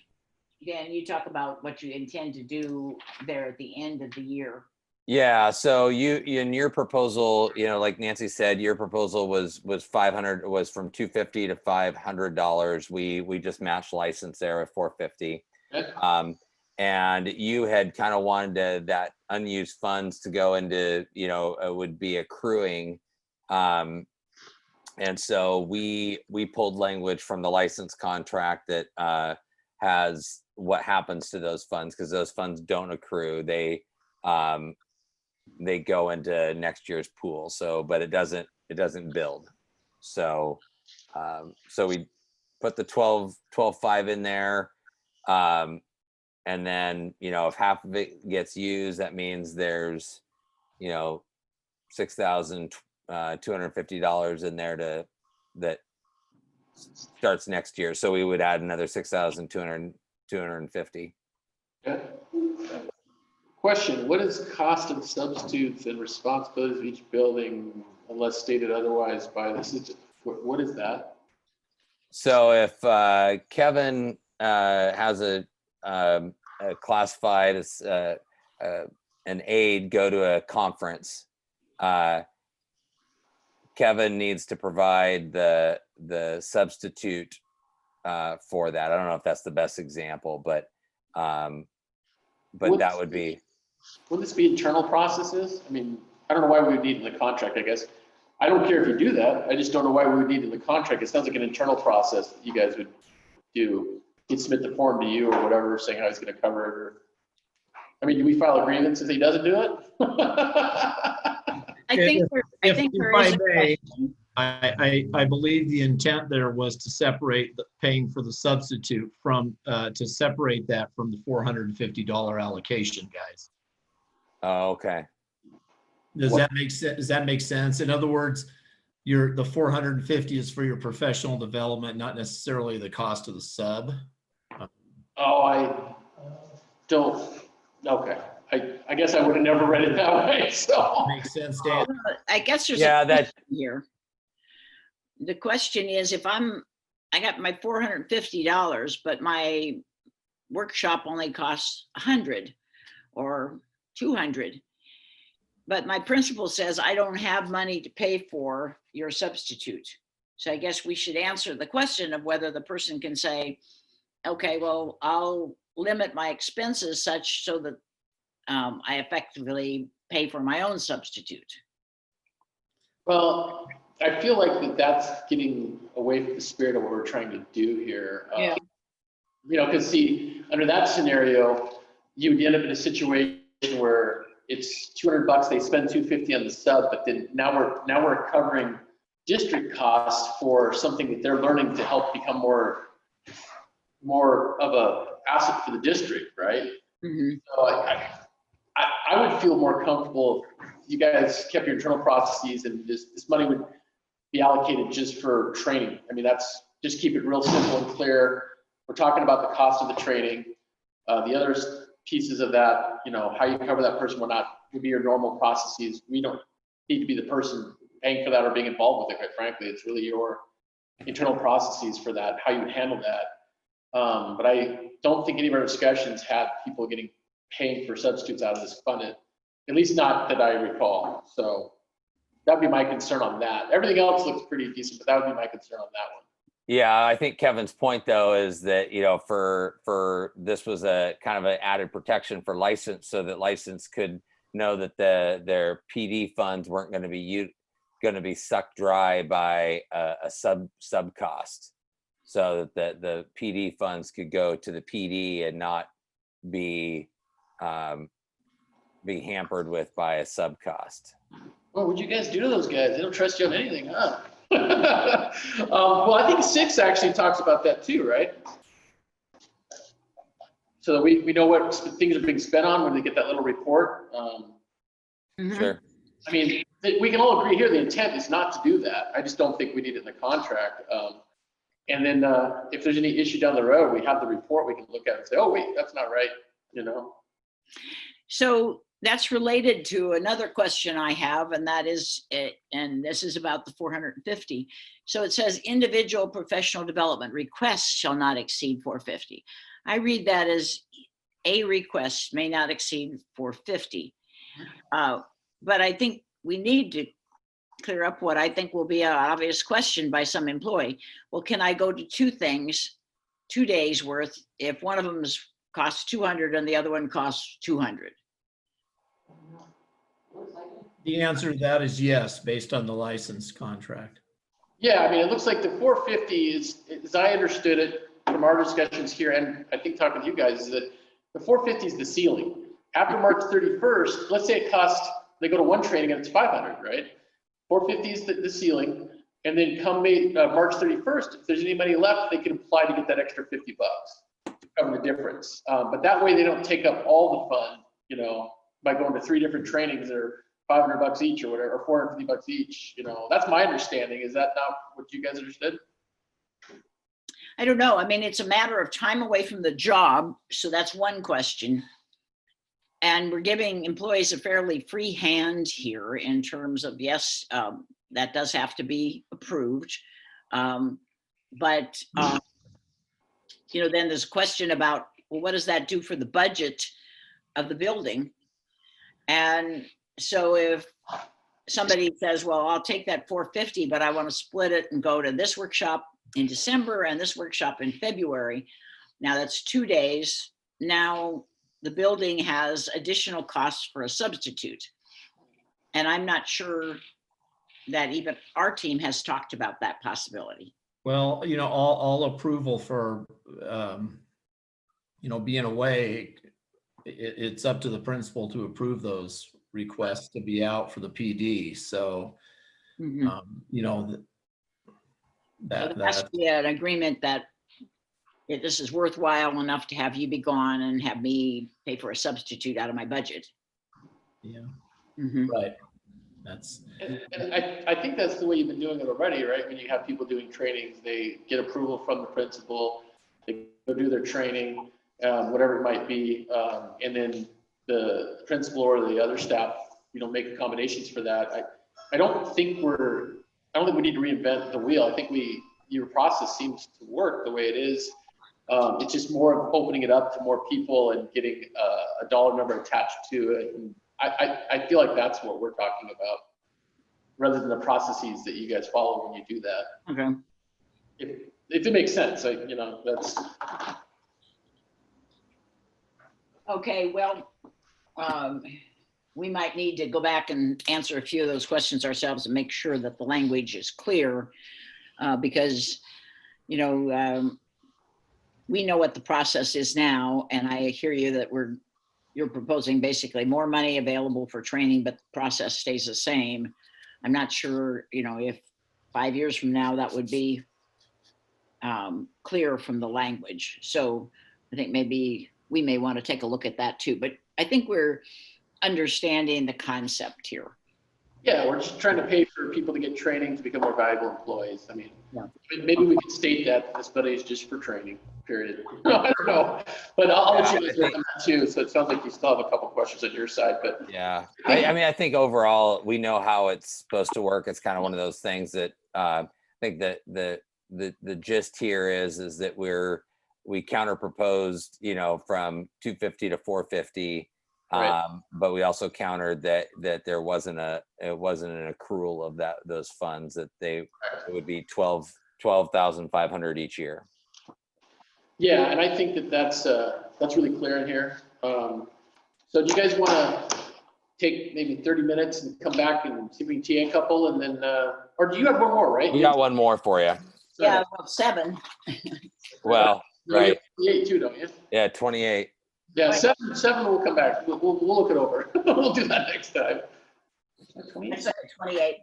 Dan, you talk about what you intend to do there at the end of the year. Yeah, so you in your proposal, like Nancy said, your proposal was 500, was from 250 to $500. We just matched license there at 450. Okay. And you had kind of wanted that unused funds to go into, would be accruing. And so we pulled language from the license contract that has what happens to those funds, because those funds don't accrue. They go into next year's pool. So, but it doesn't build. So, so we put the 12.5 in there. And then, if half of it gets used, that means there's, $6,250 in there that starts next year. So we would add another 250. Okay. Question, what is cost of substitutes and responsibilities of each building unless stated otherwise by the city? What is that? So if Kevin has a classified as an aide go to a conference, Kevin needs to provide the substitute for that. I don't know if that's the best example, but that would be. Would this be internal processes? I mean, I don't know why we would need it in the contract, I guess. I don't care if you do that. I just don't know why we would need it in the contract. It sounds like an internal process that you guys would do. He'd submit the form to you or whatever, saying how he's gonna cover it, or, I mean, do we file a grievance if he doesn't do it? I think there If is I a may, question. I believe the intent there was to separate the paying for the substitute from, to separate that from the $450 allocation, guys. Oh, okay. Does that make sense? Does that make sense? In other words, the 450 is for your professional development, not necessarily the cost of the sub. Oh, I don't, okay. I guess I would have never read it that way, so. Makes sense, Dan? I guess there's Yeah, a that question here. The question is, if I got my $450, but my workshop only costs 100 or 200, but my principal says I don't have money to pay for your substitute. So I guess we should answer the question of whether the person can say, okay, well, I'll limit my expenses such so that I effectively pay for my own substitute. Well, I feel like that's getting away from the spirit of what we're trying to do here. Yeah. You know, because see, under that scenario, you would end up in a situation where it's $200, they spend $250 on the sub, but then now we're covering district costs for something that they're learning to help become more of a asset for the district, right? Mhm. So I would feel more comfortable if you guys kept your internal processes and this money would be allocated just for training. I mean, just keep it real simple and clear. We're talking about the cost of the training. The other pieces of that, you know, how you cover that person would be your normal processes. We don't need to be the person paying for that or being involved with it, quite frankly. It's really your internal processes for that, how you would handle that. But I don't think any of our discussions had people paying for substitutes out of this fund, at least not that I recall. So that'd be my concern on that. Everything else looks pretty decent, but that would be my concern on that one. Yeah, I think Kevin's point though is that, you know, for this was a kind of an added protection for license, so that license could know that their PD funds weren't going to be sucked dry by a sub cost, so that the PD funds could go to the PD and not be hampered with by a sub cost. Well, what'd you guys do to those guys? They don't trust you on anything, huh? Well, I think 6 actually talks about that too, right? So that we know what things are being spent on when they get that little report. Mhm. Sure. I mean, we can all agree here, the intent is not to do that. I just don't think we need it in the contract. And then if there's any issue down the road, we have the report, we can look at it and say, oh, wait, that's not right, you know? So that's related to another question I have, and that is, and this is about the 450. So it says individual professional development requests shall not exceed 450. I read that as a request may not exceed 450. But I think we need to clear up what I think will be an obvious question by some employee. Well, can I go to 2 things, 2 days worth, if one of them costs 200 and the other one costs 200? The answer to that is yes, based on the license contract. Yeah, I mean, it looks like the 450 is, as I understood it from our discussions here, and I think talking to you guys, is that the 450 is the ceiling. After March 31st, let's say they go to one training and it's 500, right? 450 is the ceiling. And then come March 31st, if there's any money left, they can apply to get that extra $50 to cover the difference. But that way they don't take up all the fund, you know, by going to 3 different trainings that are $500 each or whatever, or $450 each, you know, that's my understanding. Is that not what you guys understood? I don't know. I mean, it's a matter of time away from the job. So that's one question. And we're giving employees a fairly free hand here in terms of, yes, that does have to be approved. But you know, then there's a question about, well, what does that do for the budget of the building? And so if somebody says, well, I'll take that $450, but I want to split it and go to this workshop in December and this workshop in February. Now that's 2 days. Now the building has additional costs for a substitute. And I'm not sure that even our team has talked about that possibility. Well, you know, all approval for, you know, being away, it's up to the principal to approve those requests to be out for the PD. So, Mhm. you know, So there has to be an agreement that this is worthwhile enough to have you be gone and have me pay for a substitute out of my budget. yeah, Mhm. right. That's, And I think that's the way you've been doing it already, right? When you have people doing trainings, they get approval from the principal, they go do their training, whatever it might be, and then the principal or the other staff, you know, make accommodations for that. I don't think we need to reinvent the wheel. I think your process seems to work the way it is. It's just more of opening it up to more people and getting a dollar number attached to it. And I feel like that's what we're talking about, rather than the processes that you guys follow when you do that. Okay. If it makes sense, you know, that's. Okay, well, we might need to go back and answer a few of those questions ourselves and make sure that the language is clear, because, you know, we know what the process is now, and I hear you that you're proposing basically more money available for training, but the process stays the same. I'm not sure, you know, if 5 years from now that would be clear from the language. So I think maybe we may want to take a look at that too. But I think we're understanding the concept here. Yeah, we're just trying to pay for people to get training to become more valuable employees. I mean, Yeah. maybe we could state that this study is just for training, period. I don't know, but I'll let you guys work on that too. So it sounds like you still have a couple questions on your side, but. Yeah, I mean, I think overall, we know how it's supposed to work. It's kind of one of those things that I think that the gist here is that we counter proposed, you know, from 250 to 450. Right. But we also countered that there wasn't an accrual of those funds, that it would be 12,500 each year. Yeah, and I think that's really clear in here. So do you guys want to take maybe 30 minutes and come back and see if we can TA a couple, and then, or do you have one more, right? We got one more for you. Yeah, well, 7. Well, right. 28 too, don't you? Yeah, 28. Yeah, seven will come back. We'll look it over. We'll do that next time. I said 28.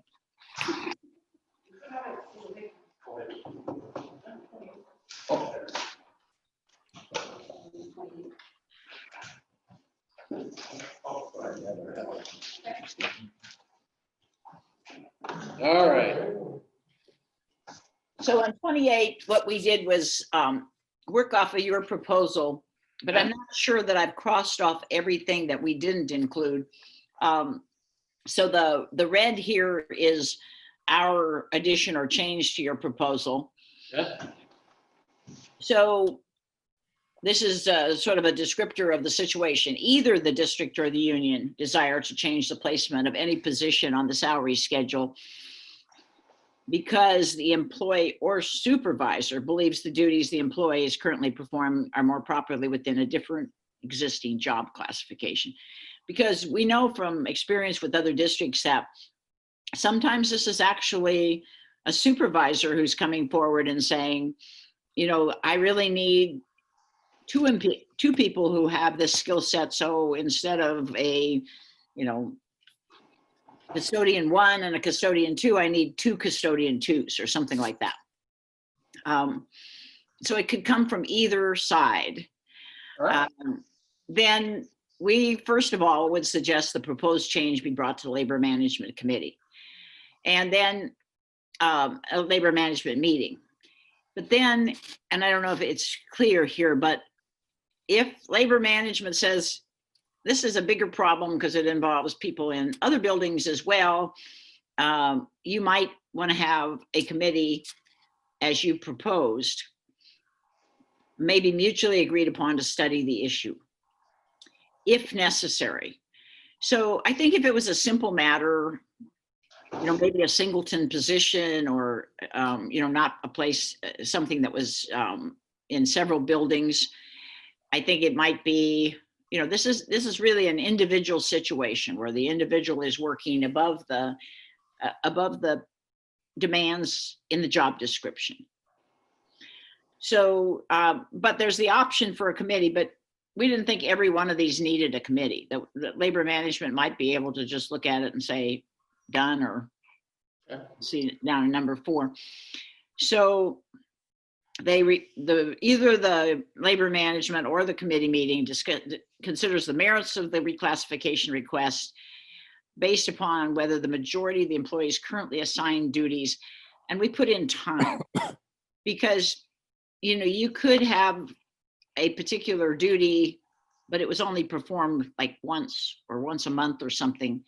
All right. So on 28, what we did was work off of your proposal, but I'm not sure that I've crossed off everything that we didn't include. So the red here is our addition or change to your proposal. Yeah. So this is sort of a descriptor of the situation. Either the district or the union desire to change the placement of any position on the salary schedule because the employee or supervisor believes the duties the employee is currently performing are more properly within a different existing job classification. Because we know from experience with other districts that sometimes this is actually a supervisor who's coming forward and saying, you know, I really need two people who have this skill set. So instead of a, you know, custodian 1 and a custodian 2, I need 2 custodian 2s or something like that. So it could come from either side. All right. Then we first of all would suggest the proposed change be brought to the Labor Management Committee. And then a labor management meeting. But then, and I don't know if it's clear here, but if labor management says this is a bigger problem because it involves people in other buildings as well, you might want to have a committee as you proposed, maybe mutually agreed upon to study the issue if necessary. So I think if it was a simple matter, you know, maybe a singleton position or, you know, not a place, something that was in several buildings, I think it might be, you know, this is really an individual situation where the individual is working above the demands in the job description. So, but there's the option for a committee, but we didn't think every one of these needed a committee. The labor management might be able to just look at it and say, done, or see down in number 4. So either the labor management or the committee meeting considers the merits of the reclassification request based upon whether the majority of the employees currently assigned duties, and we put in time because, you know, you could have a particular duty, but it was only performed like once a month or something.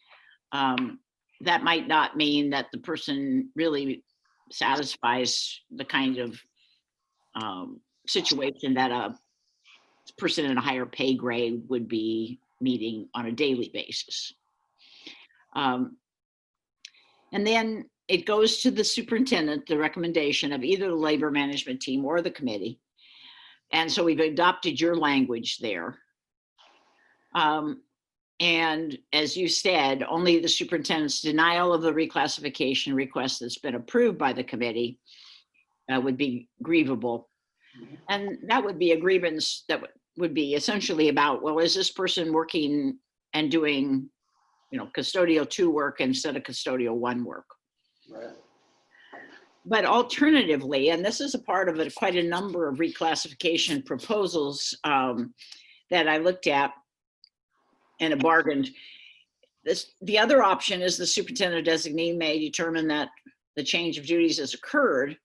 That might not mean that the person really satisfies the kind of situation that a person in a higher pay grade would be meeting on a daily basis. And then it goes to the superintendent, the recommendation of either the labor management team or the committee. And so we've adopted your language there. And as you said, only the superintendent's denial of the reclassification request that's been approved by the committee would be grievable. And that would be a grievance that would be essentially about, well, is this person working and doing, you know, custodial 2 work instead of custodial 1 work? Right. But alternatively, and this is a part of quite a number of reclassification proposals that I looked at and bargained. The other option is the superintendent designee may determine that the change of duties has occurred,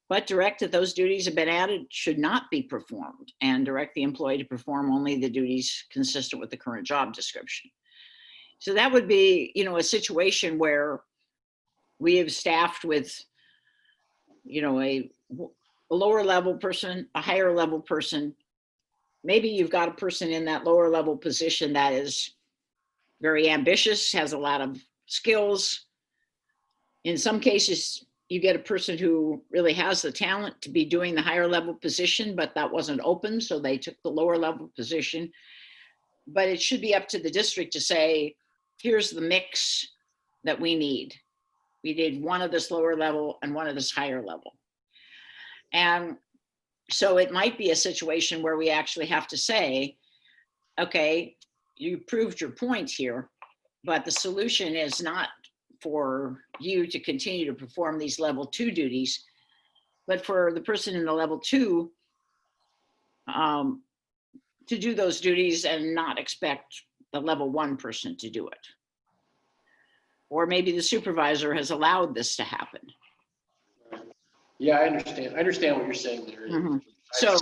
but direct that those duties have been added should not be performed, and direct the employee to perform only the duties consistent with the current job description. So that would be, you know, a situation where we have staffed with, you know, a lower level person, a higher level person. Maybe you've got a person in that lower level position that is very ambitious, has a lot of skills. In some cases, you get a person who really has the talent to be doing the higher level position, but that wasn't open, so they took the lower level position. But it should be up to the district to say, here's the mix that we need. We need one of this lower level and one of this higher level. And so it might be a situation where we actually have to say, okay, you proved your point here, but the solution is not for you to continue to perform these level 2 duties, but for the person in the level 2 to do those duties and not expect the level 1 person to do it. Or maybe the supervisor has allowed this to happen. Yeah, I understand. I understand what you're saying there. Mhm. So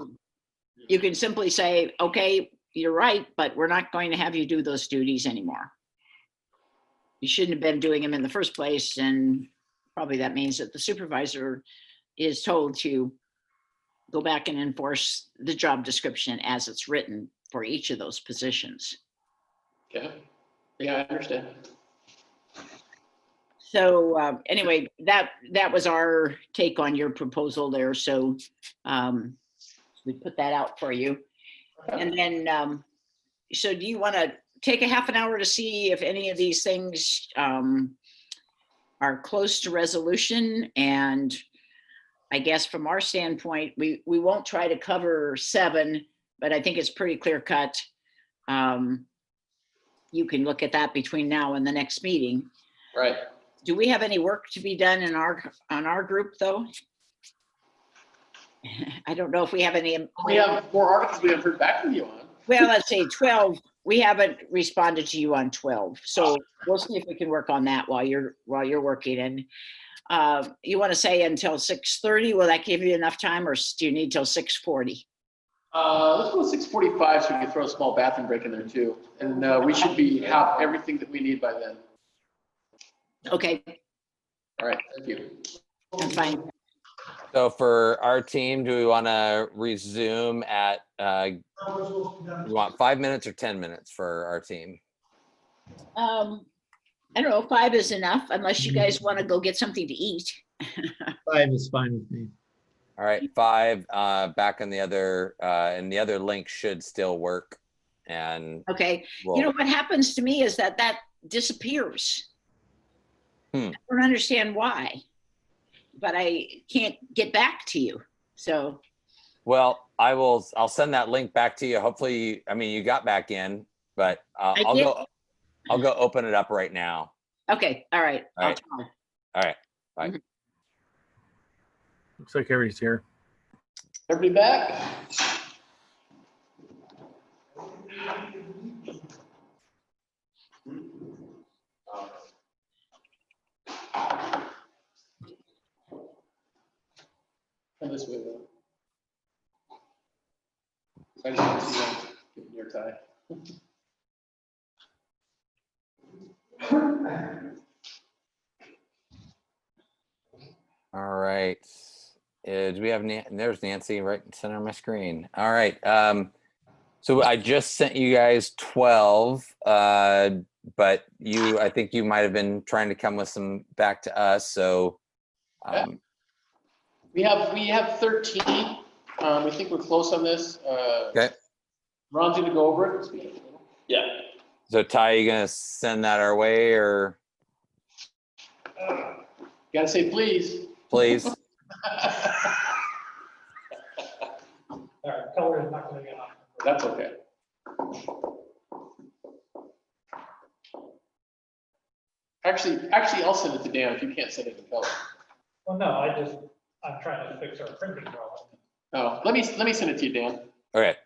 you can simply say, okay, you're right, but we're not going to have you do those duties anymore. You shouldn't have been doing them in the first place, and probably that means that the supervisor is told to go back and enforce the job description as it's written for each of those positions. Okay. Yeah, I understand. So anyway, that was our take on your proposal there. So we put that out for you. And then, so do you want to take a half an hour to see if any of these things are close to resolution? And I guess from our standpoint, we won't try to cover 7, but I think it's pretty clear cut. You can look at that between now and the next meeting. Right. Do we have any work to be done on our group, though? I don't know if we have any. We have 4 articles we haven't heard back from you on. Well, let's see, 12, we haven't responded to you on 12. So we'll see if we can work on that while you're working. And you want to say until 6:30? Will that give you enough time, or do you need till 6:40? Let's go 6:45 so we can throw a small bathroom break in there too. And we should have everything that we need by then. Okay, All right, thank you. that's fine. So for our team, do we want to resume at, we want 5 minutes or 10 minutes for our team? I don't know, 5 is enough, unless you guys want to go get something to eat. 5 is fine with me. All right, 5, back on the other, and the other link should still work. And Okay, we'll, you know, what happens to me is that disappears. Hmm. I don't understand why, but I can't get back to you, so. well, I'll send that link back to you. Hopefully, I mean, you got back in, but I'll did. go open it up right now. Okay, all right. All right. I'll try. All right, bye. Looks like everybody's here. Everybody back? Come this way, though. I just want to see you in your tie. All right. Do we have, there's Nancy right in the center of my screen. All right. So I just sent you guys 12, but I think you might have been trying to come with some back to us. So We have 13. We think we're close on this. okay. Ron's gonna go over it. Yeah. So Ty, you gonna send that our way, or Gotta say please. please? Color is not gonna get on. That's okay. Actually, I'll send it to Dan if you can't send it in color. Well, no, I'm trying to fix our printing problem. Oh, let me send it to you, Dan. Okay.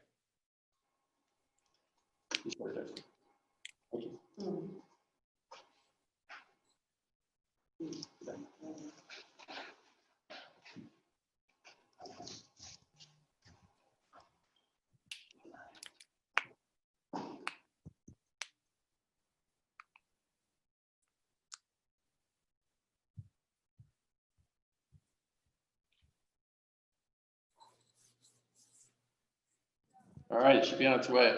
All right, it should be on its way.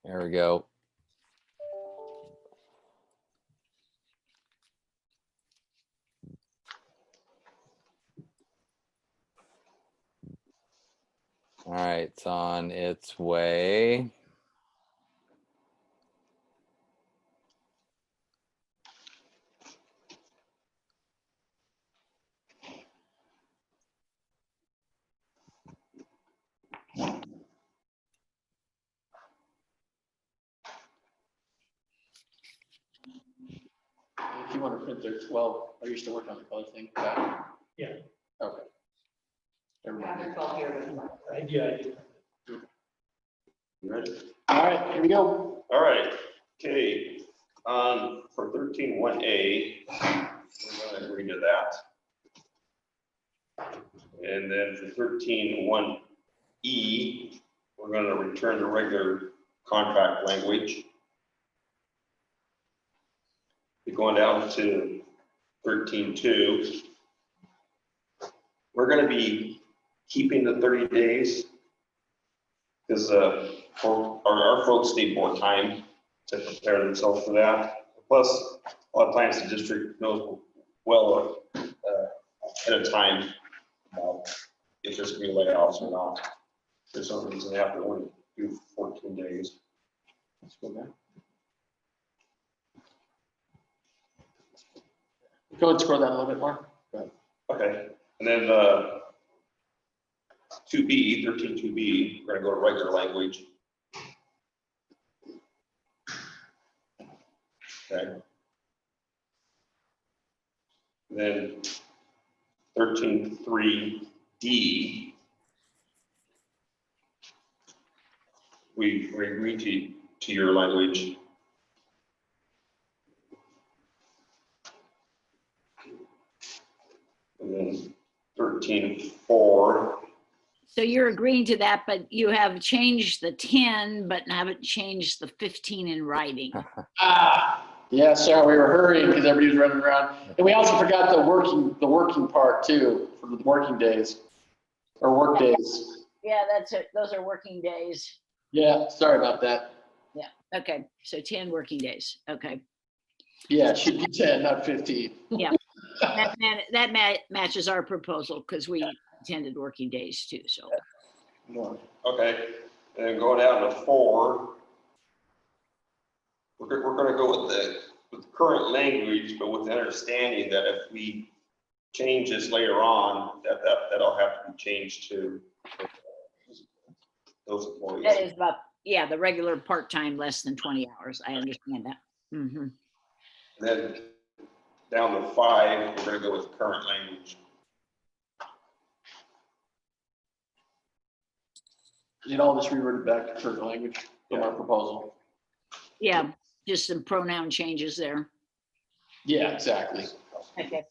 There we go. All right, it's on its way. If you want to print their 12, are you still working on the color thing? Yeah. Okay. Never mind. I do. You ready? All right, here we go. All right, okay, for 13-1A, we're gonna agree to that. And then for 13-1E, we're gonna return to regular contract language. We're going down to 13-2. We're gonna be keeping the 30 days because our folks need more time to prepare themselves for that. Plus, a lot of times the district knows well at a time about if there's gonna be layoffs or not. There's some reason they have to only do 14 days. Let's go back. Go and scroll down a little bit more. Okay, and then, 2B, 13.2B, we're gonna go to regular language. Okay. Then 13.3D. We agreed to your language. And then 13.4. So you're agreeing to that, but you have changed the 10, but haven't changed the 15 in writing. Yeah, sorry, we were hurrying because everybody was running around. And we also forgot the working part too, for the working days, or work days. Yeah, that's it. Those are working days. Yeah, sorry about that. Yeah, okay. So 10 working days. Okay. Yeah, it should be 10, not 15. Yeah. That matches our proposal because we attended working days too, so. Okay, and then go down to 4. We're gonna go with the current language, but with the understanding that if we change this later on, that'll have to be changed to those employees. That is about, yeah, the regular part-time, less than 20 hours. I understand that. Mhm. Then down to 5, we're gonna go with current language. It all just reverted back to current language from our proposal. Yeah, just some pronoun changes there. Yeah, exactly. Okay.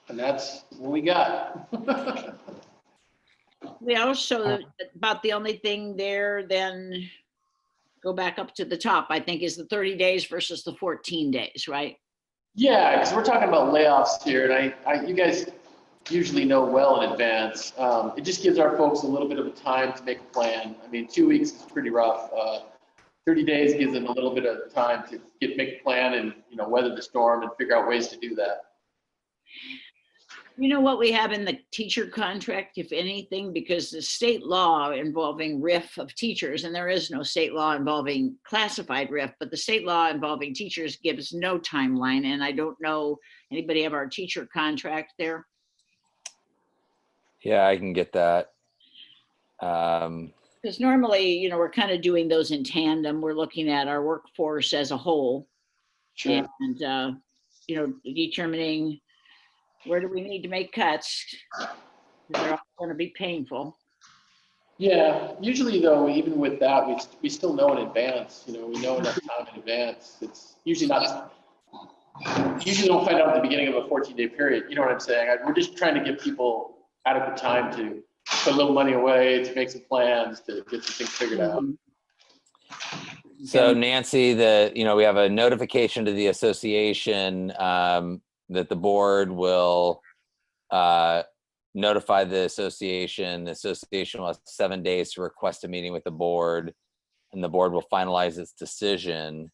And that's what we got. We also, about the only thing there, then go back up to the top, I think, is the 30 days versus the 14 days, right? Yeah, because we're talking about layoffs here, and you guys usually know well in advance. It just gives our folks a little bit of a time to make a plan. I mean, 2 weeks is pretty rough. 30 days gives them a little bit of time to make a plan and, weather the storm and figure out ways to do that. You know what we have in the teacher contract, if anything, because the state law involving RIF of teachers, and there is no state law involving classified RIF, but the state law involving teachers gives no timeline. And I don't know, anybody have our teacher contract there? Yeah, I can get that. Because normally, we're kind of doing those in tandem. We're looking at our workforce as a whole. Sure. And, determining where do we need to make cuts? They're all going to be painful. Yeah, usually though, even with that, we still know in advance, we know enough time in advance. It's usually not, usually don't find out at the beginning of a 14-day period. You know what I'm saying? We're just trying to give people adequate time to put a little money away, to make some plans, to get some things figured out. So Nancy, we have a notification to the association that the board will notify the association. The association will have 7 days to request a meeting with the board, and the board will finalize its decision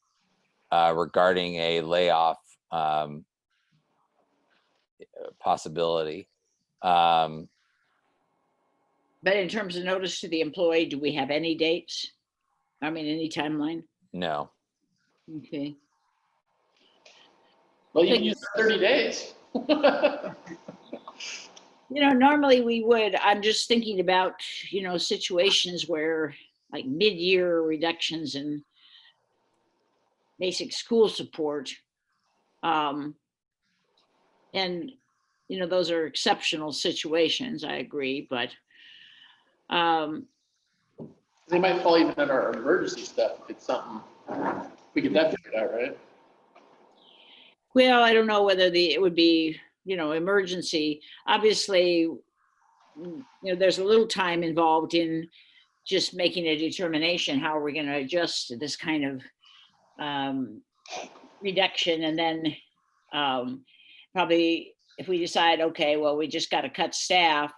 regarding a layoff possibility. But in terms of notice to the employee, do we have any dates? I mean, any timeline? No. Okay. Well, you can use 30 days. Normally we would. I'm just thinking about, situations where like mid-year reductions in basic school support. And, those are exceptional situations, I agree, but They might fall even under our emergency stuff if it's something, we get that figured out, right? well, I don't know whether it would be, emergency. Obviously, there's a little time involved in just making a determination, how are we going to adjust to this kind of reduction? And then probably if we decide, okay, well, we just got to cut staff,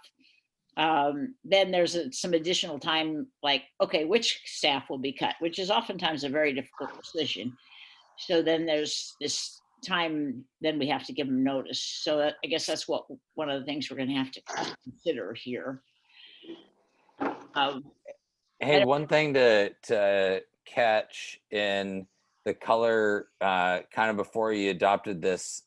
then there's some additional time, like, okay, which staff will be cut, which is oftentimes a very difficult decision. So then there's this time, then we have to give them notice. So I guess that's one of the things we're going to have to consider here. Hey, one thing to catch in the color, kind of before you adopted this,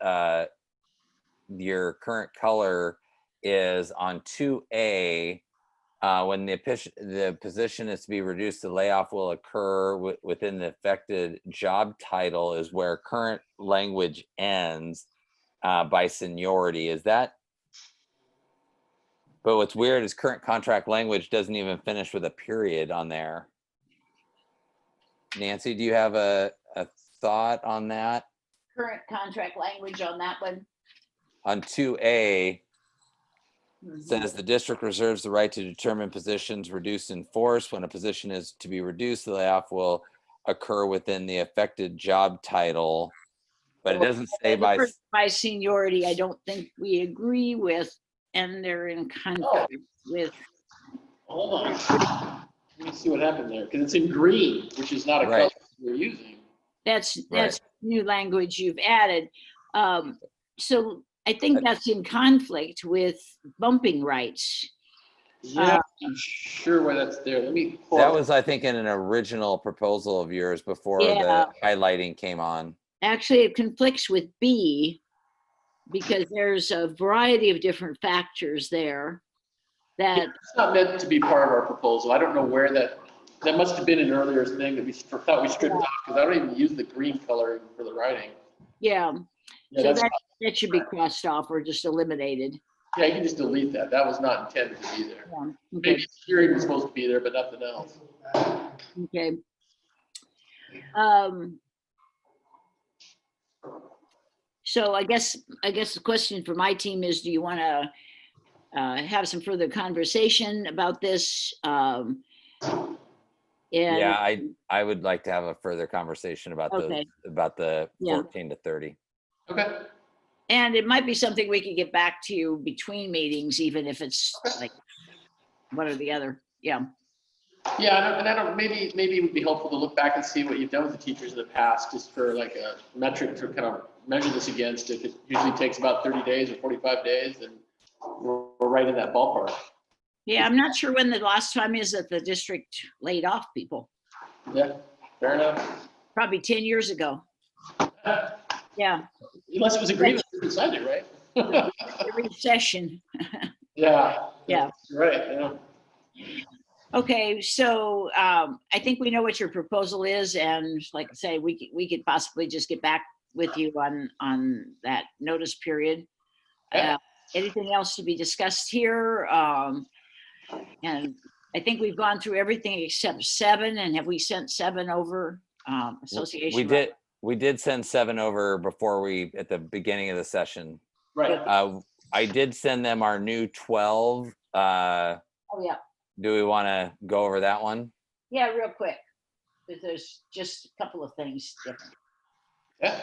your current color is on 2A. When the position is to be reduced, the layoff will occur within the affected job title is where current language ends by seniority. Is that? But what's weird is current contract language doesn't even finish with a period on there. Nancy, do you have a thought on that? Current contract language on that one. On 2A, says the district reserves the right to determine positions reduced in force. When a position is to be reduced, the layoff will occur within the affected job title. But it doesn't say by, By seniority, I don't think we agree with, and they're in conflict with. Hold on. Let me see what happened there, because it's in green, which is not a color Right. we're using. That's Right. new language you've added. So I think that's in conflict with bumping rights. Yeah, I'm sure why that's there. Let me pull that up. was, I think, in an original proposal of yours before Yeah. the highlighting came on. Actually, it conflicts with B because there's a variety of different factors there that, It's not meant to be part of our proposal. I don't know where that must have been an earlier thing that we thought we stripped off, because I don't even use the green coloring for the writing. yeah. Yeah, So that's, that should be crossed off or just eliminated. yeah, you can just delete that. That was not intended to be there. Yeah, Maybe okay, hearing was supposed to be there, but nothing else. okay. So I guess the question for my team is, do you want to have some further conversation about this? Yeah, I would like to have a further conversation about Okay. the Yeah. 14 to 30. Okay. And it might be something we could get back to you between meetings, even if it's like one or the other. Yeah. Yeah, and I don't, maybe it would be helpful to look back and see what you've done with the teachers in the past, just for like a metric to kind of measure this against. If it usually takes about 30 days or 45 days, then we're right in that ballpark. Yeah, I'm not sure when the last time is that the district laid off people. Yeah, fair enough. Probably 10 years ago. Yeah, Unless it was agreed that we decided, right? the recession. Yeah. Yeah. Right, yeah. Okay, so I think we know what your proposal is, and like I say, we could possibly just get back with you on that notice period. Yeah. Anything else to be discussed here? And I think we've gone through everything except 7, and have we sent 7 over? Association. We did send 7 over before at the beginning of the session. Right. I did send them our new 12. Oh, yeah. Do we want to go over that one? Yeah, real quick, because there's just a couple of things different. Yeah.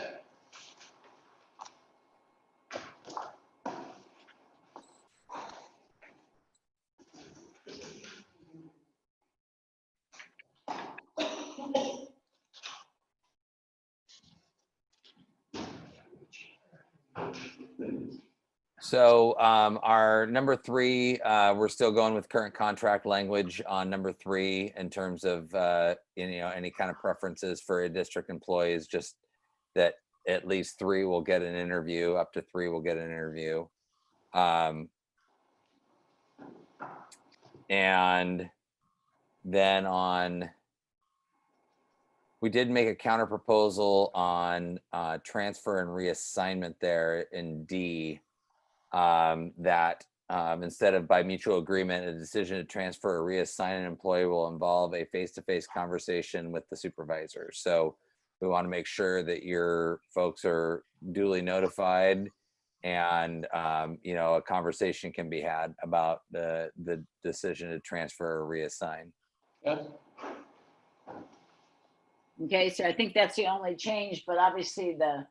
So our number 3, we're still going with current contract language on number 3 in terms of any kind of preferences for a district employees, just that at least 3 will get an interview, up to 3 will get an interview. And then we did make a counter proposal on transfer and reassignment there in D. That instead of by mutual agreement, a decision to transfer or reassign an employee will involve a face-to-face conversation with the supervisor. So we want to make sure that your folks are duly notified, and a conversation can be had about the decision to transfer or reassign. Yeah. Okay, so I think that's the only change, but obviously the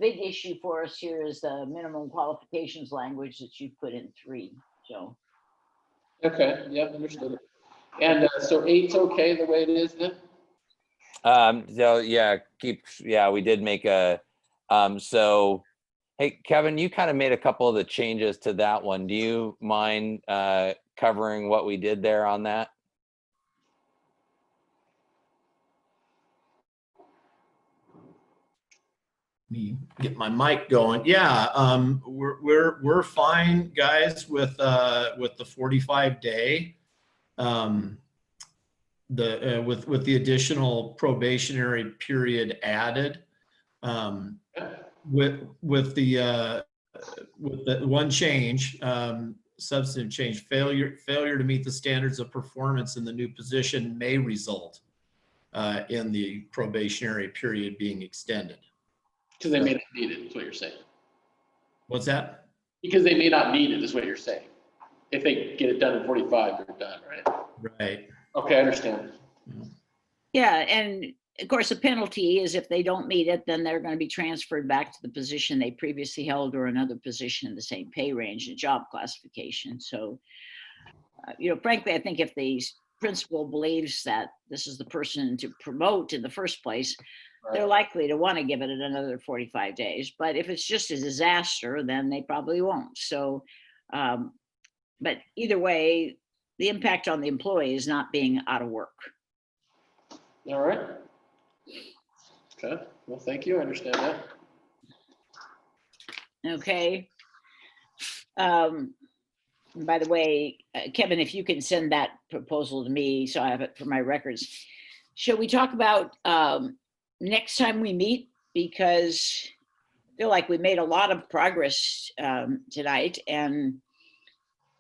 big issue for us here is the minimum qualifications language that you put in 3, so. Okay, yeah, understood. And so 8's okay the way it is then? So we did make a, so, hey, Kevin, you kind of made a couple of the changes to that one. Do you mind covering what we did there on that? me get my mic going. Yeah, we're fine, guys, with the 45 day. With the additional probationary period added. With the one change, substantive change, failure to meet the standards of performance in the new position may result in the probationary period being extended. Because they may not need it, is what you're saying. What's that? Because they may not need it, is what you're saying. If they get it done in 45, they're done, right? Right. Okay, I understand. Yeah, and of course, the penalty is if they don't meet it, then they're going to be transferred back to the position they previously held or another position in the same pay range and job classification. So, frankly, I think if the principal believes that this is the person to promote in the first place, they're likely to want to give it another 45 days. But if it's just a disaster, then they probably won't. So, but either way, the impact on the employee is not being out of work. All right. Okay, well, thank you, I understand that. Okay. By the way, Kevin, if you can send that proposal to me, so I have it for my records. Shall we talk about next time we meet? Because I feel like we made a lot of progress tonight and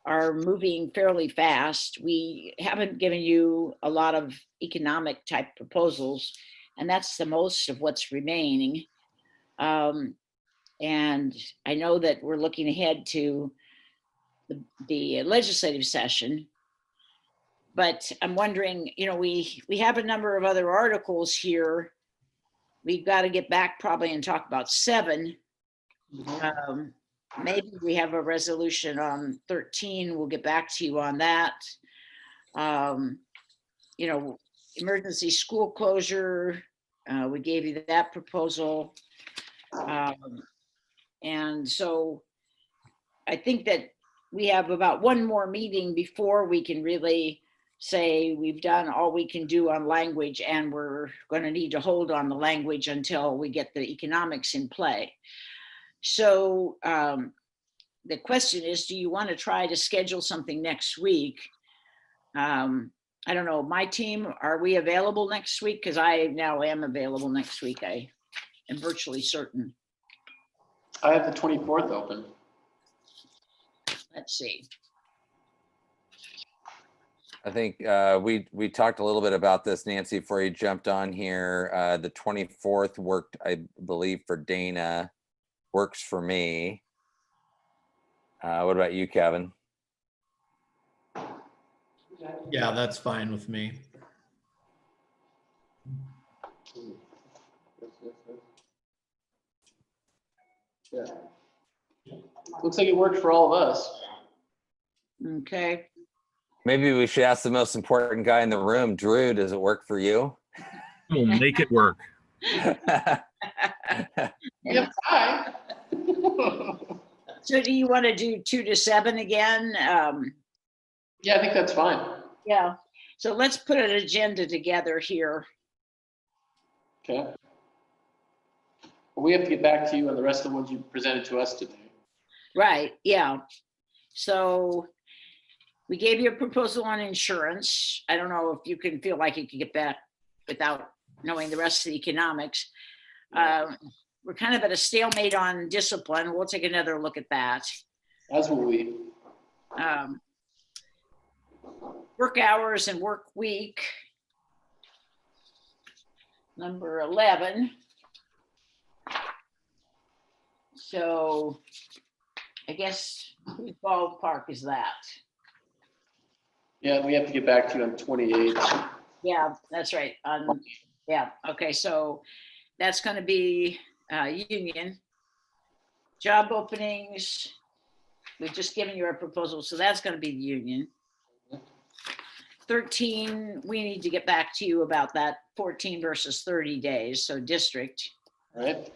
are moving fairly fast. We haven't given you a lot of economic type proposals, and that's the most of what's remaining. And I know that we're looking ahead to the legislative session, but I'm wondering, we have a number of other articles here. We've got to get back probably and talk about 7. Maybe we have a resolution on 13. We'll get back to you on that. Emergency school closure. We gave you that proposal. And so I think that we have about one more meeting before we can really say we've done all we can do on language, and we're going to need to hold on the language until we get the economics in play. So the question is, do you want to try to schedule something next week? I don't know, my team, are we available next week? Because I now am available next week. I am virtually certain. I have the 24th open. Let's see. I think we talked a little bit about this, Nancy, before you jumped on here. The 24th worked, I believe, for Dana. Works for me. What about you, Kevin? Yeah, that's fine with me. Yeah. Looks like it worked for all of us. Okay. Maybe we should ask the most important guy in the room. Drew, does it work for you? We'll make it work. Yep, hi. So do you want to do 2 to 7 again? Yeah, I think that's fine. Yeah. So let's put an agenda together here. Okay. Well, we have to get back to you on the rest of the ones you presented to us today. Right, yeah. So we gave you a proposal on insurance. I don't know if you can feel like you can get that without knowing the rest of the economics. We're kind of at a stalemate on discipline. We'll take another look at that. As will we. Work hours and work week. Number 11. So I guess whose ballpark is that? Yeah, we have to get back to you on 28. Yeah, that's right. Yeah, okay, so that's going to be union. Job openings, we've just given you our proposal, so that's going to be the union. 13, we need to get back to you about that 14 versus 30 days, so district. Right.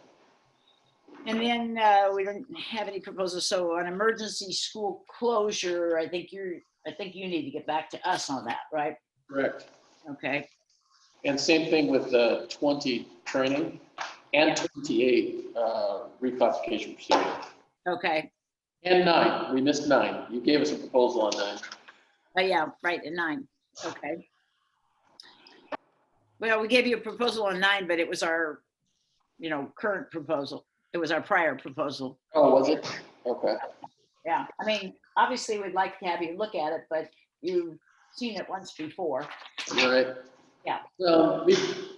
And then we don't have any proposals, so on emergency school closure, I think you need to get back to us on that, right? Correct. Okay. And same thing with the 20 training. and 28, reclassification procedure. Okay, And 9, we missed 9. You gave us a proposal on 9. oh yeah, right, at 9, okay. Well, we gave you a proposal on 9, but it was our, current proposal. It was our prior proposal. Oh, was it? Okay. Yeah, I mean, obviously, we'd like to have you look at it, but you've seen it once before. You're right. Yeah.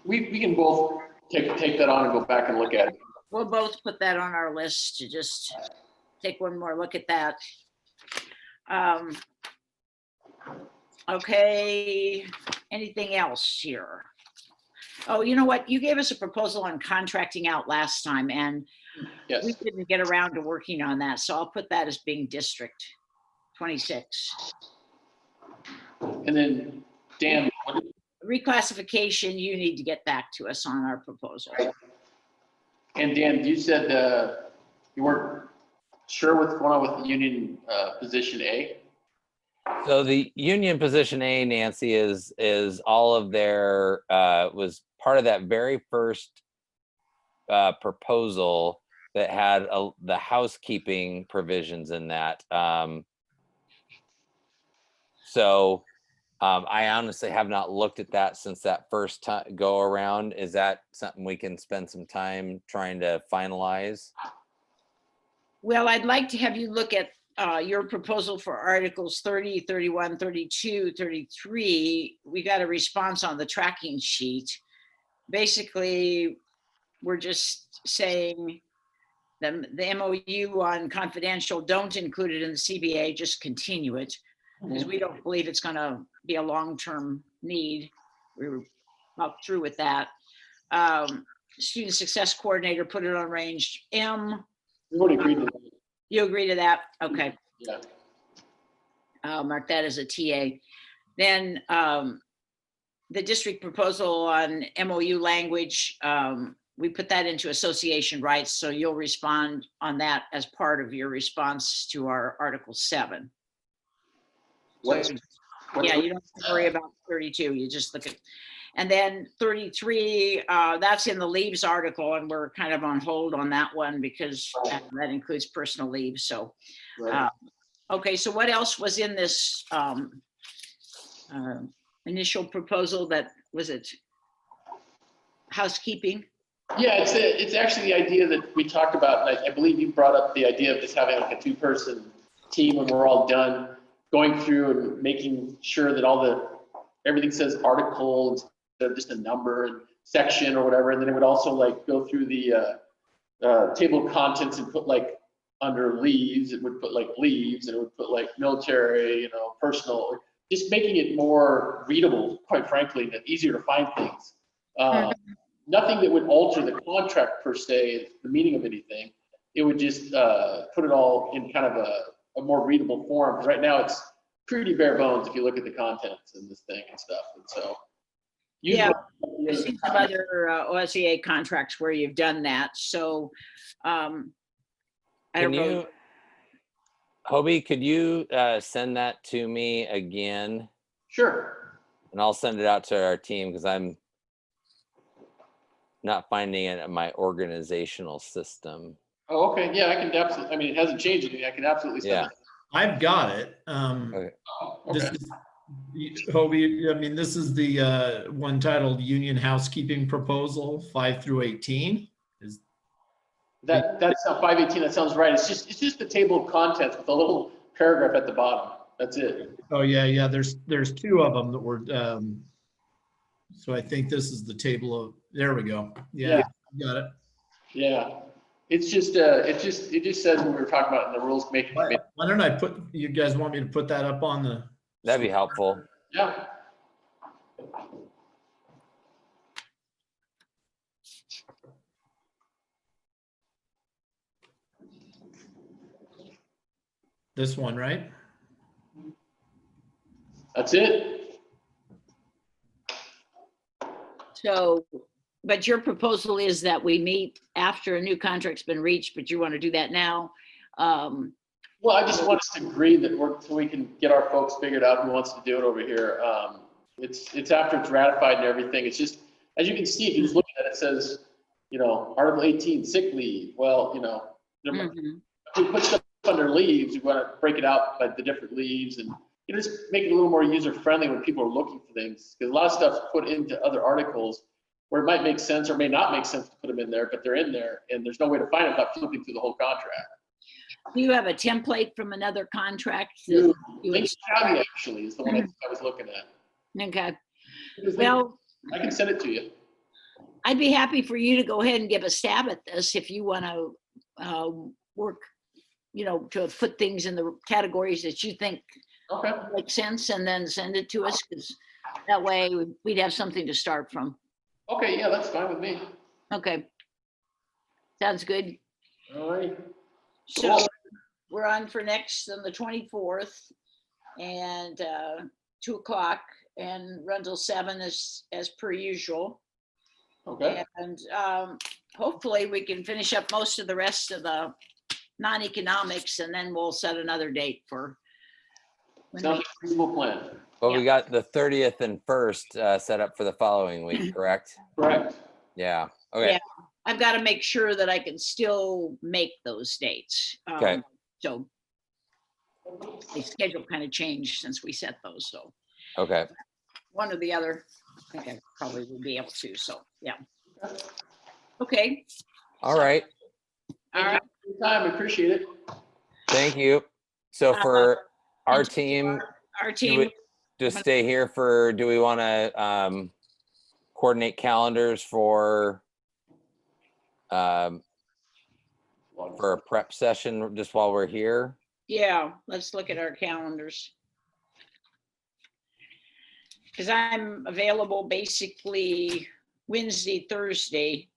We can both take that on and go back and look at it. We'll both put that on our list to just take one more look at that. Okay, anything else here? Oh, you know what? You gave us a proposal on contracting out last time, and Yes. we didn't get around to working on that, so I'll put that as being District 26. And then, Dan, Reclassification, you need to get back to us on our proposal. you said you weren't sure what's going on with the union position A? So the union position A, Nancy, is all of their, was part of that very first proposal that had the housekeeping provisions in that. So I honestly have not looked at that since that first go around. Is that something we can spend some time trying to finalize? Well, I'd like to have you look at your proposal for Articles 30, 31, 32, 33. We got a response on the tracking sheet. Basically, we're just saying the MOU on confidential, don't include it in the CBA, just continue it, because we don't believe it's going to be a long-term need. We were up through with that. Student Success Coordinator, put it on range M. We already agreed to that. You agree to that? Okay. Yeah. I'll mark that as a TA. Then the district proposal on MOU language, we put that into association rights, so you'll respond on that as part of your response to our Article 7. Yeah, you don't have to worry about 32, you just look at, and then 33, that's in the leaves article, and we're kind of on hold on that one because that includes personal leave, so. Okay, so what else was in this initial proposal that, was it housekeeping? Yeah, it's actually the idea that we talked about, and I believe you brought up the idea of just having like a 2-person team when we're all done, going through and making sure that everything says article instead of just a number and section or whatever, and then it would also like go through the table of contents and put like under leaves, it would put like leaves, and it would put like military, personal, just making it more readable, quite frankly, and easier to find things. Nothing that would alter the contract per se, the meaning of anything. It would just put it all in kind of a more readable form. Right now, it's pretty bare bones if you look at the contents in this thing and stuff. And so, Yeah, I've seen some other OSEA contracts where you've done that. So, I don't know. Hobie, could you send that to me again? Sure. And I'll send it out to our team because I'm not finding it in my organizational system. Oh, okay. Yeah, I can absolutely. I mean, it hasn't changed anything. I can absolutely send it. I've got it. Okay. This is, Hobie, I mean, this is the one titled Union Housekeeping Proposal 5 through 18. That's not 518. That sounds right. It's just the table of contents with a little paragraph at the bottom. That's it. Oh yeah. There's 2 of them that were. So I think this is the table of. There we go. Yeah. Got it. Yeah. It just says what we were talking about in the rules making committee. Why don't I put? You guys want me to put that up on the? That'd be helpful. Yeah. This one, right? That's it. So, but your proposal is that we meet after a new contract's been reached, but you want to do that now? Well, I just want us to agree that so we can get our folks figured out who wants to do it over here. It's after it's ratified and everything. It's just, as you can see, if you just look at it, it says Article 18, sick leave. Well, Mhm. if we put stuff under leaves, we want to break it out by the different leaves and just make it a little more user friendly when people are looking for things. Because a lot of stuff's put into other articles where it might make sense or may not make sense to put them in there, but they're in there and there's no way to find them without flipping through the whole contract. Do you have a template from another contract? that Lincoln you would- County actually is the one I was looking at. Okay, Because well, I can send it to you. I'd be happy for you to go ahead and give a stab at this if you want to work, to put things in the categories that you think Okay. make sense and then send it to us, because that way we'd have something to start from. Okay, yeah, that's fine with me. Okay. Sounds good. All right. So Cool. we're on for next on the 24th and 2 o'clock and run till 7 as per usual. Okay. And hopefully we can finish up most of the rest of the non-economics and then we'll set another date for. when Sounds we- like a reasonable plan. Well, Yeah. we got the 30th and 1st set up for the following week, correct? Correct. Yeah, okay. Yeah. I've got to make sure that I can still make those dates. Okay. So the schedule kind of changed since we set those, so Okay. one or the other, I think I probably would be able to, so, yeah. Okay, All right. all right. Good time, I appreciate it. Thank you. So for our and team, Our do team, we just stay here for, do we want to coordinate calendars for a prep session just while we're here? yeah, let's look at our calendars. Because I'm available basically Wednesday, Thursday,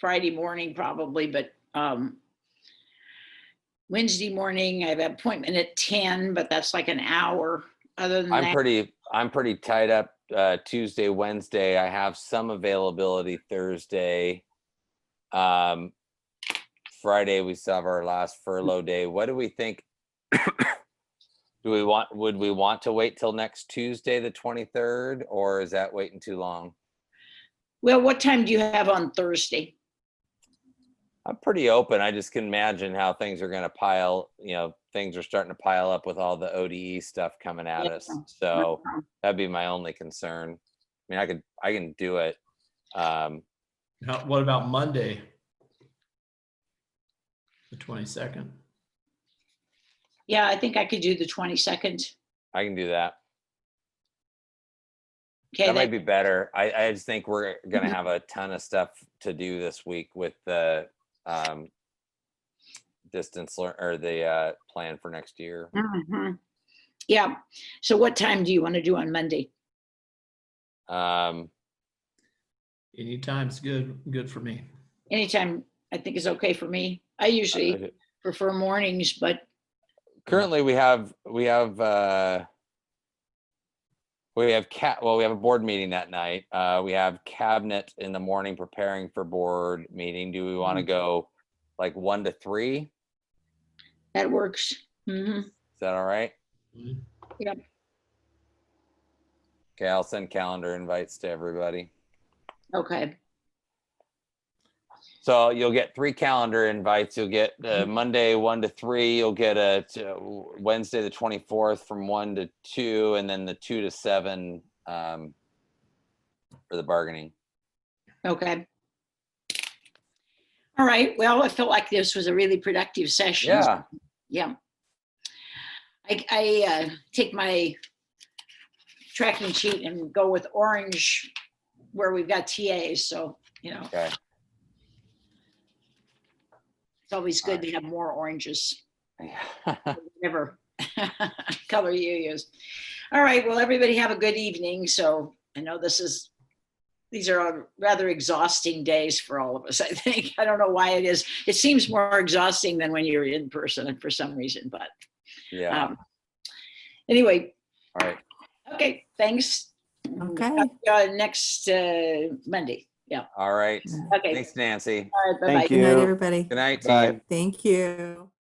Friday morning probably, but Wednesday morning, I have an appointment at 10, but that's like an hour. Other than I'm that, pretty tied up Tuesday, Wednesday. I have some availability Thursday. Friday, we still have our last furlough day. What do we think? Would we want to wait till next Tuesday, the 23rd, or is that waiting too long? well, what time do you have on Thursday? I'm pretty open. I just can imagine how things are going to pile, things are starting to pile up with all the ODE stuff coming at us. So that'd be my only concern. I mean, I can do it. What about Monday? The 22nd? Yeah, I think I could do the 22nd. I can do that. Okay, That might be better. I just think we're going Mhm. to have a ton of stuff to do this week with the distance learn or the plan for next year. Mhm. Yeah, so what time do you want to do on Monday? Anytime's good for me. Anytime I think is okay for me. I usually prefer mornings, but Currently we have we have a board meeting that night. We have cabinet in the morning preparing for board meeting. Do we want to go like 1 to 3? that works. Mhm. Is that all right? Yep. Okay, I'll send calendar invites to everybody. Okay, So you'll get 3 calendar invites. You'll get Monday 1 to 3. You'll get Wednesday the 24th from 1 to 2, and then the 2 to 7 for the bargaining. okay. All right, well, I felt like this was a really productive session. Yeah. Yeah. I take my tracking sheet and go with orange where we've got TAs, so, Okay. it's always good to have more oranges, Yeah. whatever color you use. All right, well, everybody have a good evening. So I know these are rather exhausting days for all of us, I think. I don't know why it is. It seems more exhausting than when you're in person for some reason, but Yeah. anyway, All right. okay, thanks. Okay. Next Monday. Yeah. All right. Okay. Thanks, Nancy. All right, bye-bye. Good night, everybody. Good night, Bye. team. Thank you.